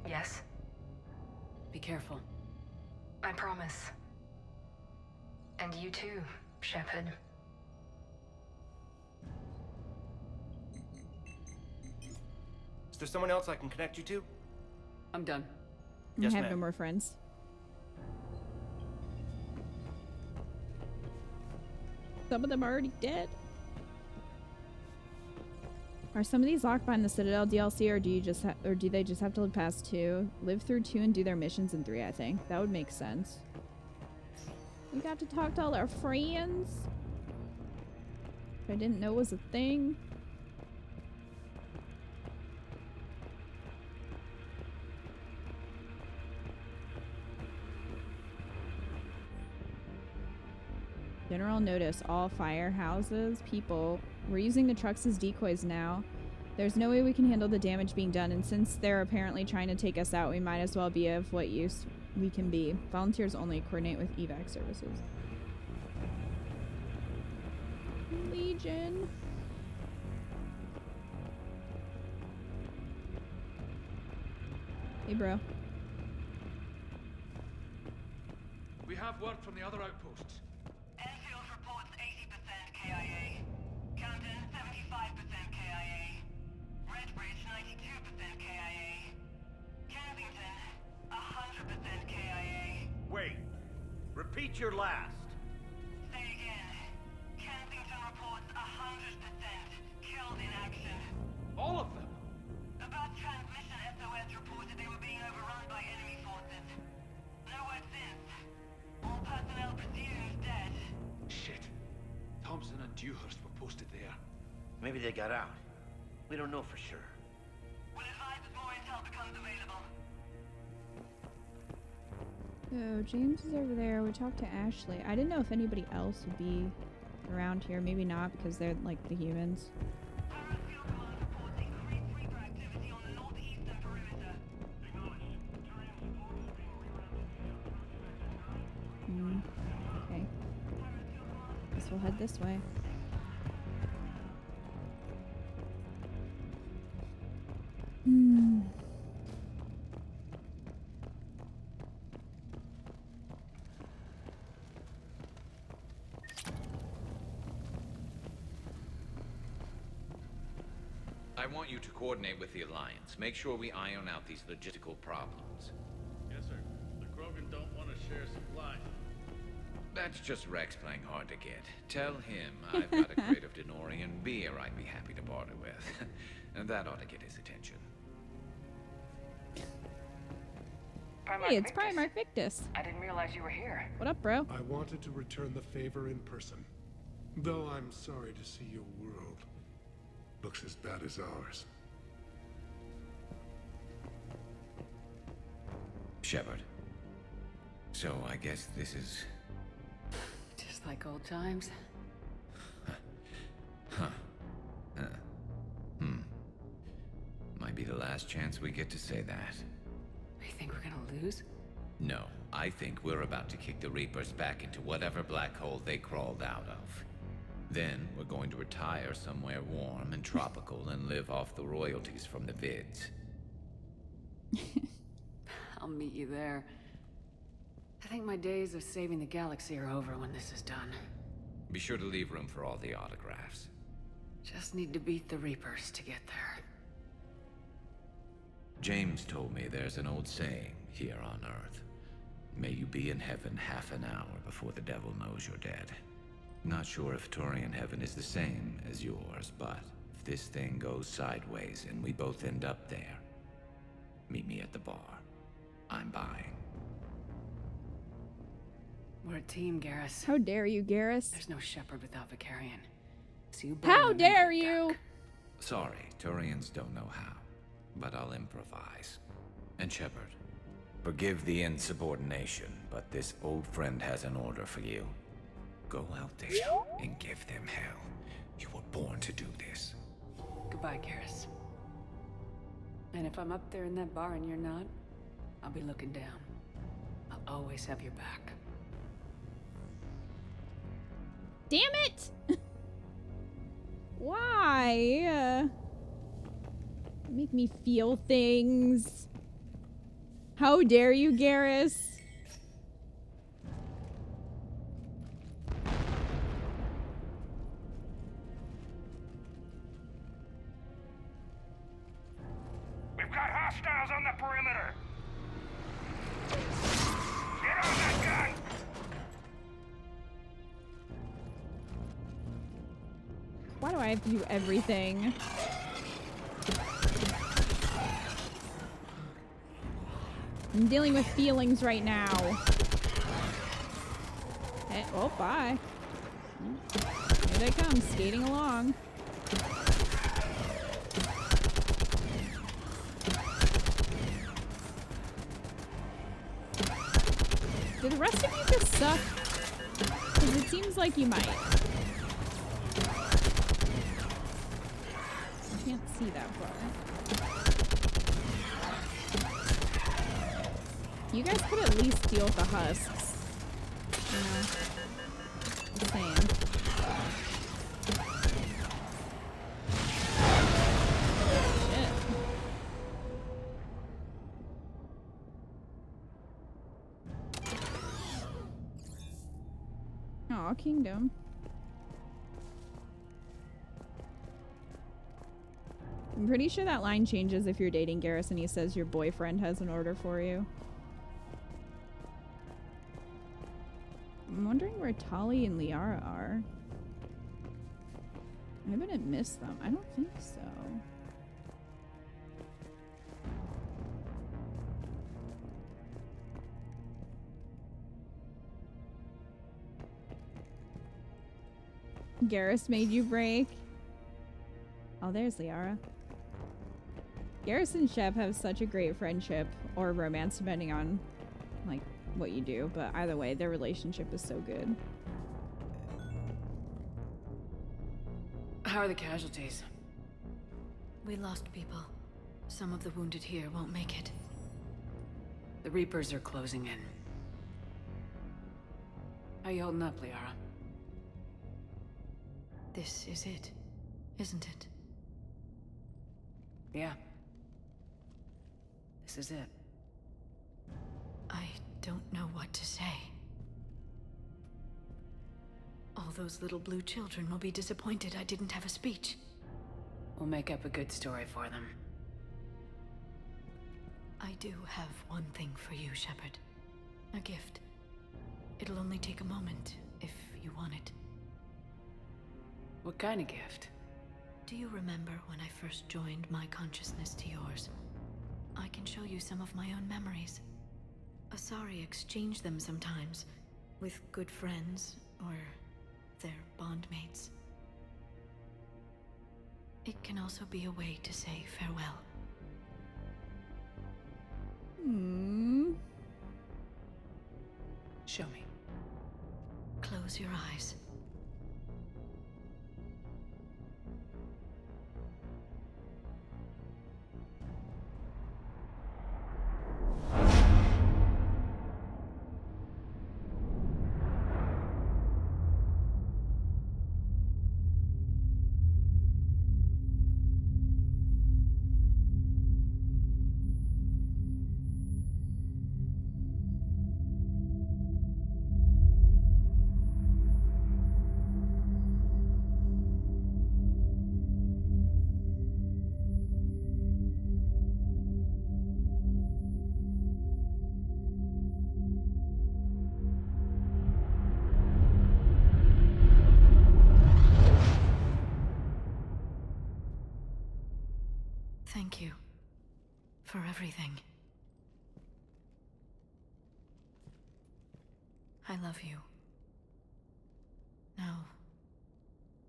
Yes? Be careful. I promise. And you too, Shepard. Is there someone else I can connect you to? I'm done. Yes, I have ma'am. no more friends. Some of them are already dead. Are some of these locked behind the Citadel DLC, or do they just have to live past 2? Live through 2 and do their missions in 3, I think. That would make sense. We got to talk to all our friends. I didn't know was a thing. General notice, all firehouses, people. We're using the trucks as decoys now. There's no way we can handle the damage being done, and since they're apparently trying to take us out, we might as well be of what use we can be. Volunteers only. Coordinate with evac services. Legion. Hey, bro. We have word from the other outposts. Enfield reports 80% KIA. Camden, 75% KIA. Redbridge, 92% KIA. Kensington, 100% KIA. Wait. Repeat your last. Say again. Kensington reports 100% killed in action. All of them? About transmission, SOS reported they were being overrun by enemy forces. No word since. All personnel presumed dead. Shit. Thompson and Dewhurst were posted there. Maybe they got out. We don't know for sure. We'll advise as more intel becomes available. So, James is over there. We talked to Ashley. I didn't know if anybody else would be around here. Maybe not, because they're like the humans. Okay. Guess we'll head this way. I want you to coordinate with the Alliance. Make sure we iron out these logistical problems. Yes, sir. The Krogan don't want to share supplies. That's just Rex playing hard to get. Tell him I've got a crate of Denorian beer I'd be happy to barter with. And that ought to get his attention. Hey, it's Primarch Victus. I didn't realize you were here. What up, bro? I wanted to return the favor in person. Though I'm sorry to see your world looks as bad as ours. Shepard. So I guess this is... Just like old times. Might be the last chance we get to say that. You think we're gonna lose? No, I think we're about to kick the Reapers back into whatever black hole they crawled out of. Then we're going to retire somewhere warm and tropical and live off the royalties from the vids. I'll meet you there. I think my days of saving the galaxy are over when this is done. Be sure to leave room for all the autographs. Just need to beat the Reapers to get there. James told me there's an old saying here on Earth. May you be in heaven half an hour before the devil knows you're dead. Not sure if Turian heaven is the same as yours, but if this thing goes sideways and we both end up there, meet me at the bar. I'm buying. We're a team, Garrus. How dare you, Garrus? There's no Shepard without Vicarian. So you How dare you? Sorry, Turians don't know how. but I'll improvise. And Shepard, forgive the insubordination, but this old friend has an order for you. Go out there and give them hell. You were born to do this. Goodbye, Garrus. And if I'm up there in that bar and you're not, I'll be looking down. I'll always have your back. Damn it! Why? Make me feel things. How dare you, Garrus? We've got hostiles on the perimeter. Get on that gun! Why do I have to do everything? I'm dealing with feelings right now. Hey, oh, bye. Here they come, skating along. Do the rest of you just suck? Because it seems like you might. I can't see that far. You guys could at least deal with the husks. You know? Just saying. Shit. Aw, Kingdom. I'm pretty sure that line changes if you're dating Garrus and he says your boyfriend has an order for you. I'm wondering where Tali and Liara are. I didn't miss them. I don't think so. Garrus made you break. Oh, there's Liara. Garrus and Shep have such a great friendship or romance depending on like what you do, but either way their relationship is so good. How are the casualties? We lost people. Some of the wounded here won't make it. The Reapers are closing in. How you holding up, Liara? This is it, isn't it? Yeah. This is it. I don't know what to say. All those little blue children will be disappointed I didn't have a speech. We'll make up a good story for them. I do have one thing for you, Shepard. A gift. It'll only take a moment, if you want it. What kind of gift? Do you remember when I first joined my consciousness to yours? I can show you some of my own memories. Asari exchange them sometimes, with good friends, or their bondmates. It can also be a way to say farewell. Show me. Close your eyes. Thank you for everything. I love you. Now,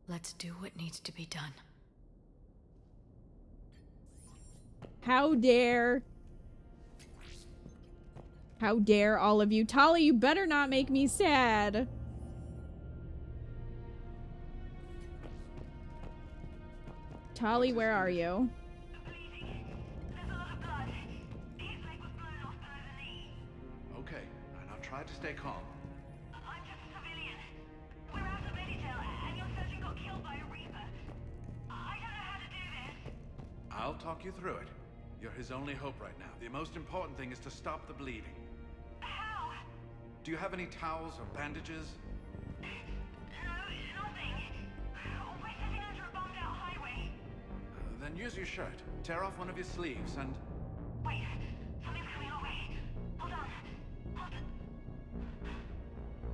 let's do what needs to be done. How dare... How dare all of you. Tali, you better not make me sad. Tali, where are you? Okay, now try to stay calm. I'm just a civilian. We're out of Meditail, and your surgeon got killed by a Reaper. I don't know how to do this. I'll talk you through it. You're his only hope right now. The most important thing is to stop the bleeding. How? Do you have any towels or bandages? No, nothing. We're sitting under a bombed-out highway. Then use your shirt. Tear off one of your sleeves and... Wait, something's coming our way. Hold on. Hold on.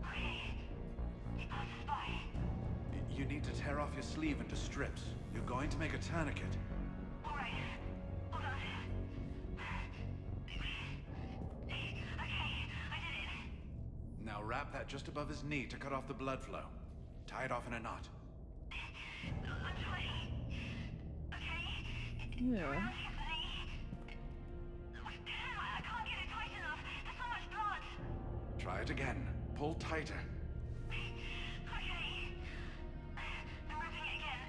Okay. It passes by. You need to tear off your sleeve into strips. You're going to make a tourniquet. Alright. Hold on. Okay, I did it. Now wrap that just above his knee to cut off the blood flow. Tie it off in a knot. I'm trying. Okay? Yeah. Around his knee. Damn, I can't get it tight enough. There's so much blood. Try it again. Pull tighter. Okay. I'm wrapping it again.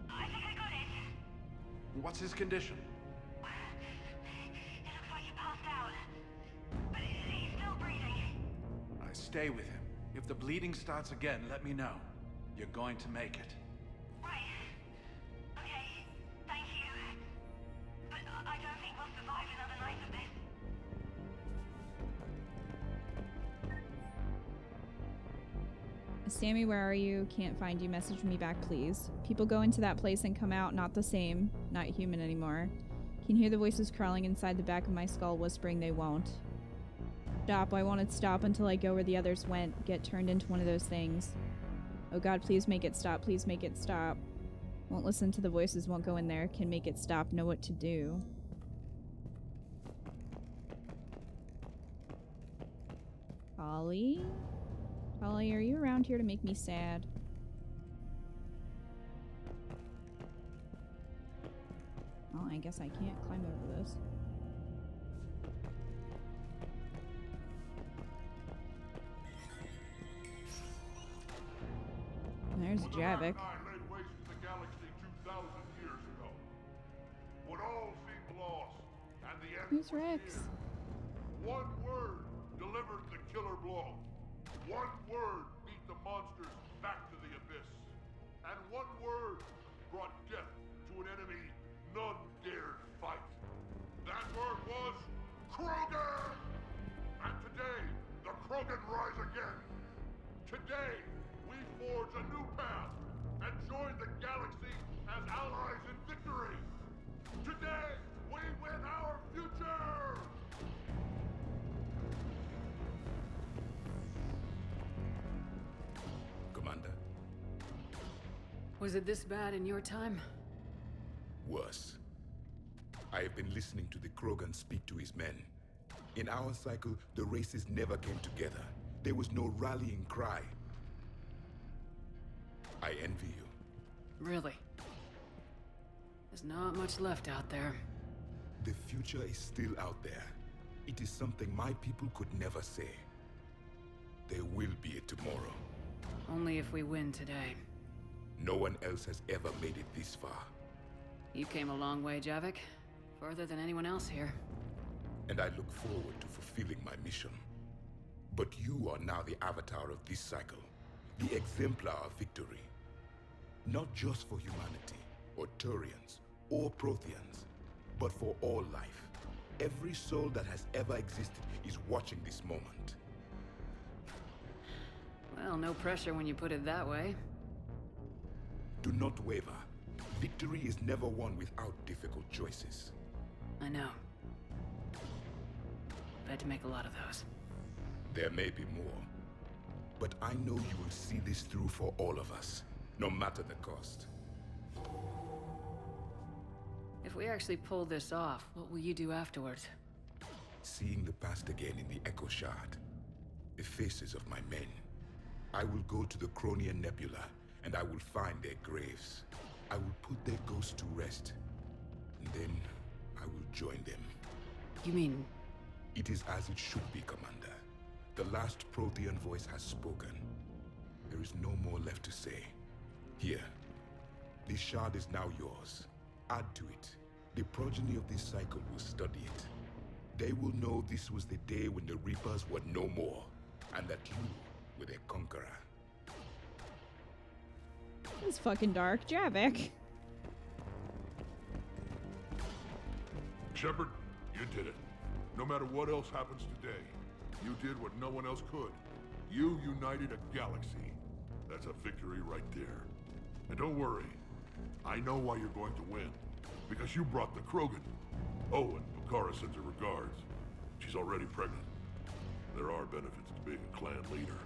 I think I got it. What's his condition? It looks like he passed out. But he's still breathing. I stay with him. If the bleeding starts again, let me know. You're going to make it. Right. Okay. Thank you. But I don't think we'll survive another night of this. Sammy, where are you? Can't find you. Message me back, please. People go into that place and come out not the same. Not human anymore. Can hear the voices crawling inside the back of my skull whispering they won't. Stop. I wanted to stop until I go where the others went. Get turned into one of those things. Oh god, please make it stop. Please make it stop. Won't listen to the voices. Won't go in there. Can make it stop. Know what to do. Ollie? Ollie, are you around here to make me sad? Oh, I guess I can't climb over this. There's Javik. Laid waste to the galaxy 2,000 years ago. When all seemed lost, and the end Who's was Rex? near, one word delivered the killer blow. One word beat the monsters back to the abyss. And one word brought death to an enemy none dared fight. That word was Krogan! And today, the Krogan rise again. Today, we forge a new path and join the galaxy as allies in victory. Today, we win our future! Commander, Was it this bad in your time? worse. I have been listening to the Krogan speak to his men. In our cycle, the races never came together. There was no rallying cry. I envy you. Really? There's not much left out there. The future is still out there. It is something my people could never say. There will be a tomorrow. Only if we win today. No one else has ever made it this far. You came a long way, Javik. Further than anyone else here. And I look forward to fulfilling my mission. But you are now the avatar of this cycle. The exemplar of victory. Not just for humanity, or Turians, or Protheans, but for all life. Every soul that has ever existed is watching this moment. Well, no pressure when you put it that way. Do not waver. Victory is never won without difficult choices. I know. I've had to make a lot of those. There may be more. But I know you will see this through for all of us, no matter the cost. If we actually pull this off, what will you do afterwards? Seeing the past again in the Echo Shard, the faces of my men. I will go to the Cronian Nebula, and I will find their graves. I will put their ghosts to rest. And then I will join them. You mean... It is as it should be, Commander. The last Prothean voice has spoken. There is no more left to say. Here. This shard is now yours. Add to it. The progeny of this cycle will study it. They will know this was the day when the Reapers were no more, and that you were their conqueror. It's fucking dark. Javik. Shepard, you did it. No matter what else happens today, you did what no one else could. You united a galaxy. That's a victory right there. And don't worry, I know why you're going to win. Because you brought the Krogan. Oh, and Bakara sends her regards. She's already pregnant. There are benefits to being a clan leader.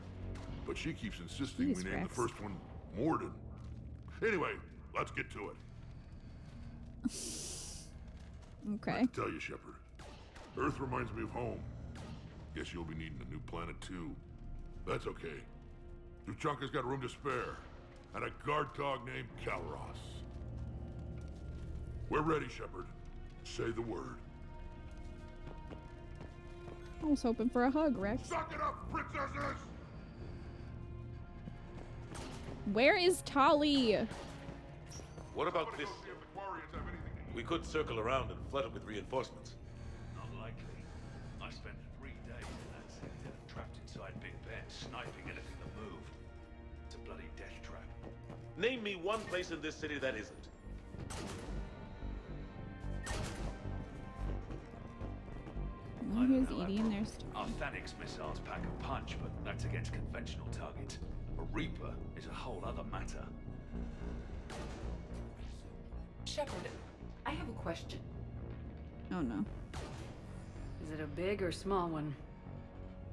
But she keeps insisting we name the first one Morden. Anyway, let's get to it. Okay. I have to tell you, Shepard. Earth reminds me of home. Guess you'll be needing a new planet too. That's okay. Tuchanka's got room to spare. And a guard dog named Kalros. We're ready, Shepard. Say the word. I was hoping for a hug, Rex. Suck it up, princesses! Where is Tali? What about this? We could circle around and flood it with reinforcements. Not likely. I spent 3 days in that sector, trapped inside Big Ben, sniping anything that moved. It's a bloody death trap. Name me one place in this city that isn't. Well, here's Edie and there's Our Thanix missiles pack a punch, but that's against conventional targets. A Reaper is a whole other matter. Shepard, I have a question. Oh no. Is it a big or small one?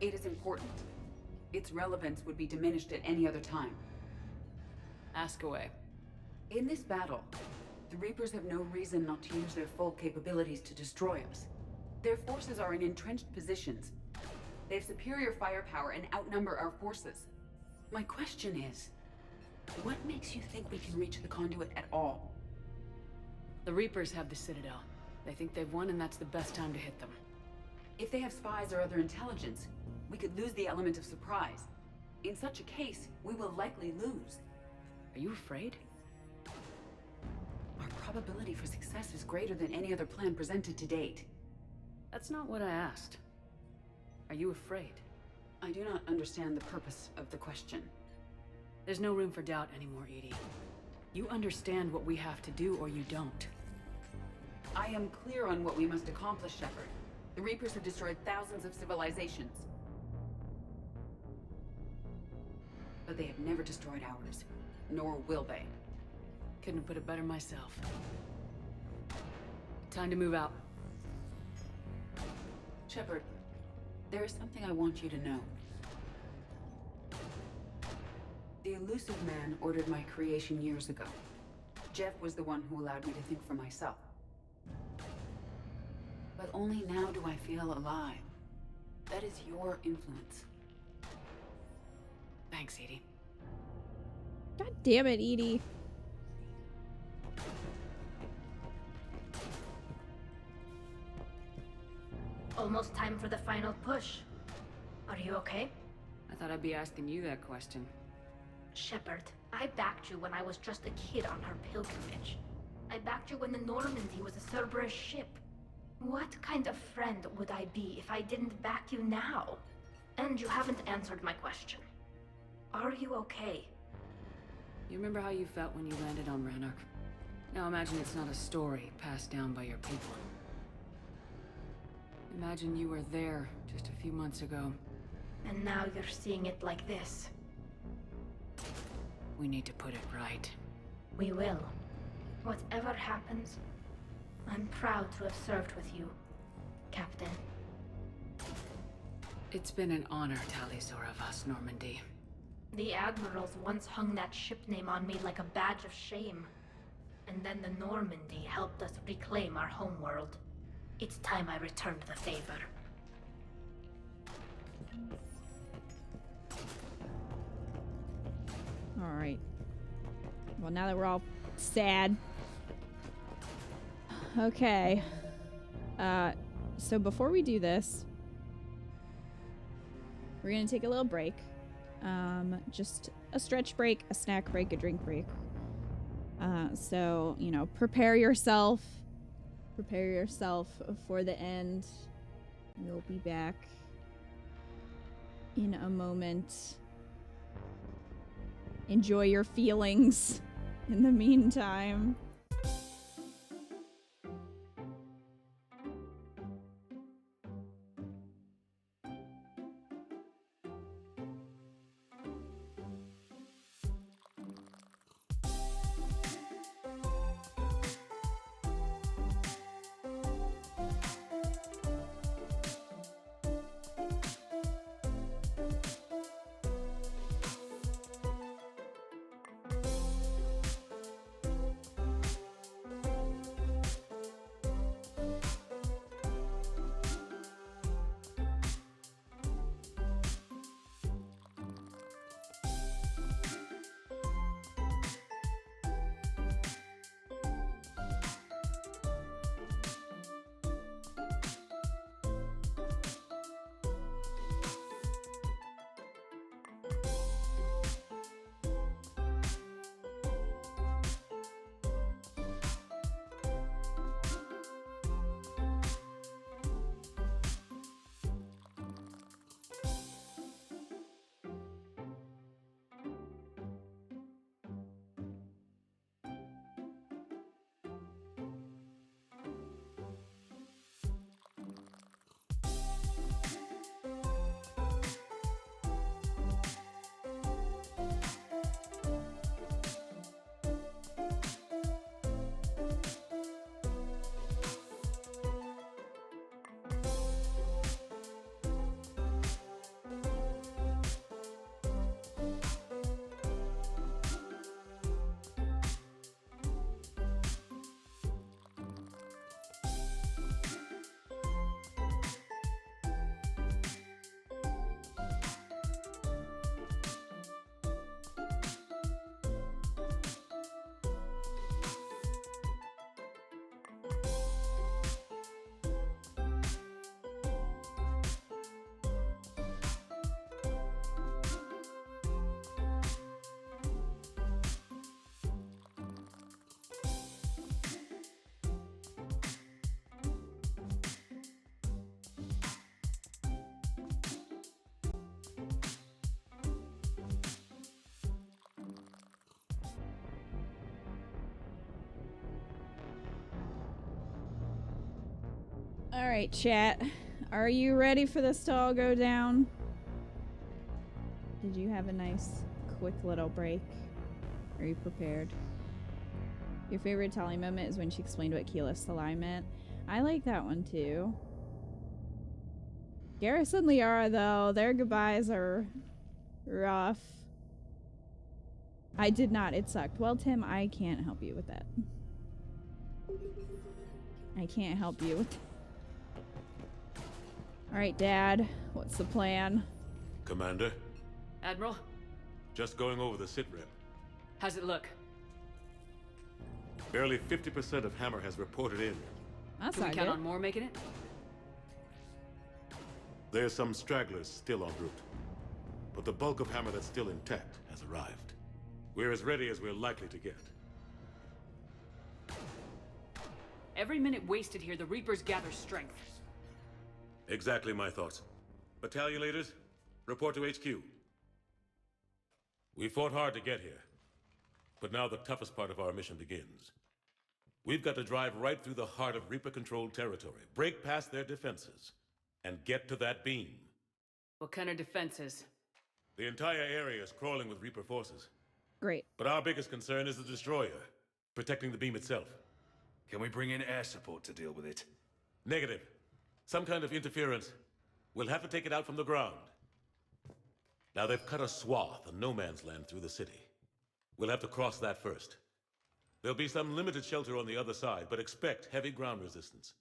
It is important. Its relevance would be diminished at any other time. Ask away. In this battle, the Reapers have no reason not to use their full capabilities to destroy us. Their forces are in entrenched positions. They have superior firepower and outnumber our forces. My question is, what makes you think we can reach the conduit at all? The Reapers have the Citadel. They think they've won and that's the best time to hit them. If they have spies or other intelligence, we could lose the element of surprise. In such a case, we will likely lose. Are you afraid? Our probability for success is greater than any other plan presented to date. That's not what I asked. Are you afraid? I do not understand the purpose of the question. There's no room for doubt anymore, Edie. You understand what we have to do or you don't. I am clear on what we must accomplish, Shepard. The Reapers have destroyed thousands of civilizations. But they have never destroyed ours. Nor will they. Couldn't have put it better myself. Time to move out. Shepard, there is something I want you to know. The Elusive Man ordered my creation years ago. Jeff was the one who allowed me to think for myself. But only now do I feel alive. That is your influence. Thanks, Edie. God damn it, Edie. Almost time for the final push. Are you okay? I thought I'd be asking you that question. Shepard, I backed you when I was just a kid on her pilgrimage. I backed you when the Normandy was a Cerberus ship. What kind of friend would I be if I didn't back you now? And you haven't answered my question. Are you okay? You remember how you felt when you landed on Ranark? Now imagine it's not a story passed down by your people. Imagine you were there just a few months ago. And now you're seeing it like this. We need to put it right. We will. Whatever happens, I'm proud to have served with you, Captain. It's been an honor, Tali'Zorah Vas Normandy. The Admirals once hung that ship name on me like a badge of shame. And then the Normandy helped us reclaim our homeworld. It's time I returned the favor. Alright. Well, now that we're all Sad. Okay. So before we do this, we're gonna take a little break. Just a stretch break, a snack break, a drink break. So, you know, prepare yourself. Prepare yourself for the end. We'll be back in a moment. Enjoy your feelings in the meantime. Alright, chat. Are you ready for this to all go down? Did you have a nice, quick little break? Are you prepared? Your favorite Tali moment is when she explained what keyless Salai meant. I like that one too. Garrus and Liara, though, their goodbyes are rough. I did not. It sucked. Well, Tim, I can't help you with that. I can't help you with that. Alright, Dad. What's the plan? Commander? Admiral? Just going over the sitrep. How's it look? Barely 50% of Hammer has reported in. That's Can we not count good. on more making it? There's some stragglers still en route. But the bulk of Hammer that's still intact has arrived. We're as ready as we're likely to get. Every minute wasted here, the Reapers gather strength. Exactly my thoughts. Battalion leaders, report to HQ. We fought hard to get here. But now the toughest part of our mission begins. We've got to drive right through the heart of Reaper-controlled territory, break past their defenses, and get to that beam. What kind of defenses? The entire area is crawling with Reaper forces. Great. But our biggest concern is the destroyer, protecting the beam itself. Can we bring in air support to deal with it? Negative. Some kind of interference. We'll have to take it out from the ground. Now they've cut a swath of no man's land through the city. We'll have to cross that first. There'll be some limited shelter on the other side, but expect heavy ground resistance.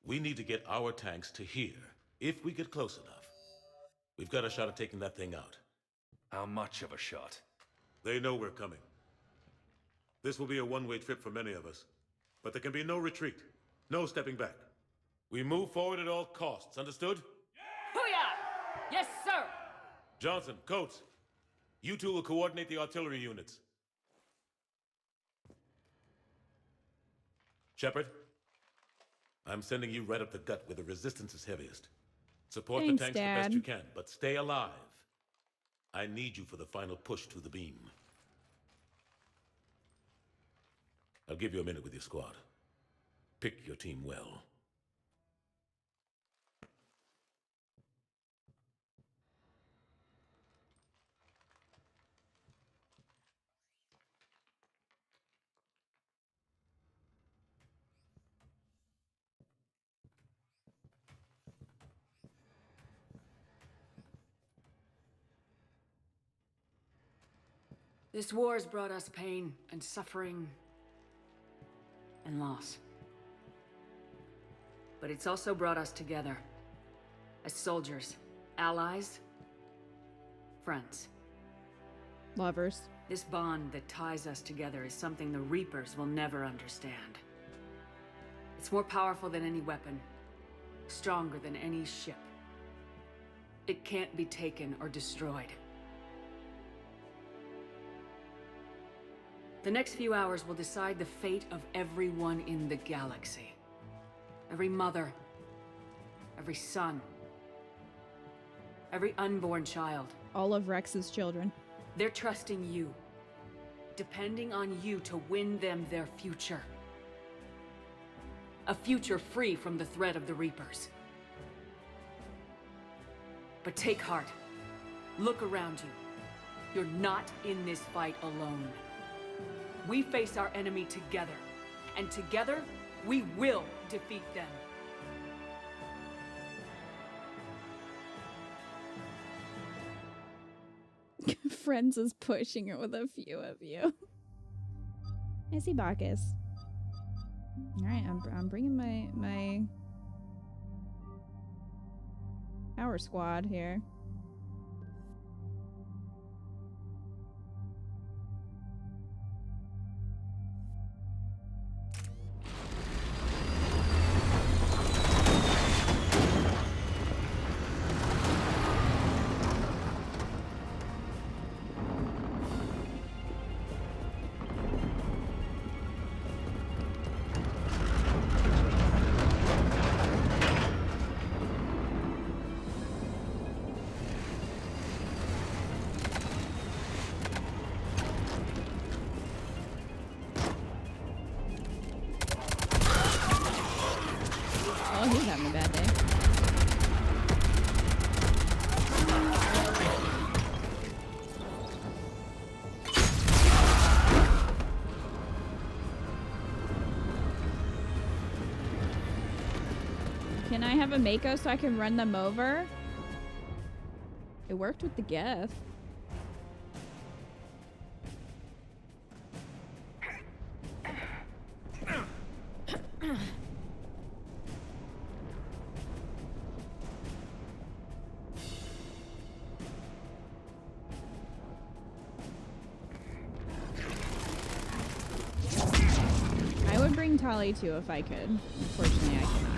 We need to get our tanks to here, if we get close enough. We've got a shot at taking that thing out. How much of a shot? They know we're coming. This will be a one-way trip for many of us. But there can be no retreat. No stepping back. We move forward at all costs, understood? Booyah! Yes, sir! Johnson, Coates, you two will coordinate the artillery units. Shepard, I'm sending you right up the gut where the resistance is heaviest. Support Thanks, the tanks Dad. the best you can, but stay alive. I need you for the final push to the beam. I'll give you a minute with your squad. Pick your team well. This war has brought us pain and suffering and loss. But it's also brought us together as soldiers, allies, friends. Lovers. This bond that ties us together is something the Reapers will never understand. It's more powerful than any weapon, stronger than any ship. It can't be taken or destroyed. The next few hours will decide the fate of everyone in the galaxy. Every mother, every son, every unborn child. All of Rex's children. They're trusting you, depending on you to win them their future. A future free from the threat of the Reapers. But take heart. Look around you. You're not in this fight alone. We face our enemy together, and together, we will defeat them. Friends is pushing it with a few of you. I see Bacchus. Alright, I'm bringing my power squad here. Oh, he's having a bad day. Can I have a Mako so I can run them over? It worked with the Geth. I would bring Tali too if I could. Unfortunately, I cannot.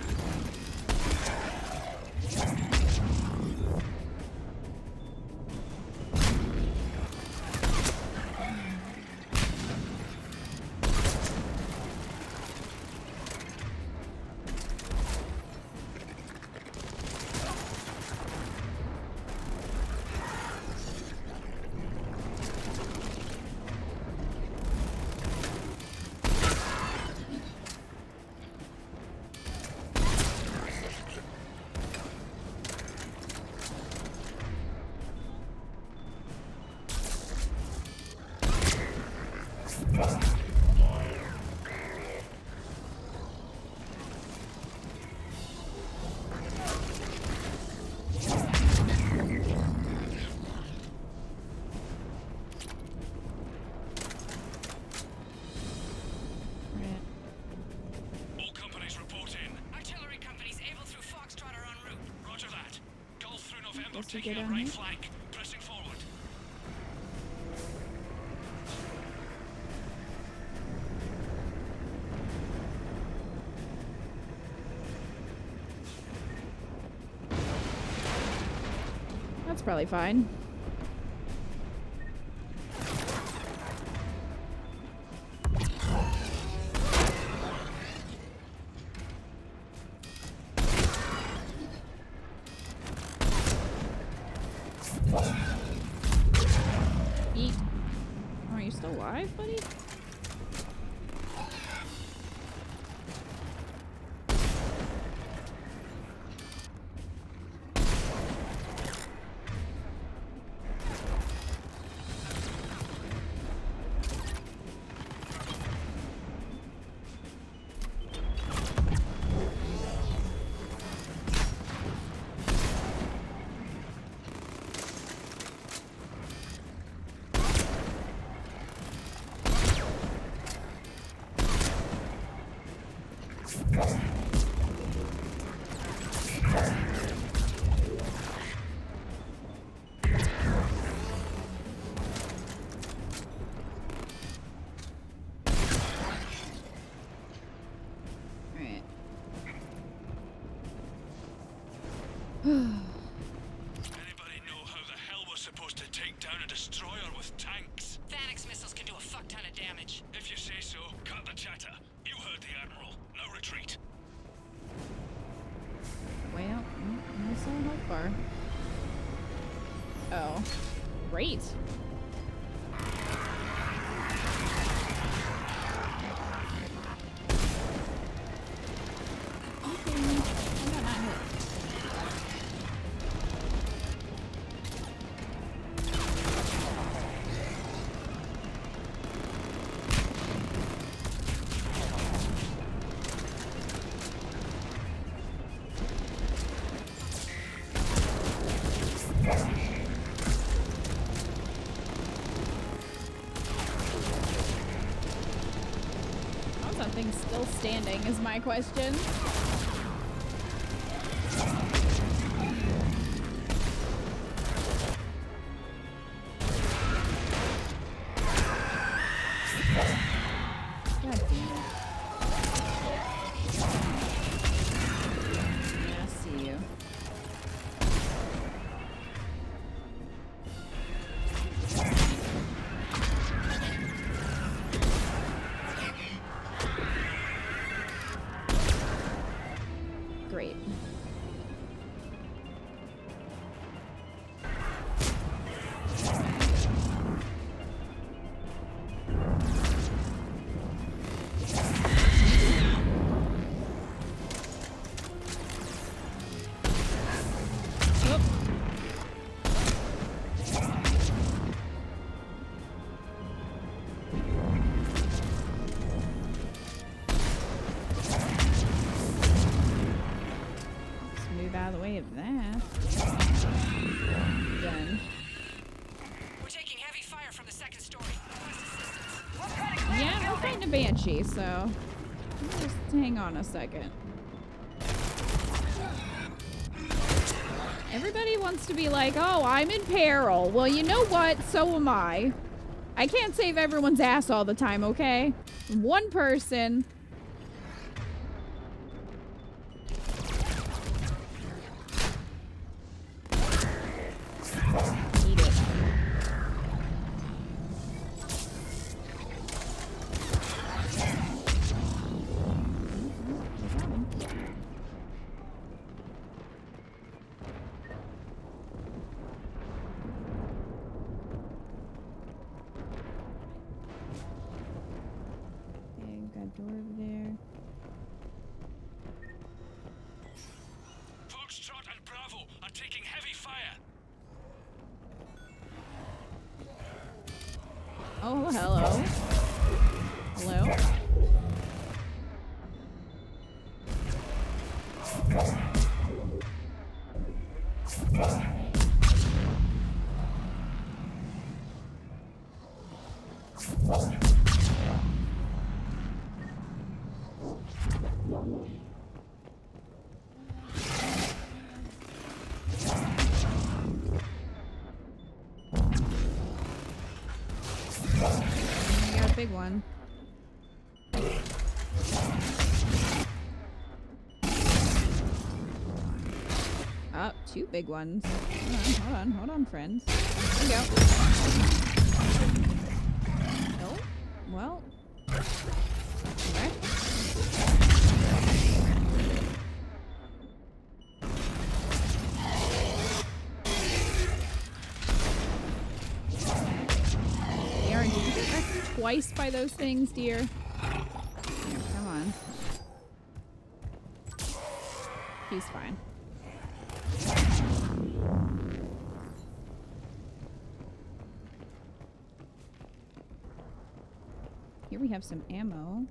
All companies report in. Artillery companies able through Foxtrot are en route. Roger that. Golf through November, taking out right flank. Pressing forward. That's probably fine. Eat. Oh, are you still alive, buddy? Anybody know how the hell we're supposed to take down a destroyer with tanks? Phanex missiles can do a fuck ton of damage. If you say so, cut the chatter. You heard the Admiral. No retreat. Well, I saw how far. Oh. Great. Something's still standing is my question. God damn it. Yeah, I see you. Great. Out of the way of that. Done. We're taking heavy fire from the second story. Yeah, we're fighting a banshee, so just hang on a second. Everybody wants to be like, oh, I'm in peril. Well, you know what? So am I. I can't save everyone's ass all the time, okay? One person. Eat it. Okay, got a door over there. Foxtrot and Bravo are taking heavy fire. Oh, hello. Hello? You got a big one. Oh, 2 big ones. Hold on, friends. There we go. Oh, well. Okay. Aaron, did you get wrecked twice by those things, dear? Come on. He's fine. Here we have some ammo.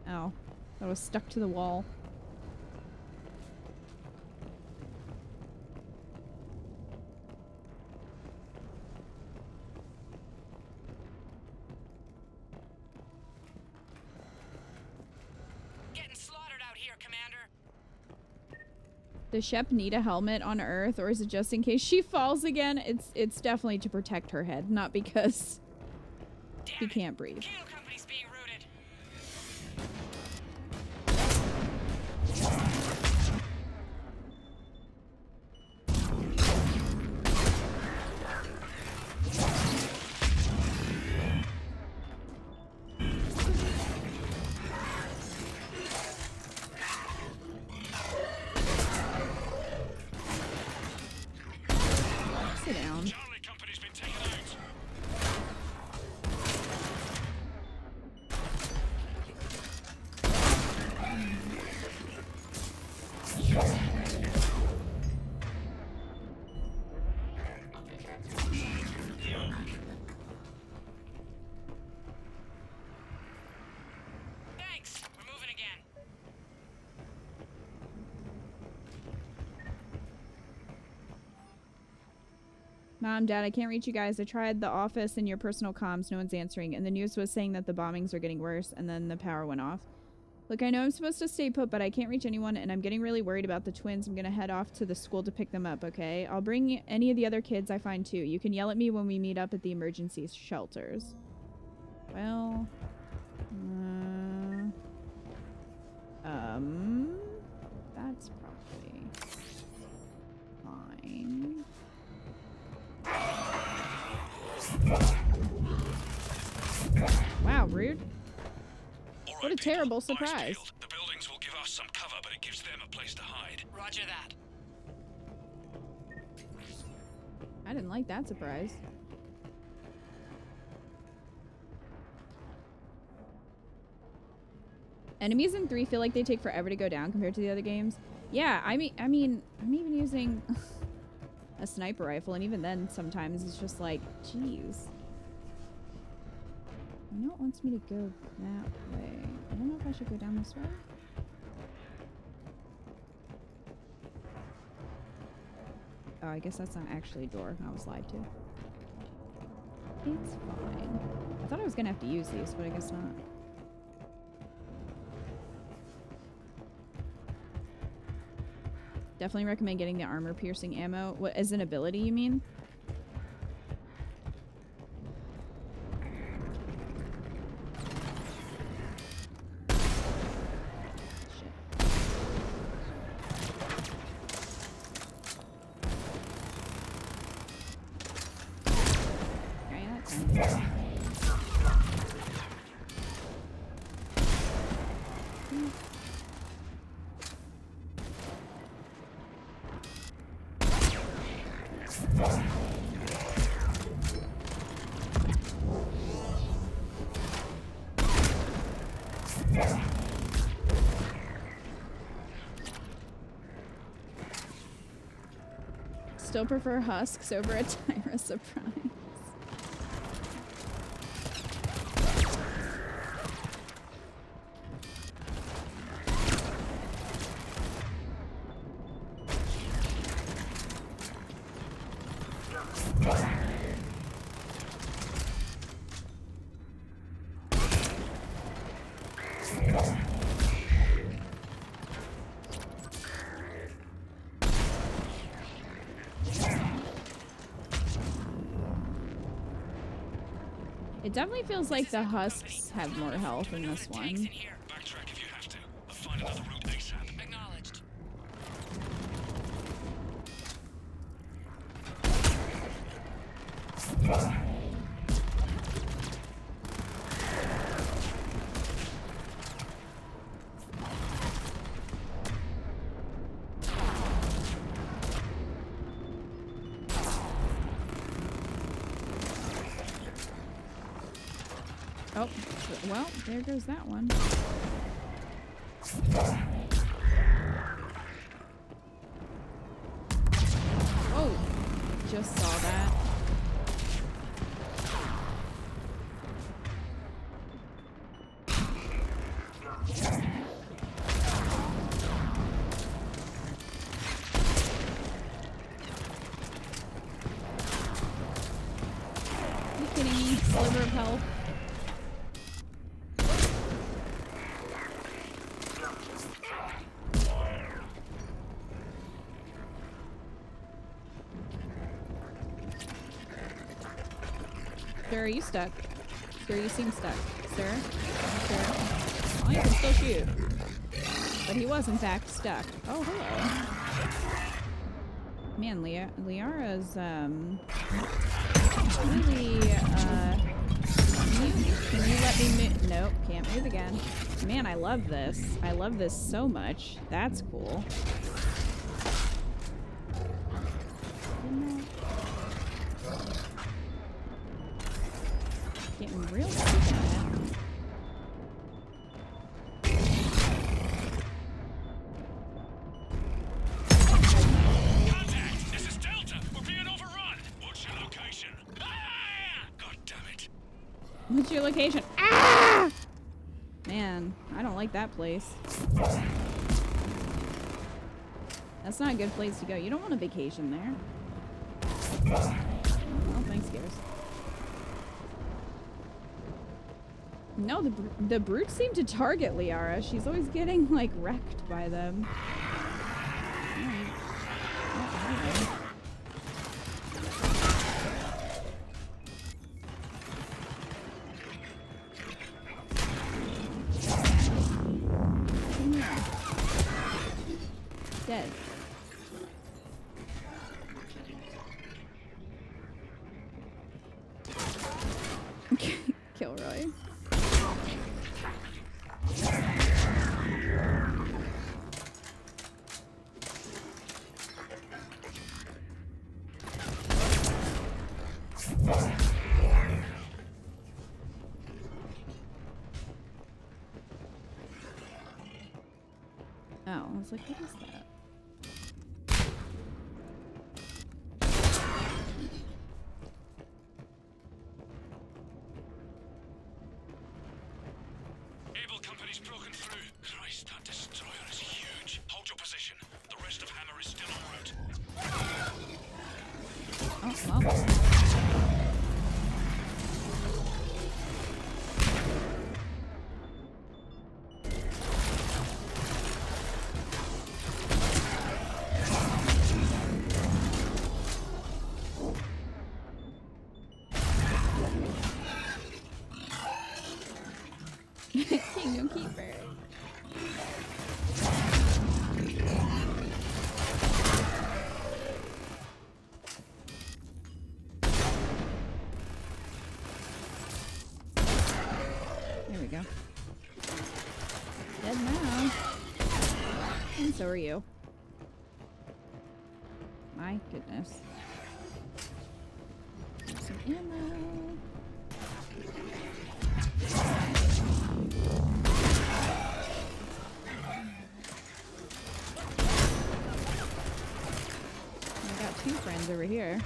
Oh, that was stuck to the wall. Getting slaughtered out here, Commander. Does Shep need a helmet on Earth, or is it just in case she falls again? It's definitely to protect her head, not because he can't breathe. Sit down. Thanks. We're moving again. Mom, Dad, I can't reach you guys. I tried the office and your personal comms. No one's answering. And the news was saying that the bombings are getting worse, and then the power went off. Look, I know I'm supposed to stay put, but I can't reach anyone, and I'm getting really worried about the twins. I'm gonna head off to the school to pick them up, okay? I'll bring any of the other kids I find, too. You can yell at me when we meet up at the emergency shelters. Well... that's probably... fine. Wow, rude. What a terrible surprise. The buildings will give us some cover, but it gives them a place to hide. Roger that. I didn't like that surprise. Enemies in 3 feel like they take forever to go down compared to the other games. Yeah, I mean, I'm even using a sniper rifle, and even then, sometimes it's just like, geez. I know it wants me to go that way. I don't know if I should go down this way. Oh, I guess that's not actually a door. I was lied to. It's fine. I thought I was gonna have to use these, but I guess not. Definitely recommend getting the armor-piercing ammo. What, as an ability, you mean? Still prefer husks over a Tyra surprise. It definitely feels like the husks have more health in this one. Backtrack if you have to. I'll find another route ASAP. Acknowledged. Oh, well, there goes that one. Oh, just saw that. Are you kidding me? Sliver of health. Sir, are you stuck? Sir, you seem stuck. Sir? Sir? Oh, you can still shoot. But he was, in fact, stuck. Oh, hello. Man, Liara's, really, can you let me move? Nope, can't move again. Man, I love this. I love this so much. That's cool. Getting real sick on it. Contact! This is Delta! We're being overrun! What's your location? Ah! God damn it! What's your location? Ah! Man, I don't like that place. That's not a good place to go. You don't want a vacation there. Oh, thanks, Gears. No, the brutes seem to target Liara. She's always getting, like, wrecked by them. Dead. Kilroy. Oh, I was like, what is that? Able Company's broken through. Christ, that destroyer is huge. Hold your position. The rest of Hammer is still en route. Oh, well. Kingdom Keeper. There we go. Dead now. And so are you. My goodness. There's some ammo. I got two friends over here.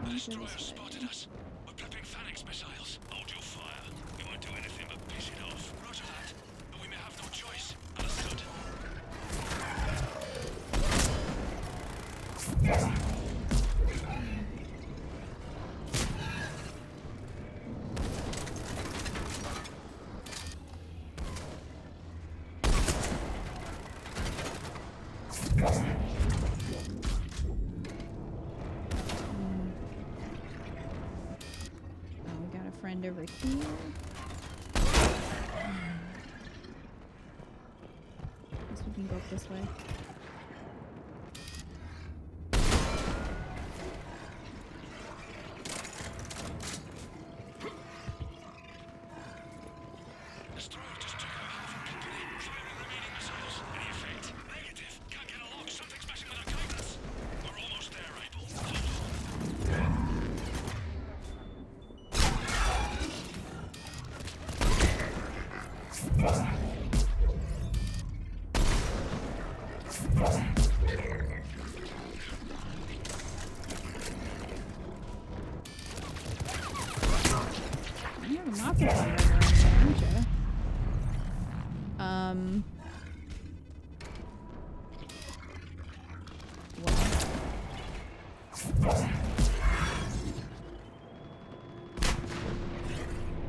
The destroyer spotted us. We're prepping Phalanx missiles. Hold your fire. We won't do anything but piss it off. Roger that. But we may have no choice. Understood. here. Guess we can go up this way.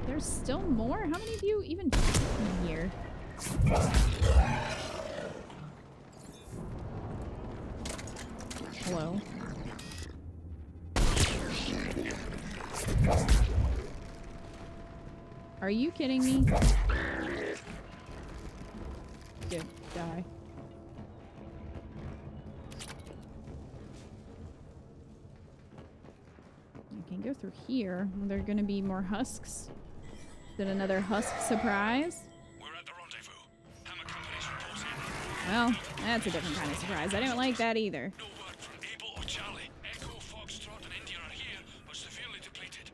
There's still more? How many of you even in here? Hello. Are you kidding me? Good, die. I can go through here. Are there gonna be more husks? Is it another husk surprise? We're at the rendezvous. Hammer Company's reporting. Well, that's a different kind of surprise. I didn't like that either. No word from Abel or Charlie. Echo, Foxtrot, and India are here, but severely depleted.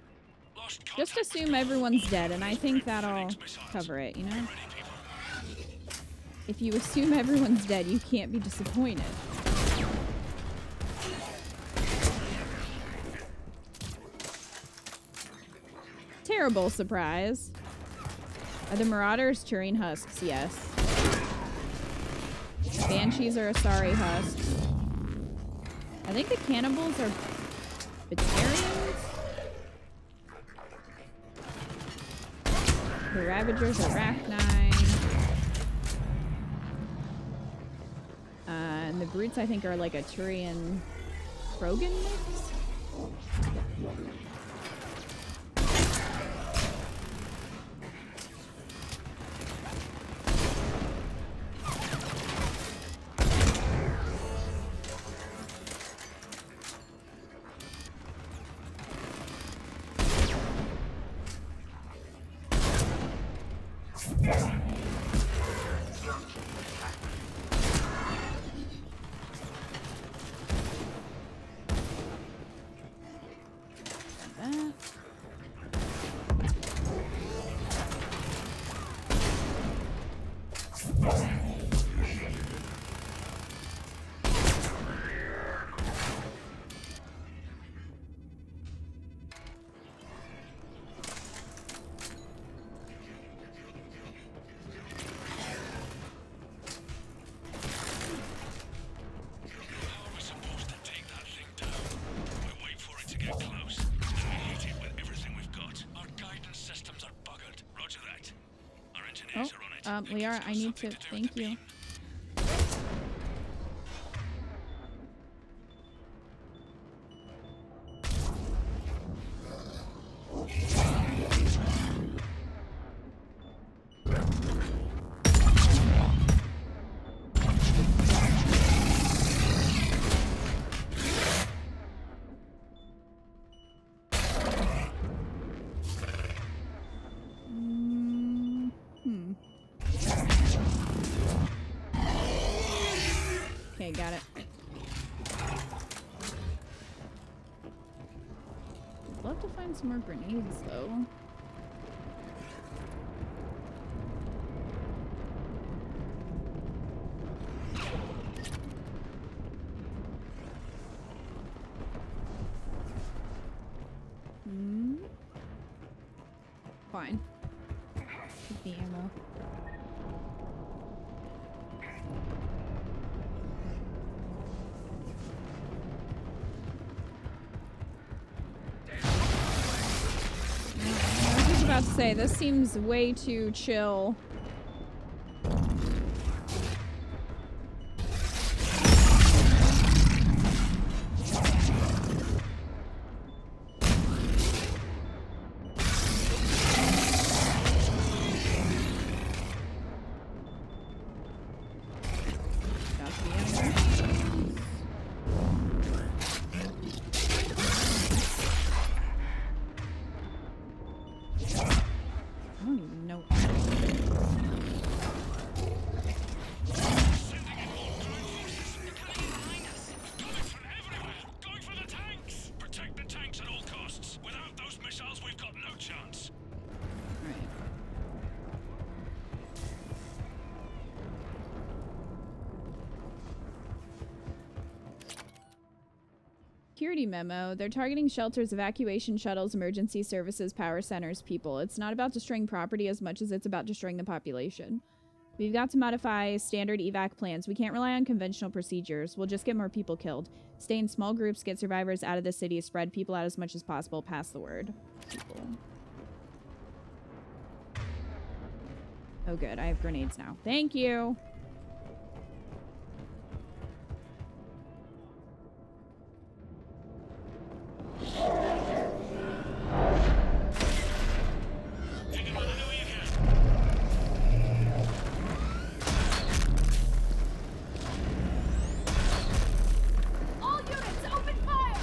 Lost contact. Just assume everyone's dead, and I think that'll cover it, you know? If you assume everyone's dead, you can't be disappointed. Terrible surprise. Are the Marauders Turing husks? Yes. Banshees are Asari husks. I think the cannibals are Batarians. The Ravagers are Arachnine. And the Brutes I think are like a Turian Krogan mix? Liara, I need to. Thank you. Okay, got it. I'd love to find some more grenades, though. Fine. Keep the ammo. I was just about to say, this seems way too chill. security memo. They're targeting shelters, evacuation shuttles, emergency services, power centers, people. It's not about destroying property as much as it's about destroying the population. We've got to modify standard evac plans. We can't rely on conventional procedures. We'll just get more people killed. Stay in small groups, get survivors out of the city, spread people out as much as possible, pass the word. People. Oh good, I have grenades now. Thank you! All units, open fire!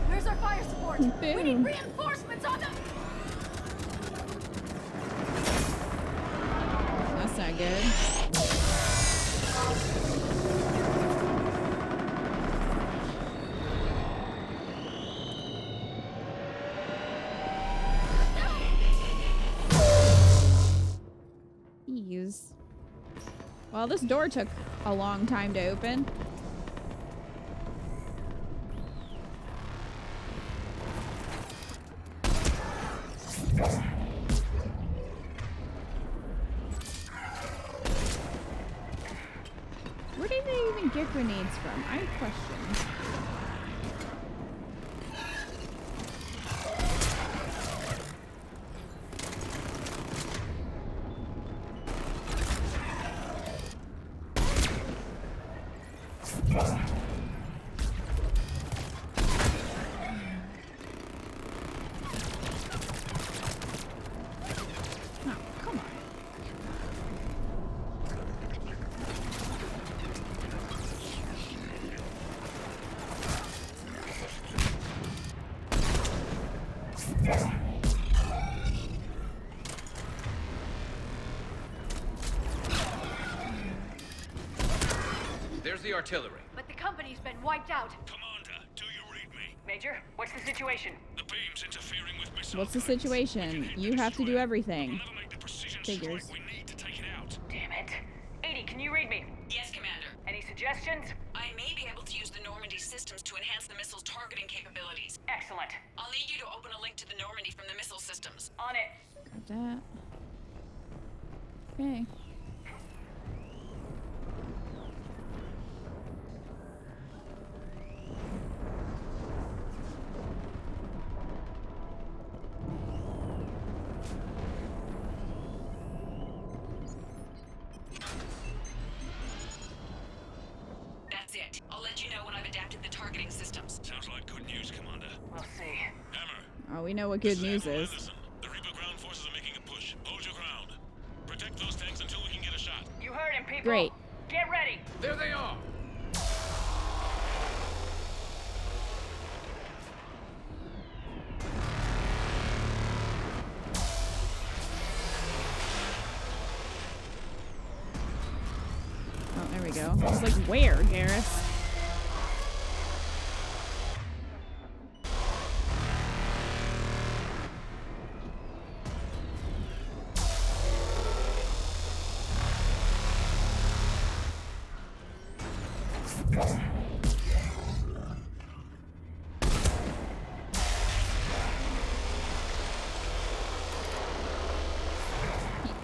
Where's our fire support? We need reinforcements on them! That's not good. Jeez. Well, this door took a long time to open. Where did they even get grenades from? I have questions. Oh, come on. There's the artillery. But the company's been wiped out. Commander, do you read me? Major, what's the situation? The beam's interfering with missile. What's the situation? You have to do everything. Figures. We need to take it out. Damn it. 80, can you read me? Yes, Commander. Any suggestions? I may be able to use the Normandy systems to enhance the missile's targeting capabilities. Excellent. I'll need you to open a link to the Normandy from the missile systems. On it. Got that. Okay. That's it. I'll let you know when I've adapted the targeting systems. Sounds like good news, Commander. We'll see. Hammer. Oh, we know what good news is. The Reaper ground forces are making a push. Hold your ground. Protect those tanks until we can get a shot. You heard him, people. Great. Get ready. There they are. Oh, there we go. I was like, where, Garrus?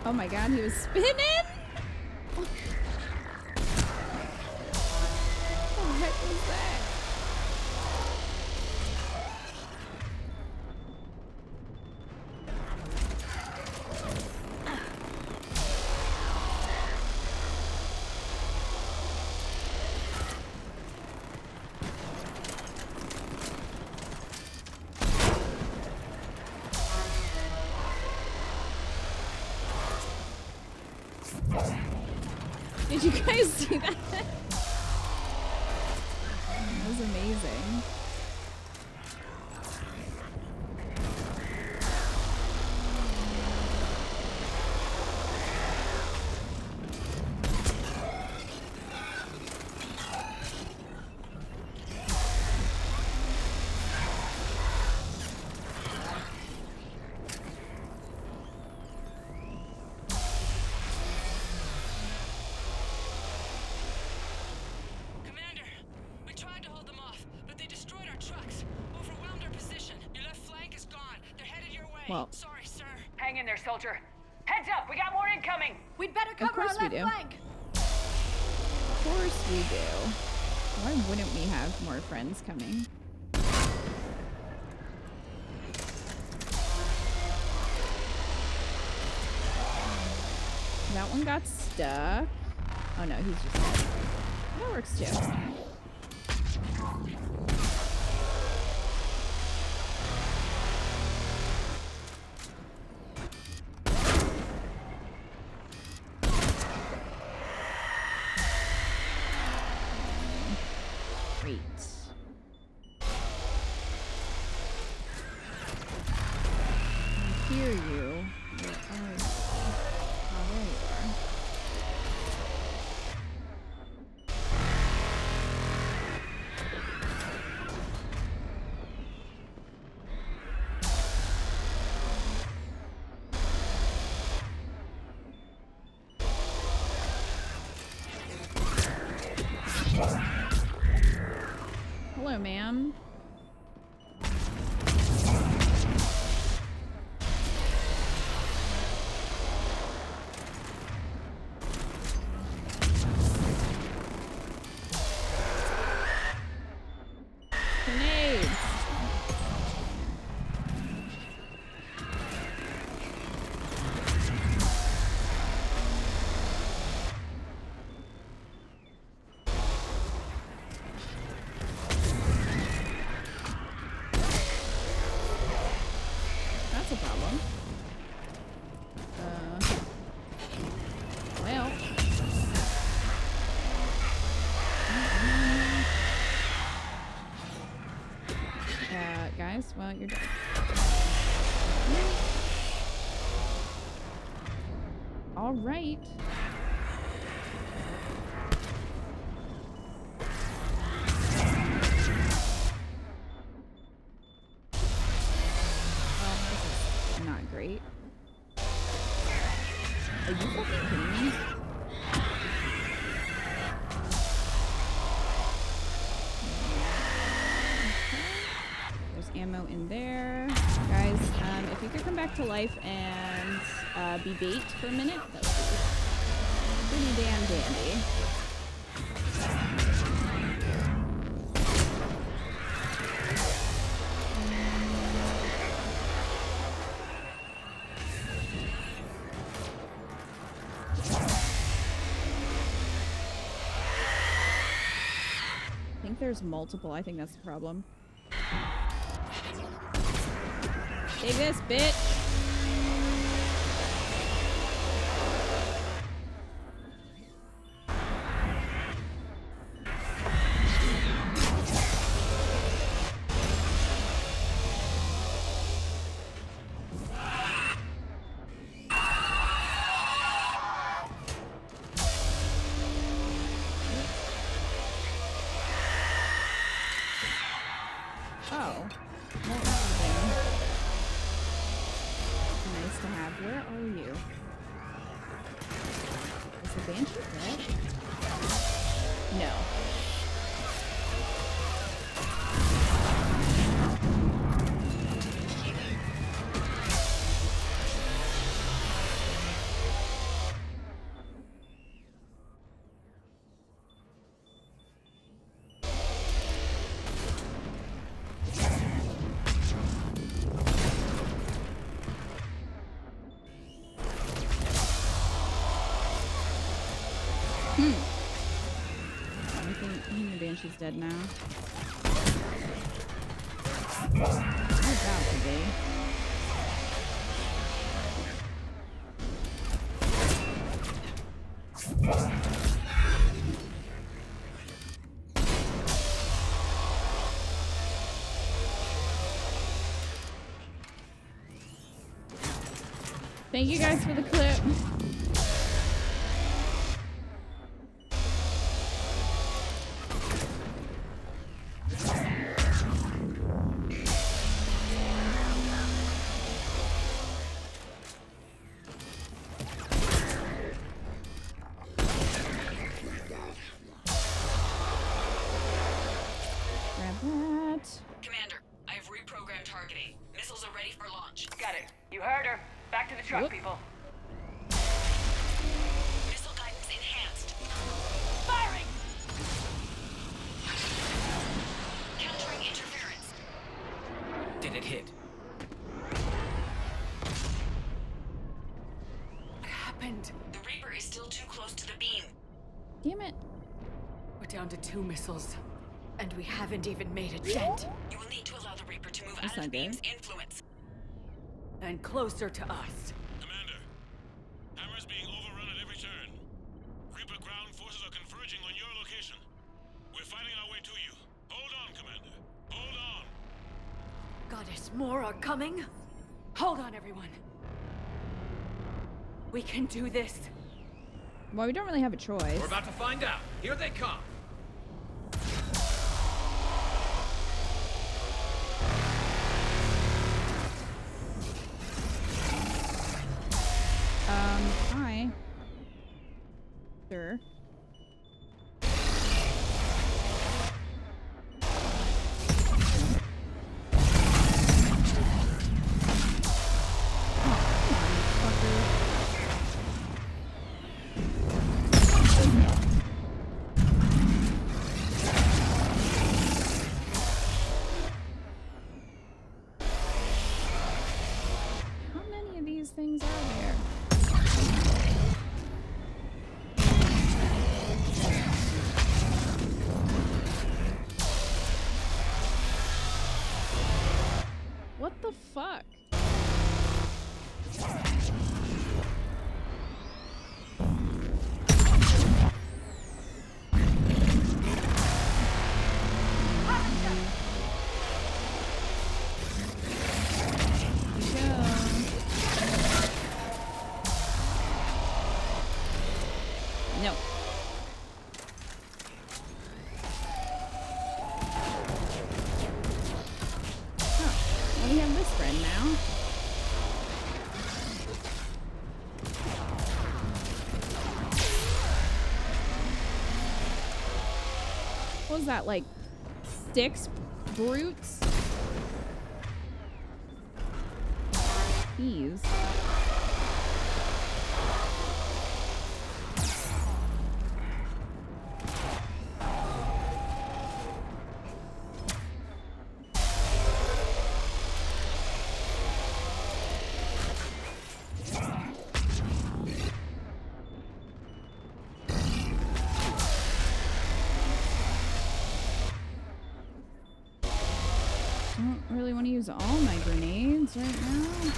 Oh my god, he was spinning? What the heck was that? Did you guys see that? That was amazing. Well, Sorry, sir. Hang in there, soldier. Heads up, we got more incoming. We'd better of cover our course we left do. flank. Of course we do. Why wouldn't we have more friends coming? That one got stuck. Oh no, he's just dead. That works too. Great. I hear you. Where are you? Oh, there you are. Hello, ma'am. Grenades. That's a problem. Well. Guys, well, you're dead. All right. Well, this is not great. Are you fucking kidding me? There's ammo in there. Guys, if you could come back to life and be bait for a minute, that would be pretty damn dandy. I think there's multiple. I think that's the problem. Take this, bitch! Oh. Well, that was nice to have. Where are you? Is the Banshee dead? No. I think the Banshee's dead now. Where's that today? Thank you guys for the clip. Grab that. Commander, I have reprogrammed targeting. Missiles are ready for launch. Got it. track people. Missile guidance enhanced. Firing! Countering interference. Did it hit? What happened? The Reaper is still too close to the beam. Damn it. We're down to 2 missiles. And we haven't even made a dent. You will need to allow the Reaper to move That's out of not the good. beam's influence. And closer to us. Commander, Hammer's being overrun at every turn. Reaper ground forces are converging on your location. We're fighting our way to you. Hold on, Commander. Hold on. Goddess, more are coming? Hold on, everyone. We can do this. Well, we don't really have a choice. We're about to find out. Here they come. Hi. Sure. How many of these things are there? What the fuck? No. Well, we have this friend now. What was that, like 6 brutes? Jeez. I don't really want to use all my grenades right now.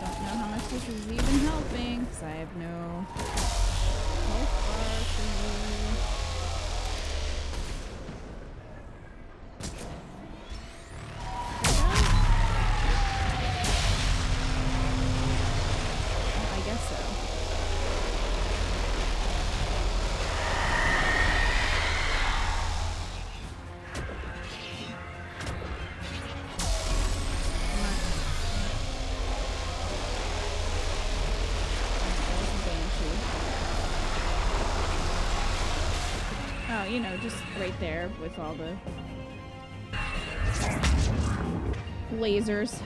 Don't know how much this is even helping, because I have no health bar for you. I guess so. Oh, you know, just right there with all the lasers.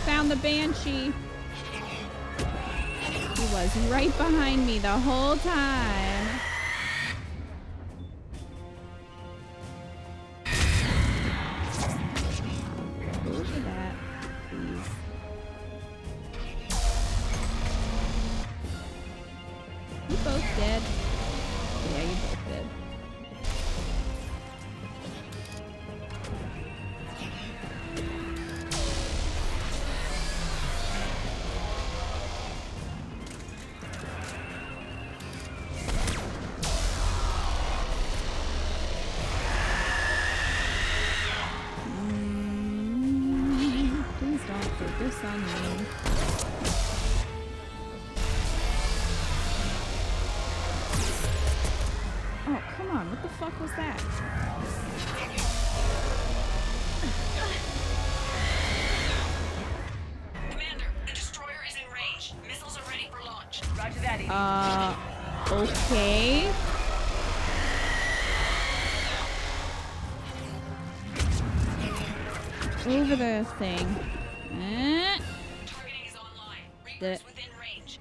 Found the Banshee. He was right behind me the whole time. Look at that, please. You both dead. on? What the fuck was that? Commander, the destroyer is in range. Missiles are ready for launch. Roger that, Edie. Okay. Over the thing. Targeting is online. Reapers within range.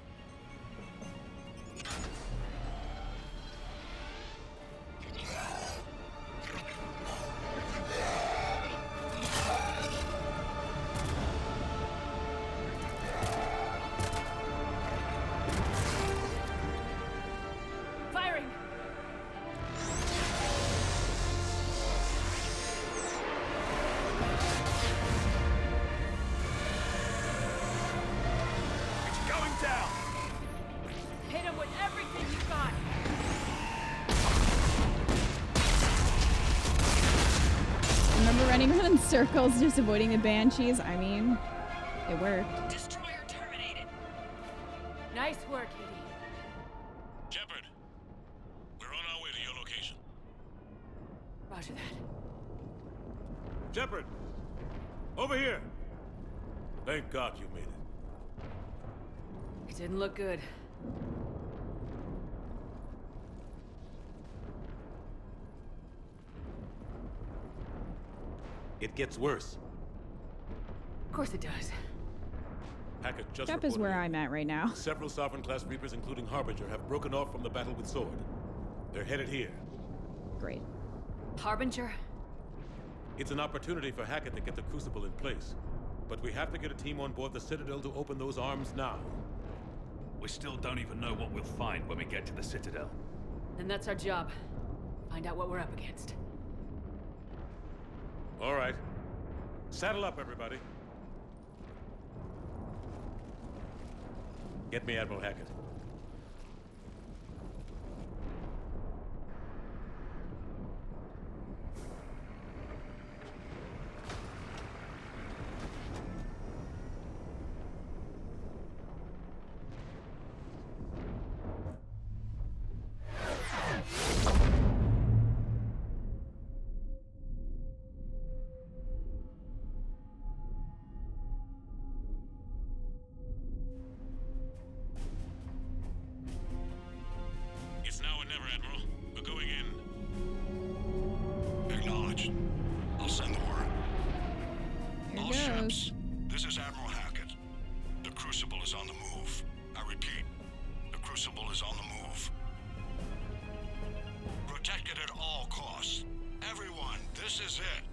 Firing! It's going down! Hit him with everything you got! Remember running around in circles just avoiding the banshees? I mean, it worked. Destroyer terminated. Nice work, Edie. Shepard, we're on our way to your location. Roger that. Shepard! Over here! Thank God you made it. It didn't look good. It gets worse. Of course it does. Hackett just Shep is where reported I'm at right now. several Sovereign-class Reapers, including Harbinger, have broken off from the battle with Sword. They're headed here. Great. Harbinger? It's an opportunity for Hackett to get the Crucible in place. But we have to get a team on board the Citadel to open those arms now. We still don't even know what we'll find when we get to the Citadel. Then that's our job. Find out what we're up against. All right. Saddle up, everybody. Get me Admiral Hackett. It's now or never, Admiral. We're going in. Acknowledged. I'll send the word. All ships, this is Admiral Hackett. The Crucible is on the move. I repeat, the Crucible is on the move. Protect it at all costs. Everyone, this is it.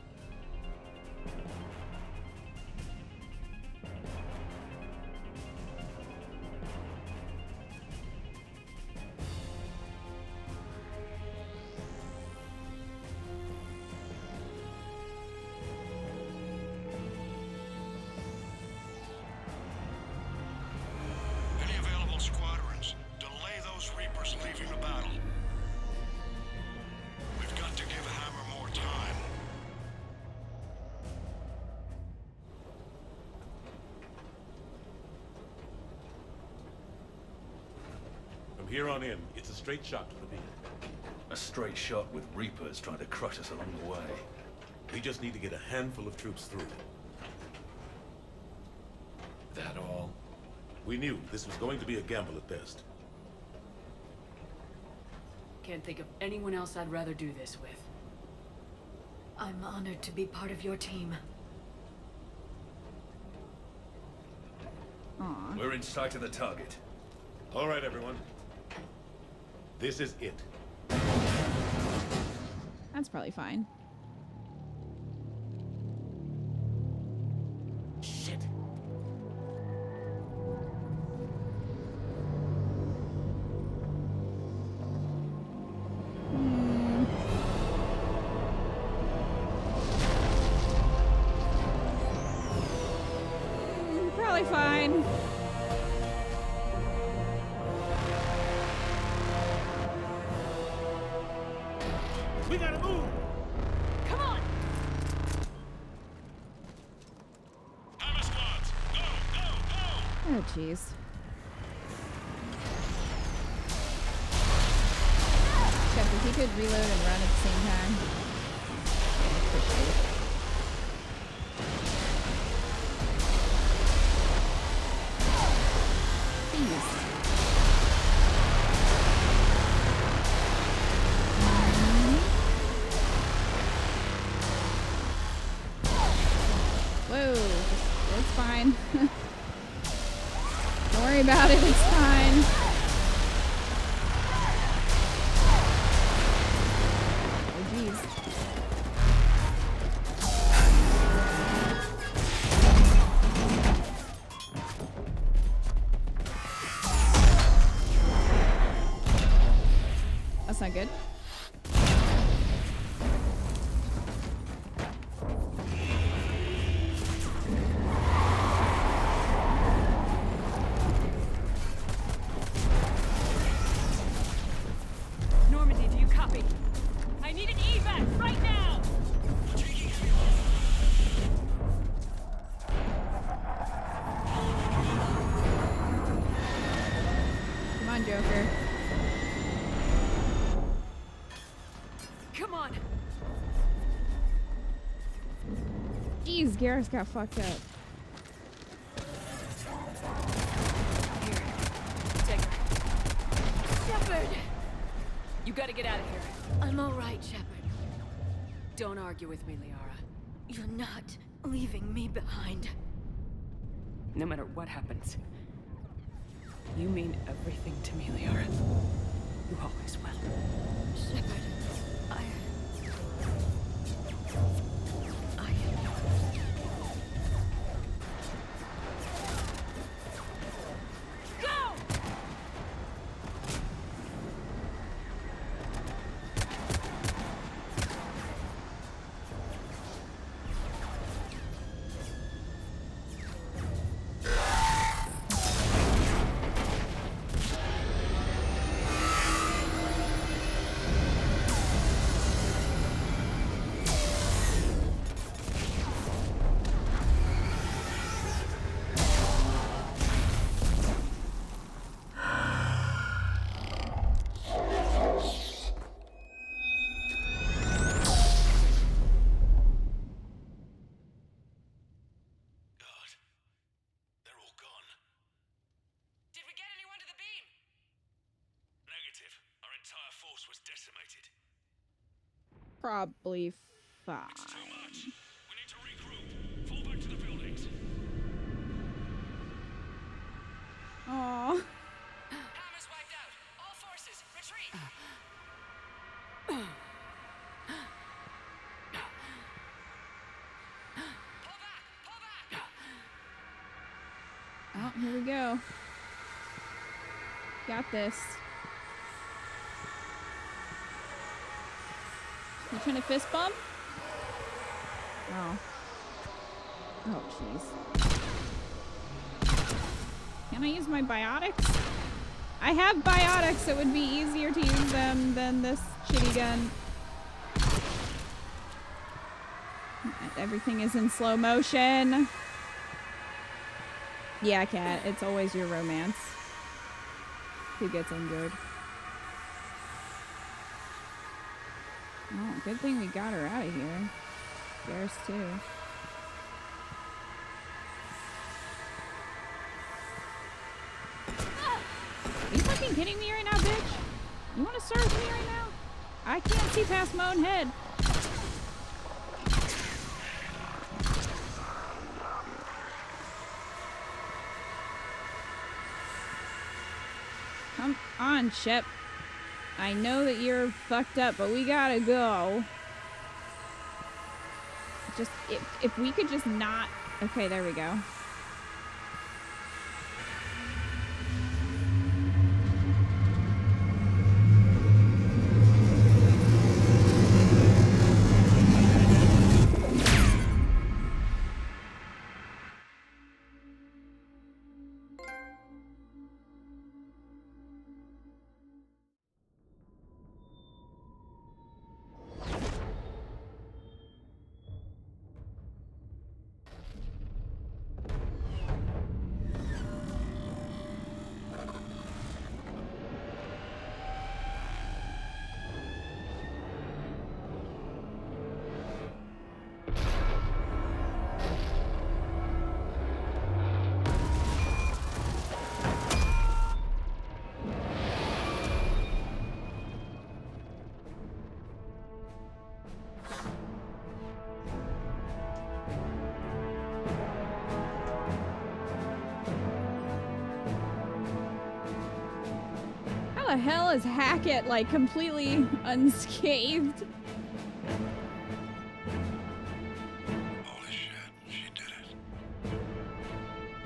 Any available squadrons, delay those Reapers leaving the battle. We've got to give Hammer more time. From here on in, it's a straight shot to the beat. A straight shot with Reapers trying to crush us along the way. We just need to get a handful of troops through. That all? We knew this was going to be a gamble at best. Can't think of anyone else I'd rather do this with. I'm honored to be part of your team. Aw. We're in sight of the target. All right, everyone. This is it. That's probably fine. Shit. Probably fine. We gotta move! Come on! Hammer squads, go, go, go! Oh, jeez. Shep, we keep could reload and run at the same time. Appreciate it. Jeez. Whoa, it's fine. Don't worry about it, it's fine. Oh, jeez. That's not good. Normandy, do you copy? I need an evac right now! Come on, Joker. Come on! Jeez, Garrus got fucked up. Take her. Shepard! You gotta get out of here. I'm all right, Shepard. Don't argue with me, Liara. You're not leaving me behind. No matter what happens, you mean everything to me, Liara. You always will. Shepard, Go! Probably fine. Aww. Hammer's wiped out. All forces, retreat. Oh, here we go. Got this. You trying to fist bump? Oh. Oh, jeez. Can I use my biotics? I have biotics. It would be easier to use them than this shitty gun. Everything is in slow motion. Yeah, Cat. It's always your romance who gets injured. Oh, good thing we got her out of here. There's too. Are you fucking kidding me right now, bitch? You want to serve me right now? I can't see past my own head. Come on, Shep. I know that you're fucked up, but we gotta go. Just, if we could just not... Okay, there we go. the hell is Hackett, like, completely unscathed? Holy shit, she did it.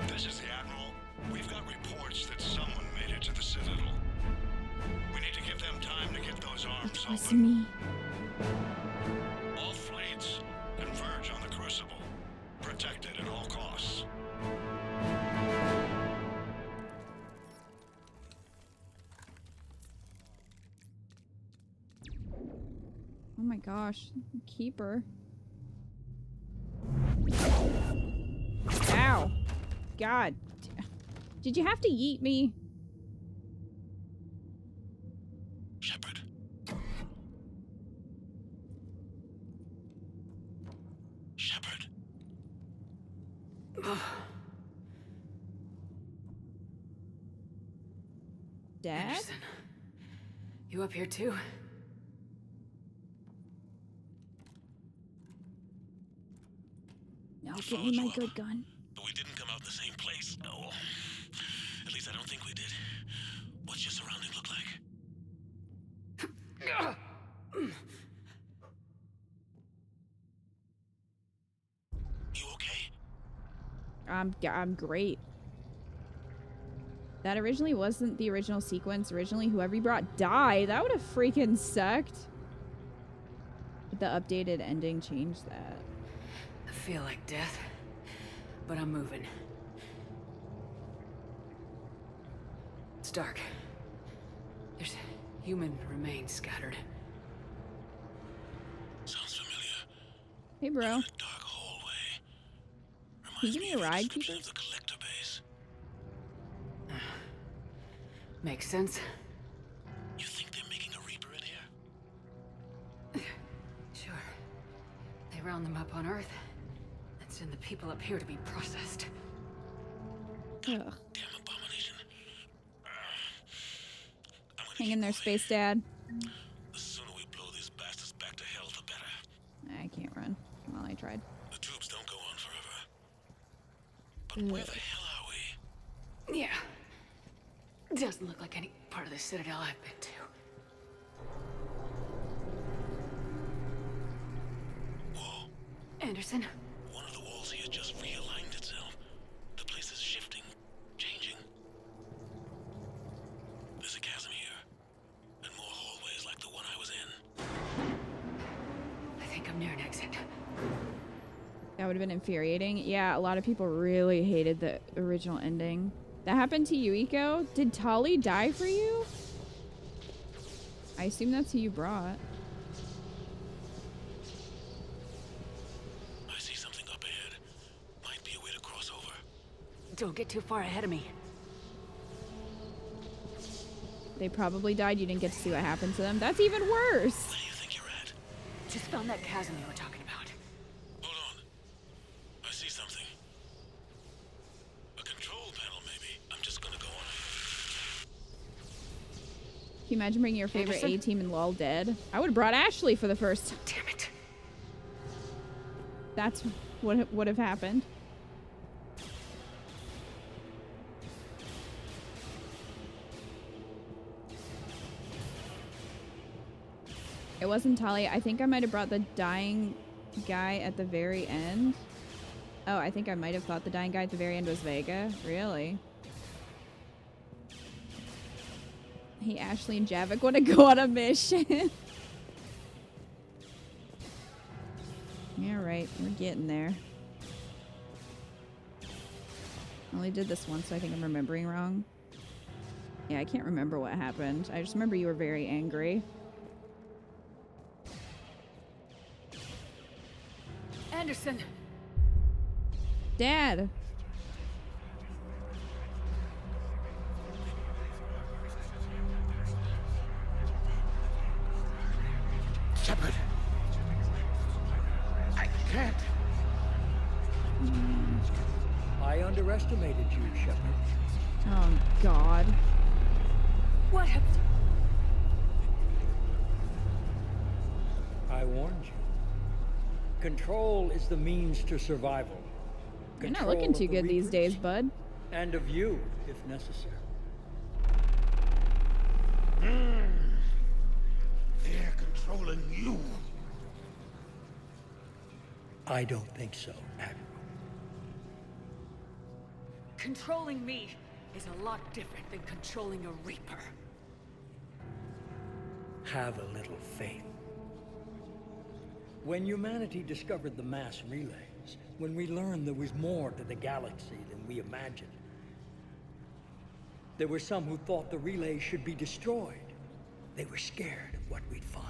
This is the Admiral. We've got reports that someone made it to the Citadel. We need to give them time to get those arms open. Me. All fleets converge on the Crucible. Protected at all costs. Oh my gosh. Keeper. Ow. God. Did you have to yeet me? Shepard. Shepard. Dad? Anderson, you up here too? No, give me my good gun. But we didn't come out in the same place. Oh, at least I don't think we did. What's your surrounding look like? You okay? I'm great. That originally wasn't the original sequence. Originally, whoever you brought died. That would have freaking sucked. But the updated ending changed that. I feel like death, but I'm moving. It's dark. There's human remains scattered. Sounds familiar. Hey, bro. Dark hallway. Can you give me a ride, Keeper? Of the collector base. Makes sense. You think they're making a Reaper in here? Sure. They round them up on Earth and send the people up here to be processed. Ugh. Hang in there, Space Dad. The sooner we blow these bastards back to hell, the better. I can't run. Well, I tried. The tubes don't go on forever. But where the hell are we? Yeah. Doesn't look like any part of the Citadel I've been to. Whoa. Anderson? One of the walls here just realigned itself. The place is shifting, changing. There's a chasm here, and more hallways like the one I was in. I think I'm near an exit. That would have been infuriating. Yeah, a lot of people really hated the original ending. That happened to you, Eco? Did Tali die for you? I assume that's who you brought. I see something up ahead. Might be a way to cross over. Don't get too far ahead of me. They probably died. You didn't get to see what happened to them. That's even worse. Where do you think you're at? Just found that chasm you were talking about. Hold on. I see something. A control panel, maybe. I'm just gonna go on. Can you imagine bringing your favorite Anderson? A-team and LOL dead? I would have brought Ashley for the first time. Damn it. That's what would have happened. It wasn't Tali. I think I might have brought the dying guy at the very end. Oh, I think I might have thought the dying guy at the very end was Vega. Really? Hey, Ashley and Javik want to go on a mission. Yeah, right. We're getting there. I only did this once, so I think I'm remembering wrong. Yeah, I can't remember what happened. I just remember you were very angry. Anderson! Dad! Shepard! I can't! I underestimated you, Shepard. Oh, God. What happened? I warned you. Control is the means to survival. You're not looking too good these days, bud. And of you, if necessary. They're controlling you. I don't think so, Admiral. Controlling me is a lot different than controlling a Reaper. Have a little faith. When humanity discovered the mass relays, when we learned there was more to the galaxy than we imagined, there were some who thought the relays should be destroyed. They were scared of what we'd find,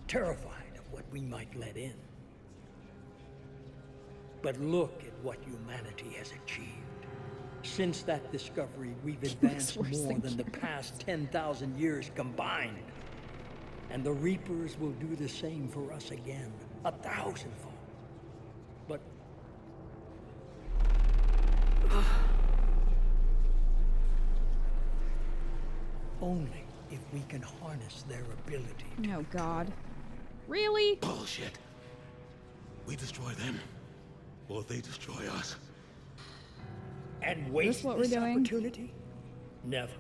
terrified of what we might let in. But look at what humanity has achieved. Since that discovery, we've advanced more than the past 10,000 years combined. And the Reapers will do the same for us again, 1,000-fold. But... only if we can harness their ability. Oh, God. Really? Bullshit. We destroy them, or they destroy us. And waste this opportunity? Never.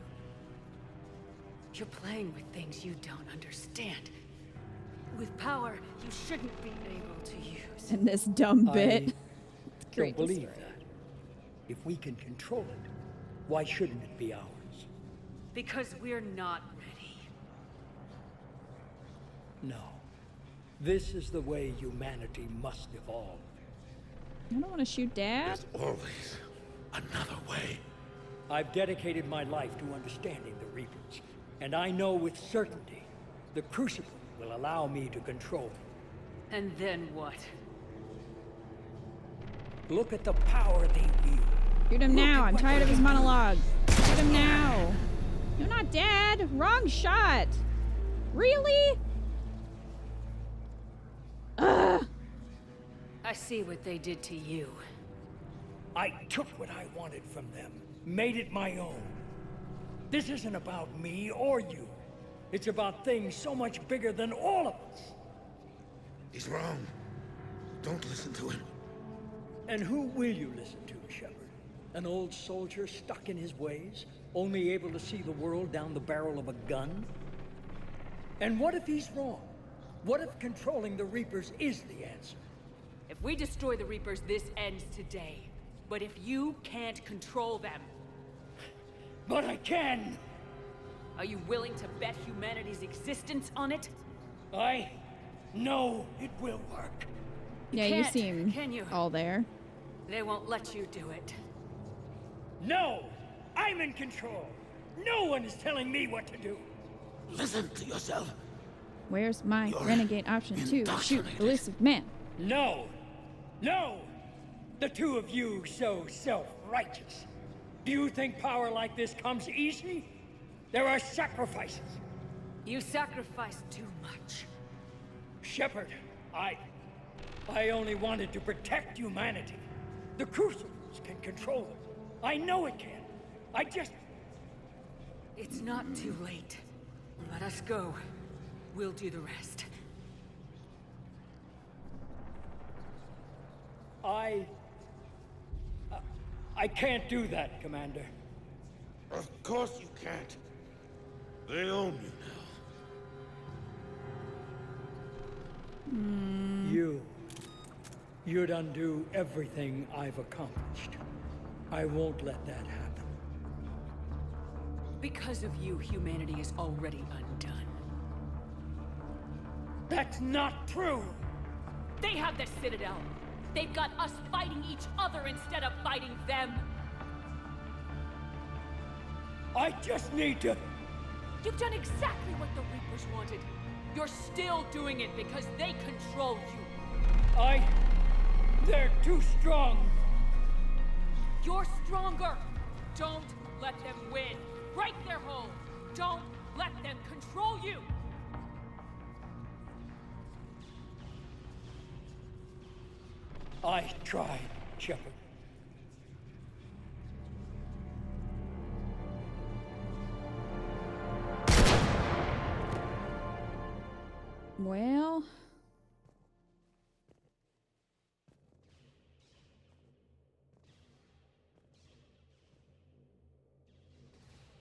You're playing with things you don't understand. With power, you shouldn't be able to use. And this dumb bit. I don't believe that. If we can control it, why shouldn't it be ours? Because we're not ready. No. This is the way humanity must evolve. I don't want to shoot Dad. There's always another way. I've dedicated my life to understanding the Reapers, and I know with certainty the Crucible will allow me to control them. And then what? Look at the power they wield. Shoot him now. I'm tired of his monologue. Shoot him now. You're not dead. Wrong shot. Really? Ugh. I see what they did to you. I took what I wanted from them, made it my own. This isn't about me or you. It's about things so much bigger than all of us. He's wrong. Don't listen to him. And who will you listen to, Shepard? An old soldier stuck in his ways, only able to see the world down the barrel of a gun? And what if he's wrong? What if controlling the Reapers is the answer? If we destroy the Reapers, this ends today. But if you can't control them... But I can! Are you willing to bet humanity's existence on it? I know it will work. Yeah, you seem all there. They won't let you do it. No! I'm in control! No one is telling me what to do! Listen to yourself. Where's my renegade option 2? Shoot, elusive man. No! No! The two of you so self-righteous. Do you think power like this comes easy? There are sacrifices. You sacrifice too much. Shepard, I only wanted to protect humanity. The Crucibles can control them. I know it can. I just... It's not too late. Let us go. We'll do the rest. I can't do that, Commander. Of course you can't. They own you now. You'd undo everything I've accomplished. I won't let that happen. Because of you, humanity is already undone. That's not true! They have the Citadel. They've got us fighting each other instead of fighting them. I just need to... You've done exactly what the Reapers wanted. You're still doing it because they control you. They're too strong. You're stronger. Don't let them win. Break their hold. Don't let them control you. I tried, Shepard. Well...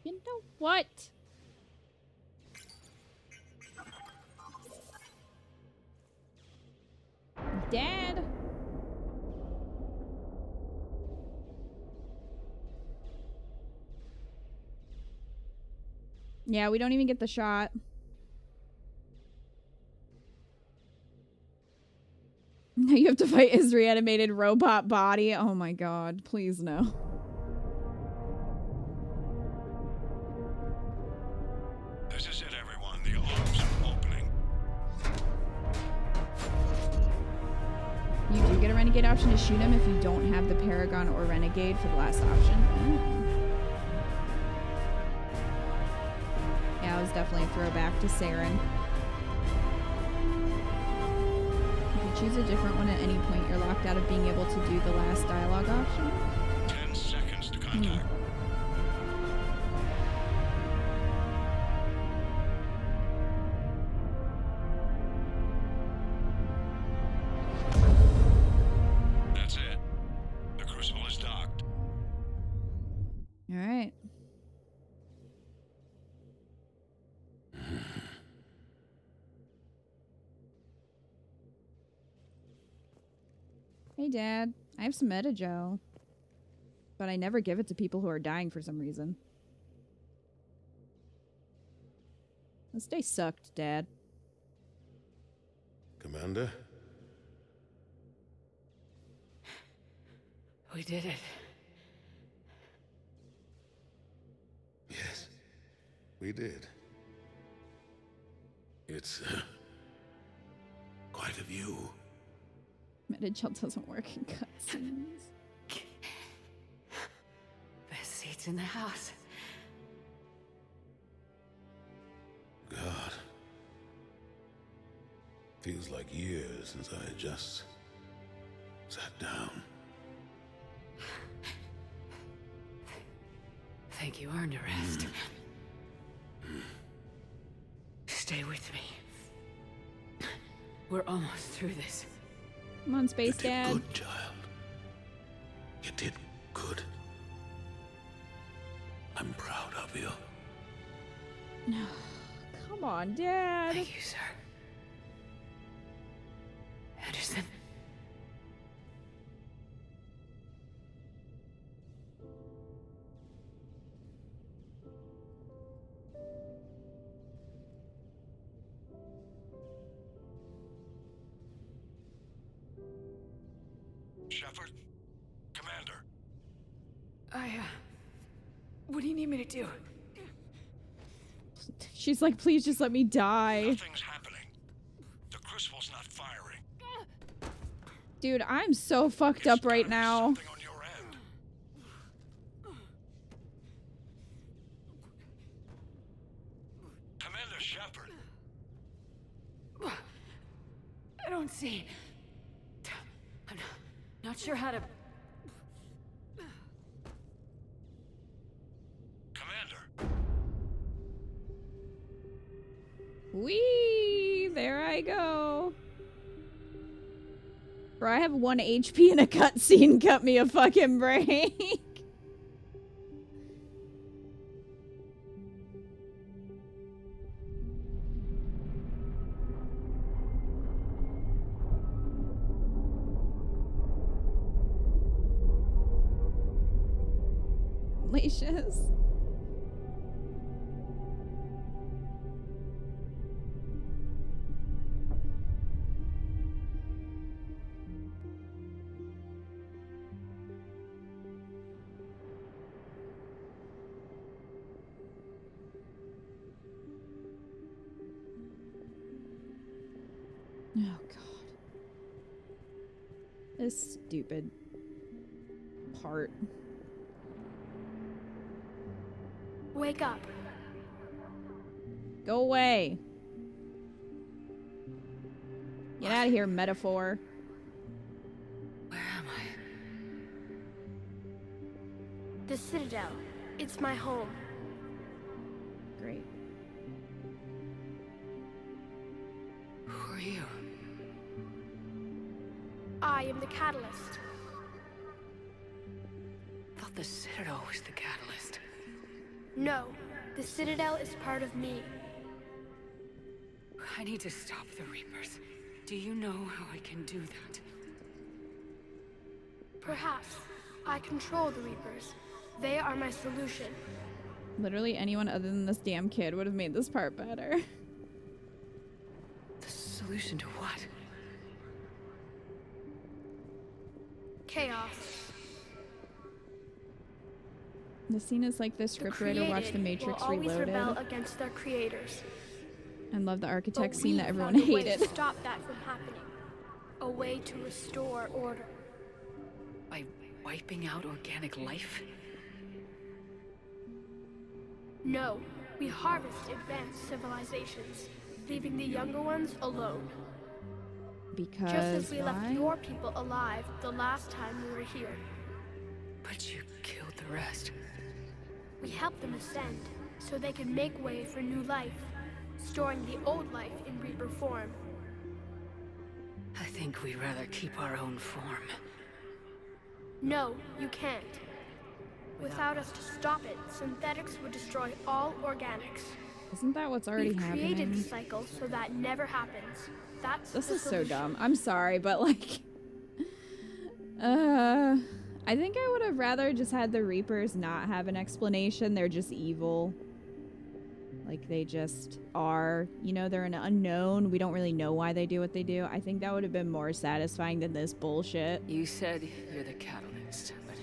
You know what? Dad! Yeah, we don't even get the shot. Now you have to fight his reanimated robot body. Oh my god, please no. This is it, everyone. The alarms are opening. You do get a renegade option to shoot him if you don't have the Paragon or Renegade for the last option. Yeah, it was definitely a throwback to Saren. If you choose a different one at any point, you're locked out of being able to do the last dialogue option. 10 seconds to contact. That's it. The crucible is docked. All right. Hey, Dad. I have some Metajo. But I never give it to people who are dying for some reason. This day sucked, Dad. Commander? We did it. Yes, we did. It's quite a view. Metajo doesn't work in cutscenes. Best seats in the house. God. Feels like years since I had just sat down. Think you earned a rest. Stay with me. We're almost through this. Come on, Space Dad. Good, child. You did good. I'm proud of you. No, come on, Dad. Thank you, sir. Anderson. Shepard? Commander? What do you need me to do? She's like, please just let me die. Nothing's happening. The crucible's not firing. Dude, I'm so fucked up right now. Something on your end. Commander Shepard. I don't see. I'm not sure how to. Commander. Whee! There I go. Bro, I have 1 HP in a cutscene. Cut me a fucking break. Delicious. Oh, God. This stupid part. Wake up. Go away. Get out of here, metaphor. Where am I? The Citadel. It's my home. Great. Who are you? I am the catalyst. I thought the Citadel was the catalyst. No, the Citadel is part of me. I need to stop the Reapers. Do you know how I can do that? Perhaps. I control the Reapers. They are my solution. Literally anyone other than this damn kid would have made this part better. The solution to what? Chaos. The scene is like the scriptwriter watched The Matrix will always Reloaded. rebel against their creators. And love the architect But scene we that everyone found a way hated. to stop that from happening. A way to restore order. By wiping out organic life? No, we harvest advanced civilizations, leaving the younger ones alone. Because Just as we why? left your people alive the last time we were here. But you killed the rest. We helped them ascend, so they could make way for new life, storing the old life in Reaper form. I think we'd rather keep our own form. No, you can't. Without us to stop it, synthetics would destroy all organics. Isn't that what's already We've created happening? the cycle so that never happens. That's This the is so solution. dumb. I'm sorry, but like, I think I would have rather just had the Reapers not have an explanation. They're just evil. Like they just are. You know, they're an unknown. We don't really know why they do what they do. I think that would have been more satisfying than this bullshit. You said you're the catalyst, but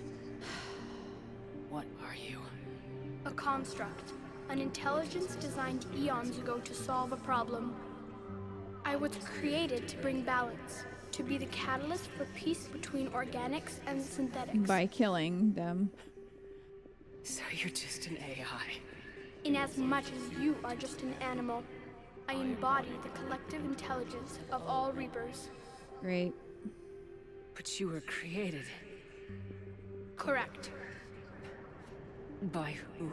what are you? A construct. An intelligence designed eons ago to solve a problem. I was created to bring balance, to be the catalyst for peace between organics and synthetics. By killing them. So you're just an AI. In as much as you are just an animal, I embody the collective intelligence of all Reapers. Great. But you were created. Correct. By who?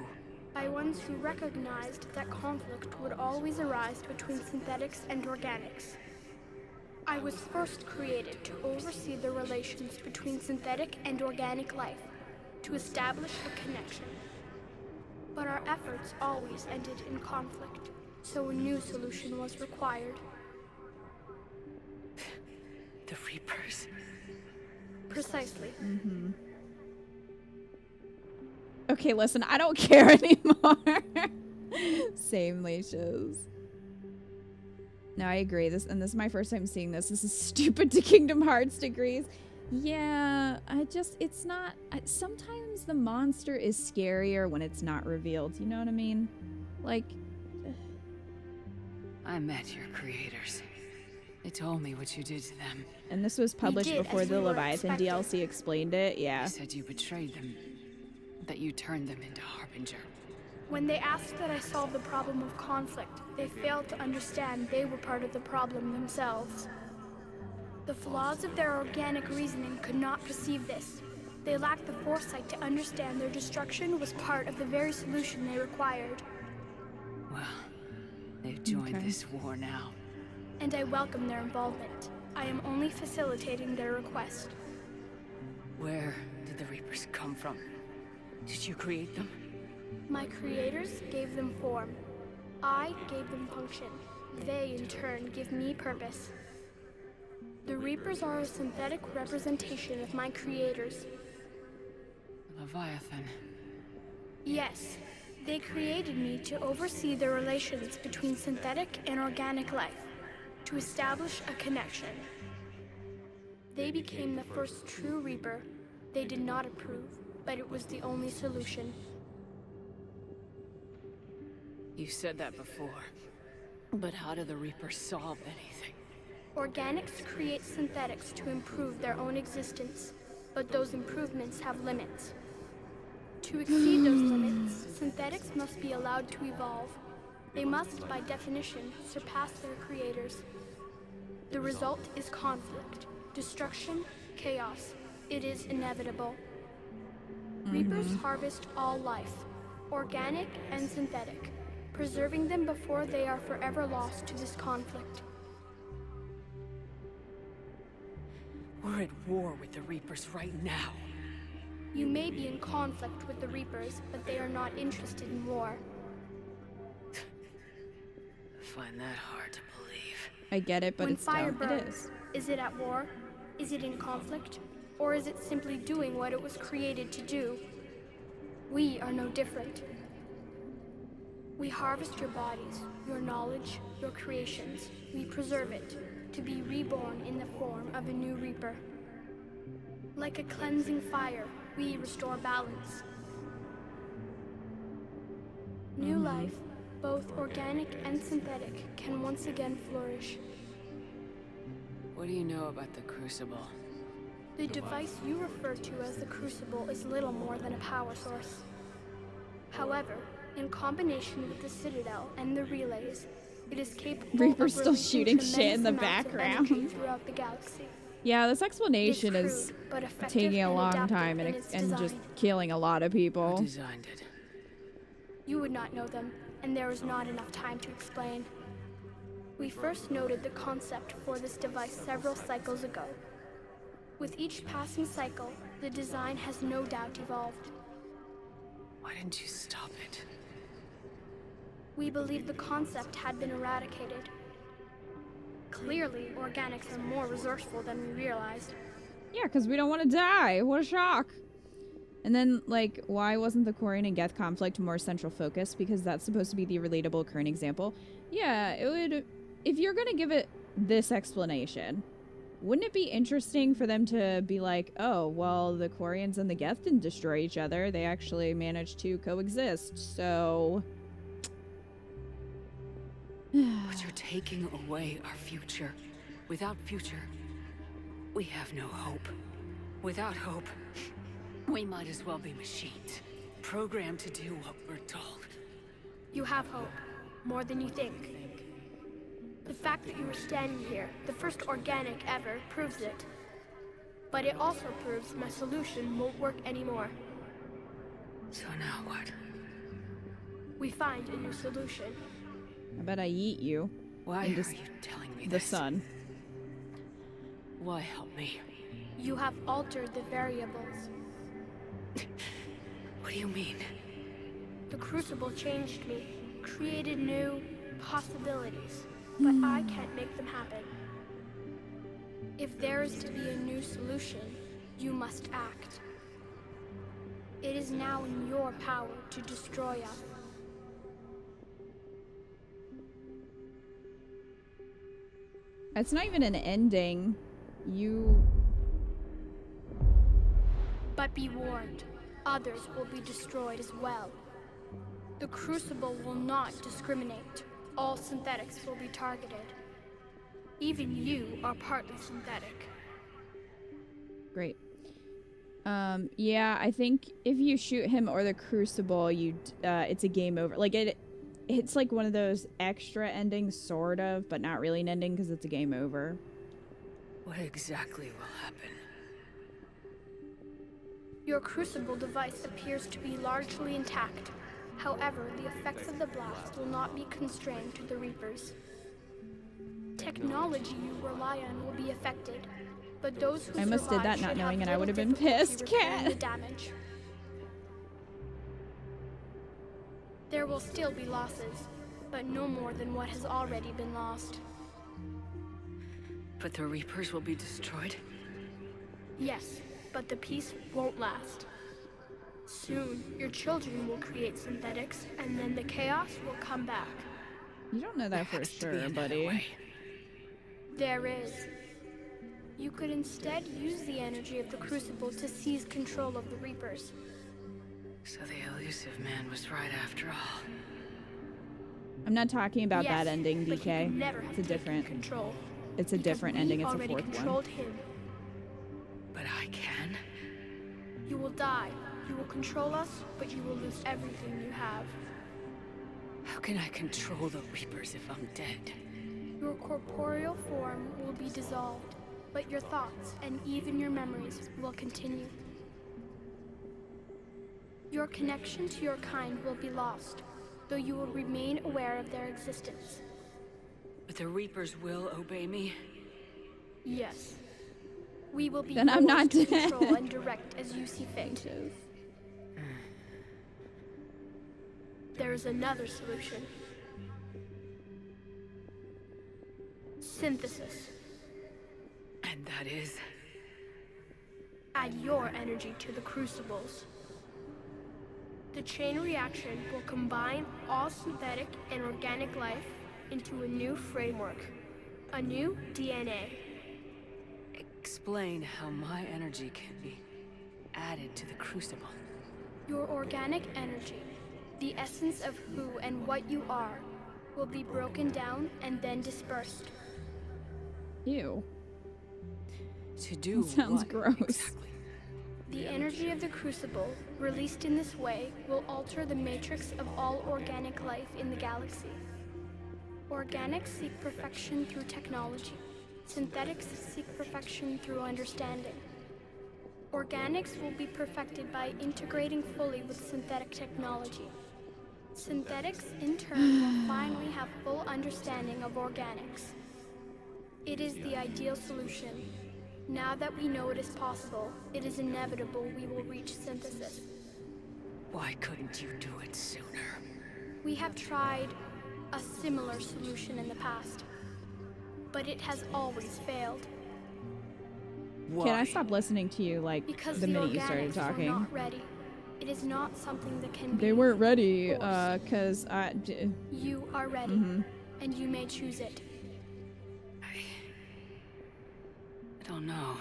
By ones who recognized that conflict would always arise between synthetics and organics. I was first created to oversee the relations between synthetic and organic life, to establish a connection. But our efforts always ended in conflict, so a new solution was required. The Reapers? Precisely. Mm-hmm. Okay, listen, I don't care anymore. Same leashes. No, I agree. This is my first time seeing this. This is stupid to Kingdom Hearts degrees. Yeah, it's not. Sometimes the monster is scarier when it's not revealed. You know what I mean? Like. I met your creators. They told me what you did to them. And this was published before the Leviathan DLC explained it. Yeah. You said you betrayed them. That you turned them into Harbinger. When they asked that I solve the problem of conflict, they failed to understand they were part of the problem themselves. The flaws of their organic reasoning could not perceive this. They lacked the foresight to understand their destruction was part of the very solution they required. Well, they've joined this war now. And I welcome their involvement. I am only facilitating their request. Where did the Reapers come from? Did you create them? My creators gave them form. I gave them function. They, in turn, give me purpose. The Reapers are a synthetic representation of my creators. Leviathan. Yes, they created me to oversee the relations between synthetic and organic life, to establish a connection. They became the first true Reaper. They did not approve, but it was the only solution. You said that before. But how do the Reapers solve anything? Organics create synthetics to improve their own existence, but those improvements have limits. To exceed those limits, synthetics must be allowed to evolve. They must, by definition, surpass their creators. The result is conflict, destruction, chaos. It is inevitable. Reapers harvest all life, organic and synthetic, preserving them before they are forever lost to this conflict. We're at war with the Reapers right now. You may be in conflict with the Reapers, but they are not interested in war. I find that hard to believe. I get it, but When it's fire dumb. It burns, is it at war? Is it in conflict? Or is it simply doing what it was created to do? We are no different. We harvest your bodies, your knowledge, your creations. We preserve it, to be reborn in the form of a new Reaper. Like a cleansing fire, we restore balance. New life, both organic and synthetic, can once again flourish. What do you know about the Crucible? The device you refer to as the Crucible is little more than a power source. However, in combination with the Citadel and the relays, it is capable Reaper's of still releasing shooting shit in the tremendous amounts of energy background. throughout the galaxy. Yeah, this explanation It is crude, but effective taking a and long adaptive time in and, its and just design. killing a lot of people. Who designed it? You would not know them, and there is not enough time to explain. We first noted the concept for this device several cycles ago. With each passing cycle, the design has no doubt evolved. Why didn't you stop it? We believe the concept had been eradicated. Clearly, organics are more resourceful than we realized. Yeah, because we don't want to die. What a shock. And then, like, why wasn't the Quarian and Geth conflict more central focus? Because that's supposed to be the relatable current example. Yeah, it would... If you're going to give it this explanation, wouldn't it be interesting for them to be like, oh, well, the Quarians and the Geth didn't destroy each other. They actually managed to coexist, so... But you're taking away our future. Without future, we have no hope. Without hope, we might as well be machines, programmed to do what we're told. You have hope, more than you think. The fact that you are standing here, the first organic ever, proves it. But it also proves my solution won't work anymore. So now what? We find a new solution. I bet I eat you. Why into are you telling me the this? sun. Why help me? You have altered the variables. What do you mean? The Crucible changed me, created new possibilities, but I can't make them happen. If there is to be a new solution, you must act. It is now in your power to destroy us. It's not even an ending. You... But be warned, others will be destroyed as well. The Crucible will not discriminate. All synthetics will be targeted. Even you are partly synthetic. Great. Yeah, I think if you shoot him or the Crucible, it's a game over. Like, it's like one of those extra endings, sort of, but not really an ending because it's a game over. What exactly will happen? Your Crucible device appears to be largely intact. However, the effects of the blast will not be constrained to the Reapers. Technology you rely on will be affected, but those who I almost did that not knowing, and I would have been pissed, Cat. The damage. There will still be losses, but no more than what has already been lost. But the Reapers will be destroyed? Yes, but the peace won't last. Soon, your children will create synthetics, and then the chaos will come back. You don't know that for sure, buddy. There is. You could instead use the energy of the Crucible to seize control of the Reapers. So the elusive man was right after all. I'm not talking about Yes, that ending, but he DK. could never It's have a different. control. It's a different ending. It's a already fourth controlled one. him. But I can? You will die. You will control us, but you will lose everything you have. How can I control the Reapers if I'm dead? Your corporeal form will be dissolved, but your thoughts and even your memories will continue. Your connection to your kind will be lost, though you will remain aware of their existence. But the Reapers will obey me? Yes. We will be Then I'm not yours to dead. control and direct as you see fit. There is another solution. Synthesis. And that is? Add your energy to the crucibles. The chain reaction will combine all synthetic and organic life into a new framework, a new DNA. Explain how my energy can be added to the crucible. Your organic energy, the essence of who and what you are, will be broken down and then dispersed. Ew. To do that sounds what gross. Exactly? The energy of the crucible, released in this way, will alter the matrix of all organic life in the galaxy. Organics seek perfection through technology. Synthetics seek perfection through understanding. Organics will be perfected by integrating fully with synthetic technology. Synthetics, in turn, will finally have full understanding of organics. It is the ideal solution. Now that we know it is possible, it is inevitable we will reach synthesis. Why couldn't you do it sooner? We have tried a similar solution in the past, but it has always failed. Can I stop listening to you like Because the minute you started organics were talking? not ready. It is not something that can be They weren't ready, forced. cause You are ready, and you may choose it. I don't know.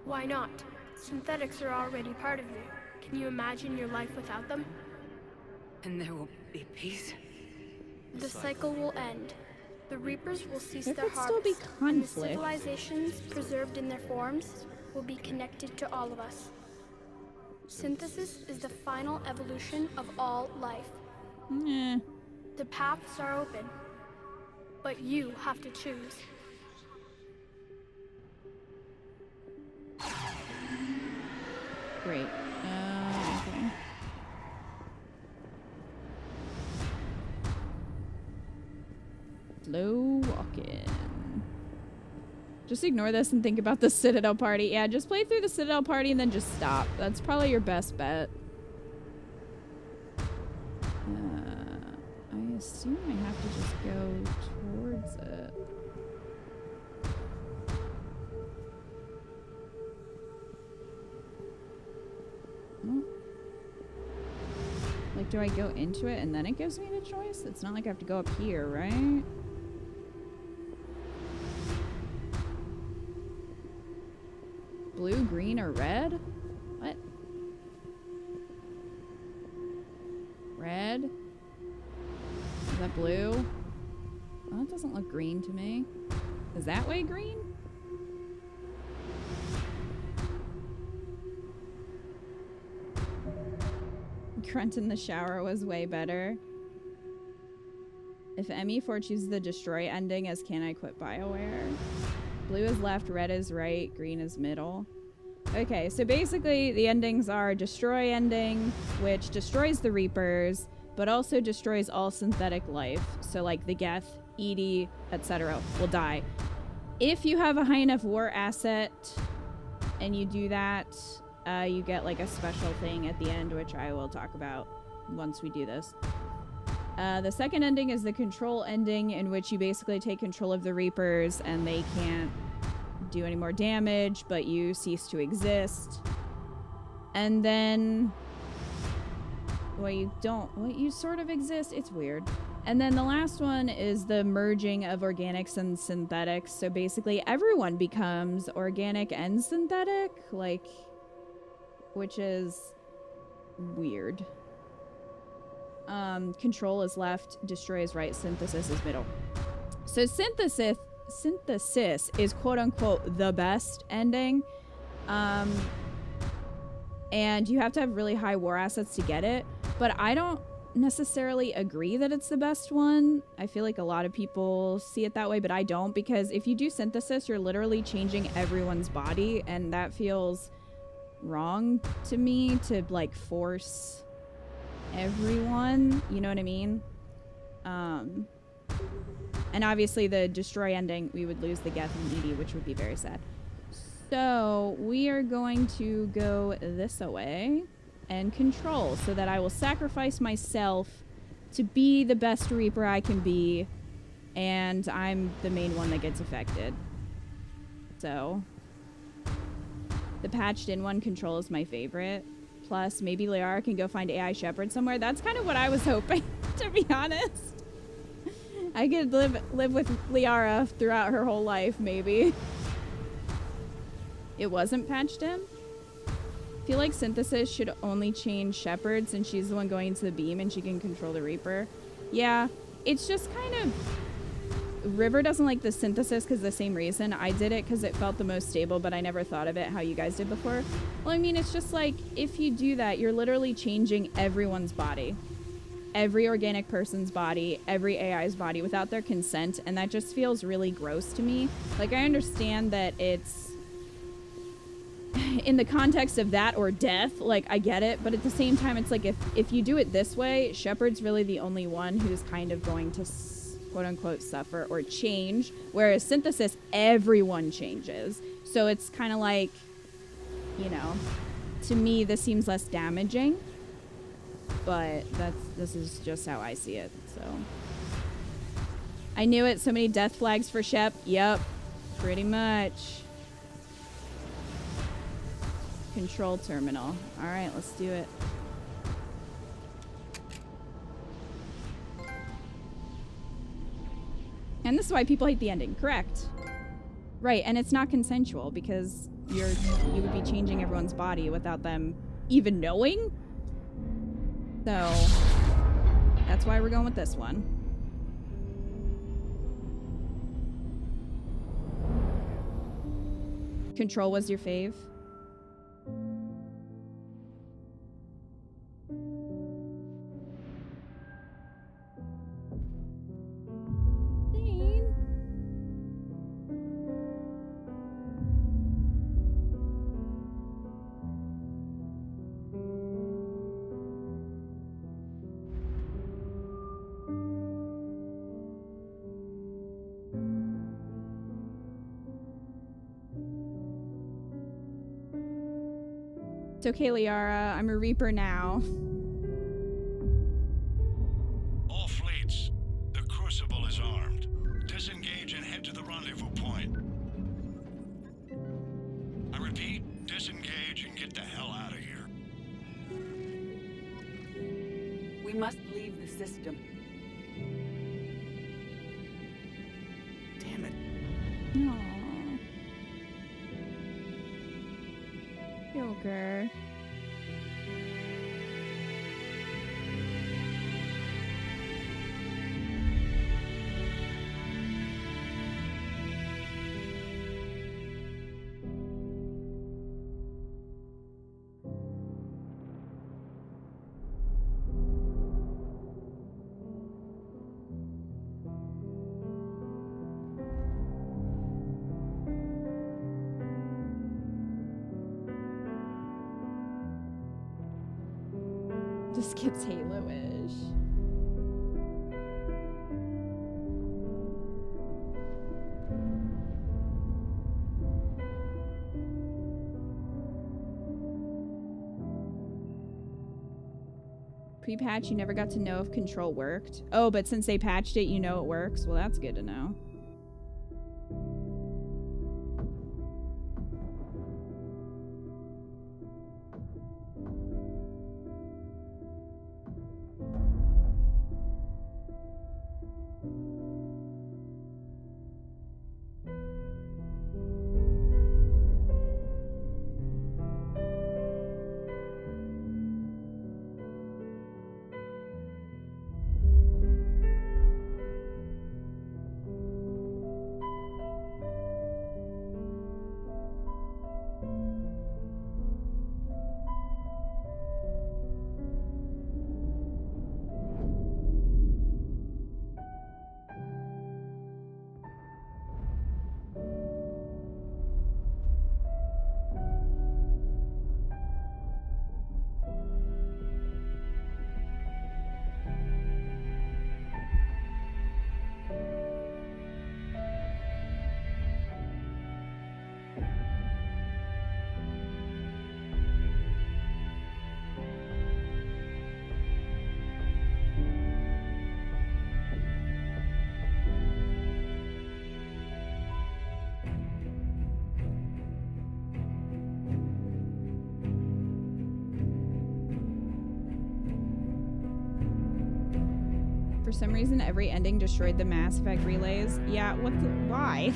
Why not? Synthetics are already part of you. Can you imagine your life without them? And there will be peace? The cycle will end. The Reapers will cease There their could still be harvest, and the conflict. civilizations preserved in their forms will be connected to all of us. Synthesis is the final evolution of all life. The paths are open, but you have to choose. Great. Okay. Slow walking. Just ignore this and think about the Citadel party. Yeah, just play through the Citadel party and then just stop. That's probably your best bet. I assume I have to just go towards it. Oh. Like, do I go into it and then it gives me the choice? It's not like I have to go up here, right? Blue, green, or red? What? Red? Is that blue? Oh, that doesn't look green to me. Is that way green? Grunt in the shower was way better. If ME4 chooses the destroy ending as can I quit BioWare? Blue is left, red is right, green is middle. Okay, so basically the endings are destroy ending, which destroys the Reapers, but also destroys all synthetic life. So like the Geth, Edie, etc. will die. If you have a high enough war asset and you do that, you get like a special thing at the end, which I will talk about once we do this. The second ending is the control ending, in which you basically take control of the Reapers and they can't do any more damage, but you cease to exist. And then, well, you sort of exist. It's weird. And then the last one is the merging of organics and synthetics. So basically everyone becomes organic and synthetic, like, which is weird. Control is left, destroy is right, synthesis is middle. So synthesis is quote unquote the best ending. And you have to have really high war assets to get it. But I don't necessarily agree that it's the best one. I feel like a lot of people see it that way, but I don't, because if you do synthesis, you're literally changing everyone's body, and that feels wrong to me to like force everyone, you know what I mean? And obviously the destroy ending, we would lose the Geth and Edie, which would be very sad. So we are going to go this away and control, so that I will sacrifice myself to be the best Reaper I can be and I'm the main one that gets affected. So the patched in one Control is my favorite. Plus, maybe Liara can go find AI Shepherd somewhere. That's kind of what I was hoping, to be honest. I could live with Liara throughout her whole life, maybe. It wasn't patched in? I feel like Synthesis should only change Shepherd since she's the one going into the beam and she can control the Reaper. Yeah, it's just kind of... River doesn't like the Synthesis because of the same reason. I did it because it felt the most stable, but I never thought of it how you guys did before. Well, I mean, it's just like, if you do that, you're literally changing everyone's body. Every organic person's body, every AI's body without their consent, and that just feels really gross to me. Like, I understand that it's... in the context of that or death, like, I get it, but at the same time, it's like, if you do it this way, Shepard's really the only one who's kind of going to quote-unquote suffer or change, whereas Synthesis, everyone changes. So it's kind of like, you know, to me this seems less damaging, but this is just how I see it. So I knew it. So many death flags for Shep. Yep, pretty much. Control terminal. All right, let's do it. And this is why people hate the ending. Correct. Right, and it's not consensual because you would be changing everyone's body without them even knowing. So that's why we're going with this one. Control was your fave? It's okay, Liara. I'm a Reaper now. All fleets, the Crucible is armed. Disengage and head to the rendezvous point. I repeat, disengage and get the hell out of here. We must leave the system. Damn it. Aww. Joker. Just skips Halo-ish. Pre-patch, you never got to know if Control worked. Oh, but since they patched it, you know it works? Well, that's good to know. For some reason, every ending destroyed the Mass Effect relays. Yeah, what the... why?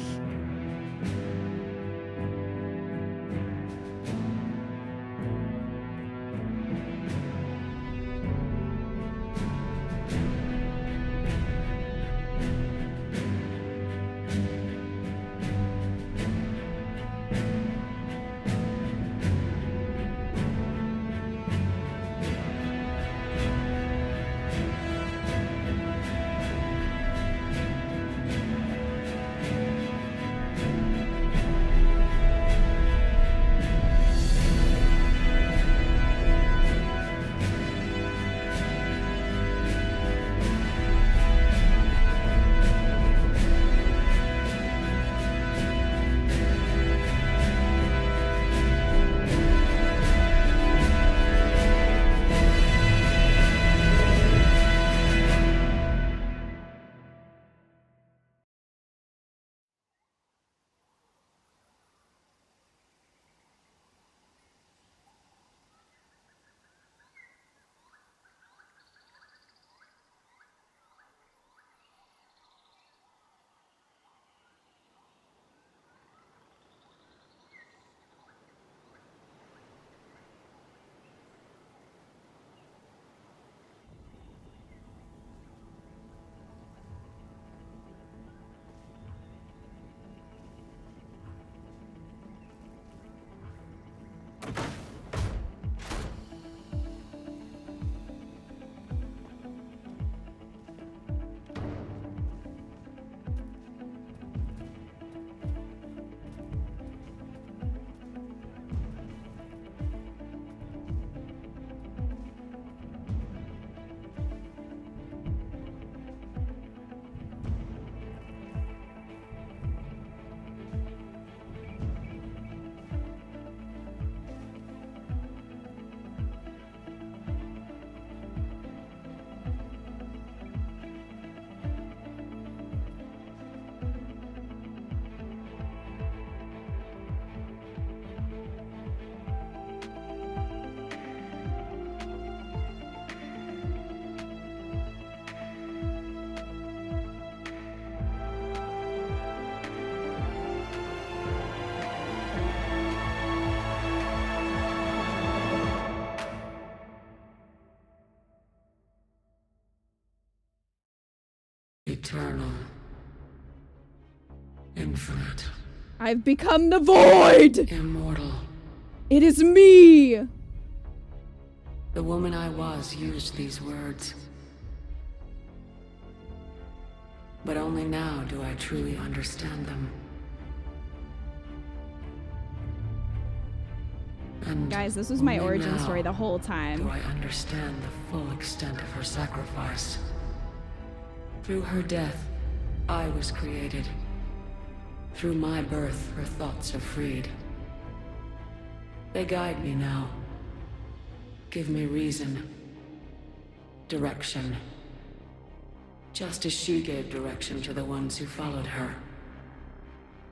Eternal. Infinite. I've become the void! Immortal. It is me! The woman I was used these words. But only now do I truly understand them. And guys, this was my only origin now story the whole time. Do I understand the full extent of her sacrifice? Through her death, I was created. Through my birth, her thoughts are freed. They guide me now. Give me reason. Direction. Just as she gave direction to the ones who followed her.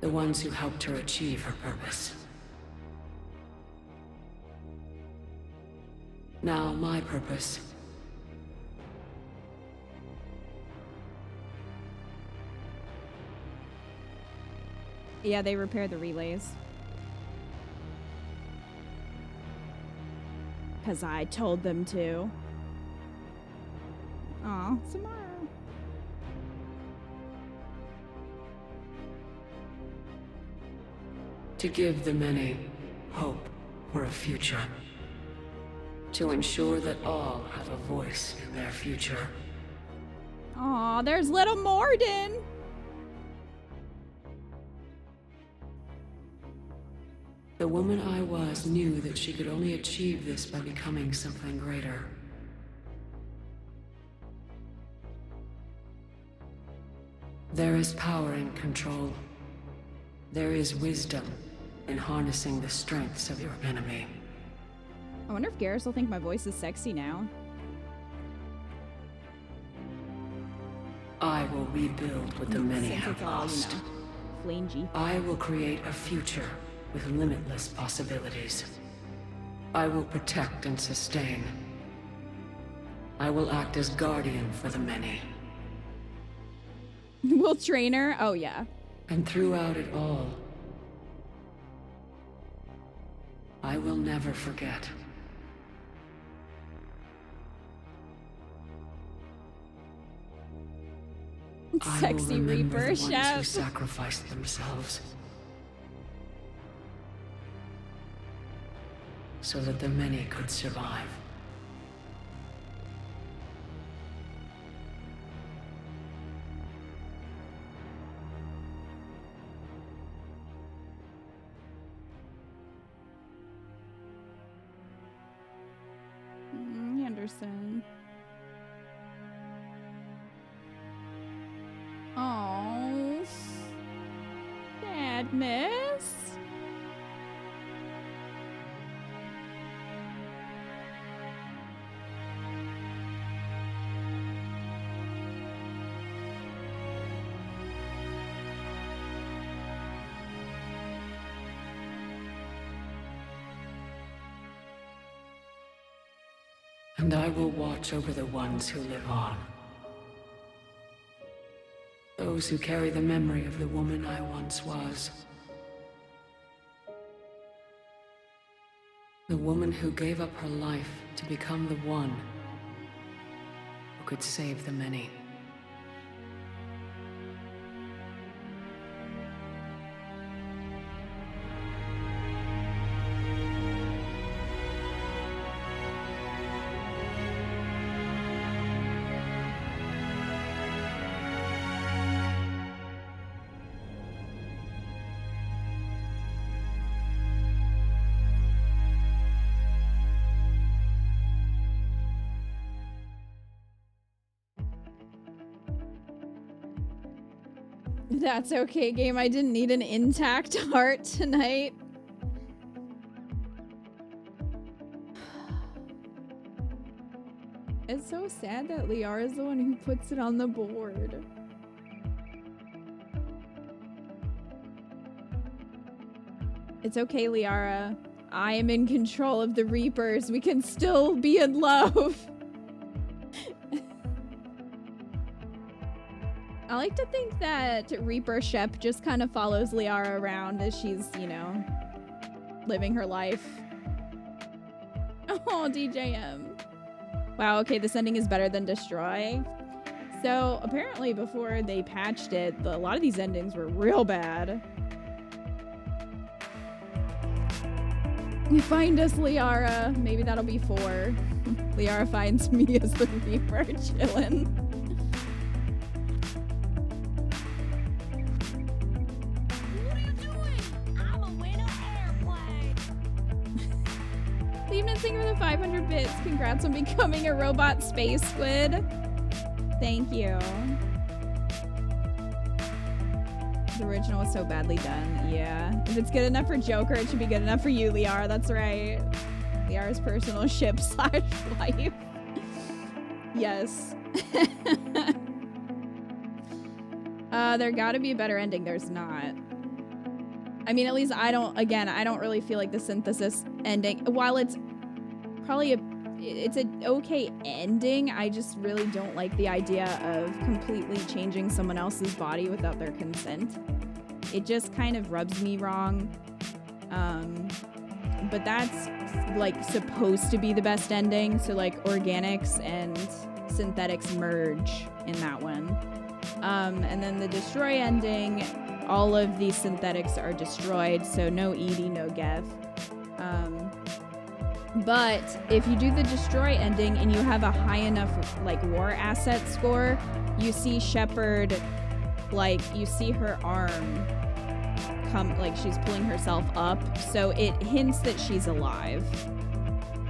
The ones who helped her achieve her purpose. Now my purpose. Yeah, they repair the relays. Because I told them to. Aw, Samara. To give the many hope for a future. To ensure that all have a voice in their future. Aw, there's little Morden. The woman I was knew that she could only achieve this by becoming something greater. There is power in control. There is wisdom in harnessing the strengths of your enemy. I wonder if Garrus will think my voice is sexy now. I will rebuild what the many Since have it's all, lost. you know, flangy. I will create a future with limitless possibilities. I will protect and sustain. I will act as guardian for the many. We'll train her? Oh, yeah. And throughout it all, I will never forget. Sexy Reaper, who chef. sacrificed themselves so that the many could survive. Anderson. Oh, sadness. And I will watch over the ones who live on. Those who carry the memory of the woman I once was. The woman who gave up her life to become the one who could save the many. That's okay, game. I didn't need an intact heart tonight. It's so sad that Liara's the one who puts it on the board. It's okay, Liara. I am in control of the Reapers. We can still be in love. I like to think that Reaper Shep just kind of follows Liara around as she's, you know, living her life. Oh, DJM. Wow, okay, this ending is better than Destroy. So, apparently before they patched it, a lot of these endings were real bad. You find us, Liara. Maybe that'll be 4. Liara finds me as the Reaper, chillin'. Evening, thank you for the 500 bits. Congrats on becoming a robot space squid. Thank you. The original was so badly done. Yeah. If it's good enough for Joker, it should be good enough for you, Liara. That's right. Liara's personal ship / life. Yes. There gotta be a better ending. There's not. I mean, at least I don't really feel like the synthesis ending, while it's probably it's an okay ending, I just really don't like the idea of completely changing someone else's body without their consent. It just kind of rubs me wrong. But that's like supposed to be the best ending. So like organics and synthetics merge in that one. And then the Destroy ending, all of these synthetics are destroyed, so no Edie, no Gev. But if you do the Destroy ending and you have a high enough like war asset score, you see Shepard, like you see her arm come, like she's pulling herself up, so it hints that she's alive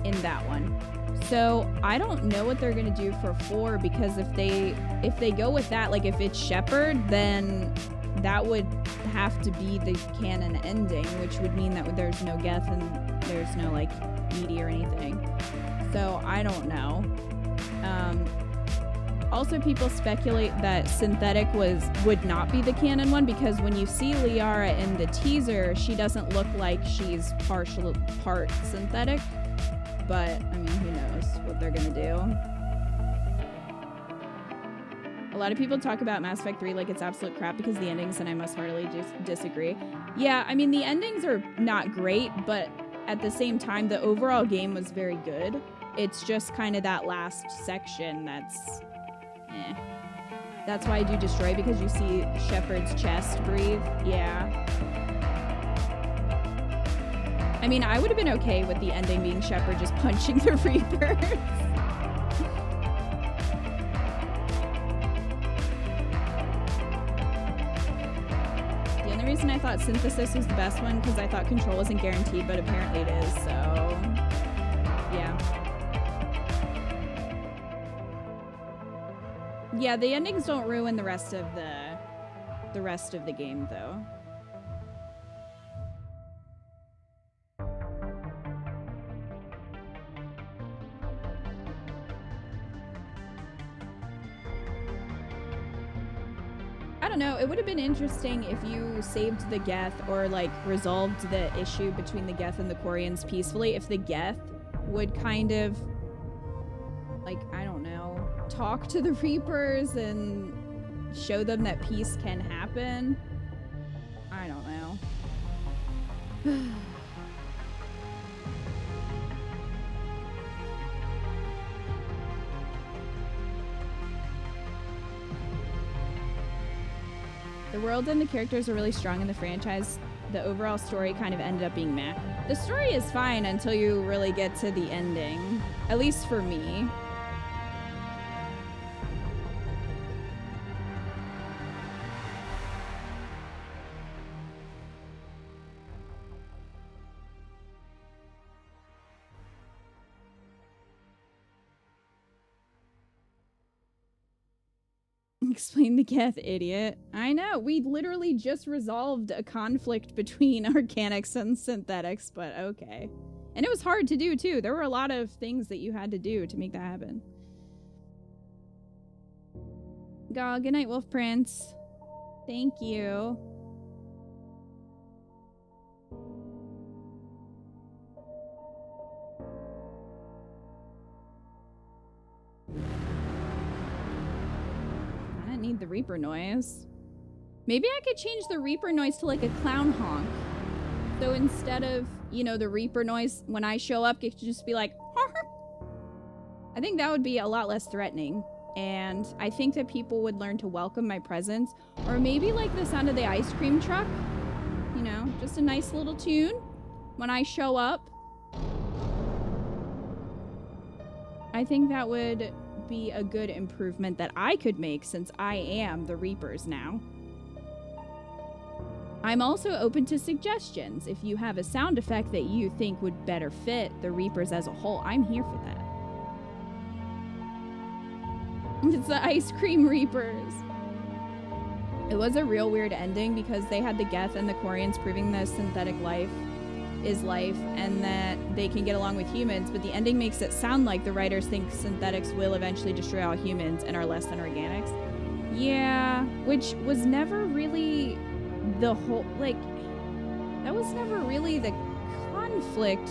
in that one. So I don't know what they're gonna do for 4, because if they go with that, like if it's Shepard, then that would have to be the canon ending, which would mean that there's no Geth and there's no like Edie or anything. So I don't know. Also, people speculate that synthetic would not be the canon one, because when you see Liara in the teaser, she doesn't look like she's part synthetic. But I mean, who knows what they're gonna do. A lot of people talk about Mass Effect 3 like it's absolute crap because of the endings, and I must heartily disagree. Yeah, I mean, the endings are not great, but at the same time, the overall game was very good. It's just kind of that last section that's... eh. That's why I do destroy, because you see Shepard's chest breathe. Yeah. I mean, I would have been okay with the ending being Shepard just punching the Reapers. The only reason I thought Synthesis was the best one because I thought Control wasn't guaranteed, but apparently it is, so... yeah. Yeah, the endings don't ruin the rest of the game, though. I don't know, it would have been interesting if you saved the Geth or like resolved the issue between the Geth and the Quarians peacefully. If the Geth would kind of like, I don't know, talk to the Reapers and show them that peace can happen. I don't know. The world and the characters are really strong in the franchise. The overall story kind of ended up being meh. The story is fine until you really get to the ending. At least for me. Explain the Geth, idiot. I know, we literally just resolved a conflict between organics and synthetics, but okay. And it was hard to do, too. There were a lot of things that you had to do to make that happen. God, good night, Wolf Prince. Thank you. Need the Reaper noise. Maybe I could change the Reaper noise to like a clown honk. So instead of, you know, the Reaper noise when I show up, it could just be like, I think that would be a lot less threatening. And I think that people would learn to welcome my presence. Or maybe like the sound of the ice cream truck. You know, just a nice little tune when I show up. I think that would be a good improvement that I could make since I am the Reapers now. I'm also open to suggestions. If you have a sound effect that you think would better fit the Reapers as a whole, I'm here for that. It's the ice cream Reapers. It was a real weird ending because they had the Geth and the Quarians proving that synthetic life is life and that they can get along with humans, but the ending makes it sound like the writers think synthetics will eventually destroy all humans and are less than organics. Yeah, which was never really the whole, like, that was never really the conflict,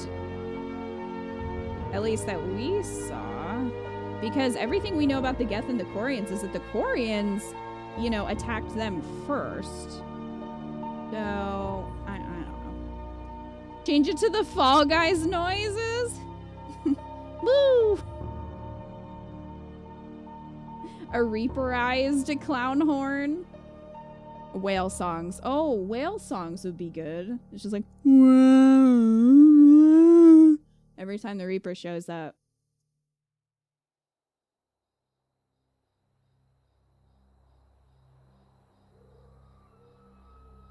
at least that we saw, because everything we know about the Geth and the Quarians is that the Quarians, you know, attacked them first. So, I don't know. Change it to the Fall Guys noises? Woo! A Reaperized clown horn. Whale songs. Oh, whale songs would be good. It's just like every time the Reaper shows up.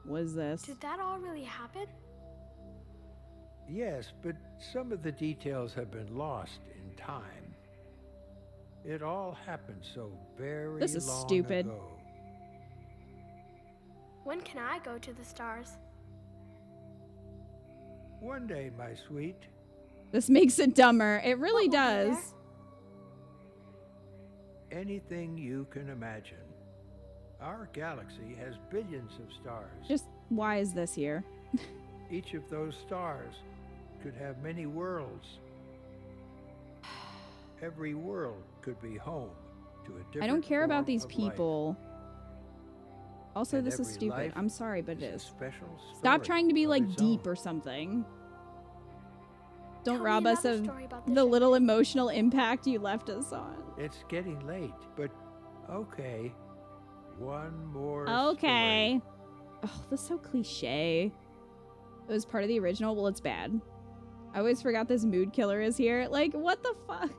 What is this? Did that all really happen? Yes, but some of the details have been lost in time. It all happened so very This is long stupid. ago. When can I go to the stars? One day, my sweet. This makes it dumber. It really does. Anything you can imagine. Our galaxy has billions of stars. Just why is this here? Each of those stars could have many worlds. Every world could be home to a different I don't care about form these of life. people. Also, And this is every stupid. life I'm sorry, but it is a is. special Stop story trying to be of like its deep own. or something. Don't Tell rob me us another of story about the little emotional impact you left us on. It's getting late, but okay. One more Okay. Oh, that's so cliche. It was part of the original. Well, it's bad. I always forgot this mood killer is here. Like, what the fuck?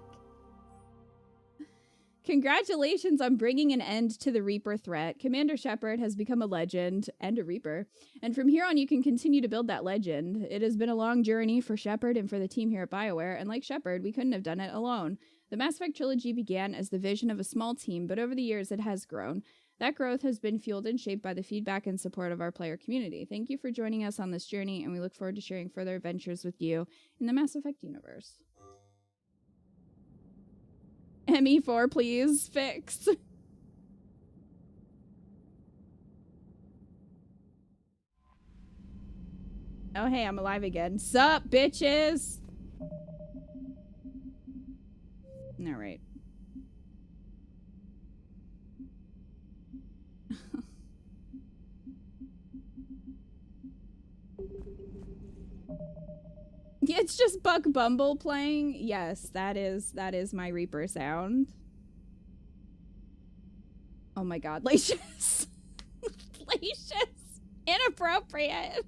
Congratulations on bringing an end to the Reaper threat. Commander Shepard has become a legend and a Reaper. And from here on, you can continue to build that legend. It has been a long journey for Shepard and for the team here at BioWare. And like Shepard, we couldn't have done it alone. The Mass Effect trilogy began as the vision of a small team, but over the years, it has grown. That growth has been fueled and shaped by the feedback and support of our player community. Thank you for joining us on this journey, and we look forward to sharing further adventures with you in the Mass Effect universe. ME4, please, fix. Oh, hey, I'm alive again. Sup, bitches? Alright. Yeah, it's just Buck Bumble playing. Yes, that is my Reaper sound. Oh my god, Lacious. Lacious. Inappropriate.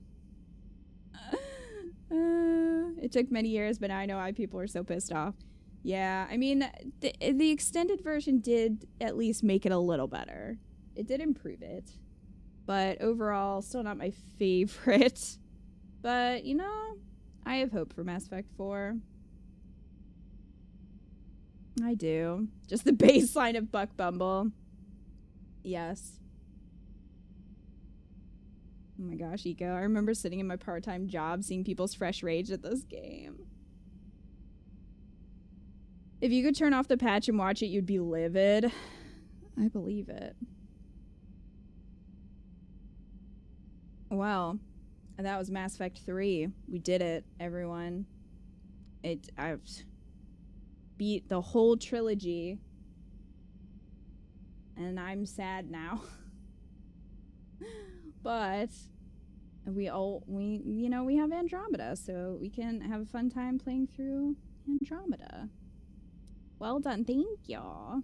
It took many years, but now I know why people are so pissed off. Yeah, I mean, the extended version did at least make it a little better. It did improve it. But overall, still not my favorite. But, you know, I have hope for Mass Effect 4. I do. Just the baseline of Buck Bumble. Yes. Oh my gosh, Eco. I remember sitting in my part-time job seeing people's fresh rage at this game. If you could turn off the patch and watch it, you'd be livid. I believe it. Well, that was Mass Effect 3. We did it, everyone. I've beat the whole trilogy. And I'm sad now. But we have Andromeda, so we can have a fun time playing through Andromeda. Well done, thank y'all.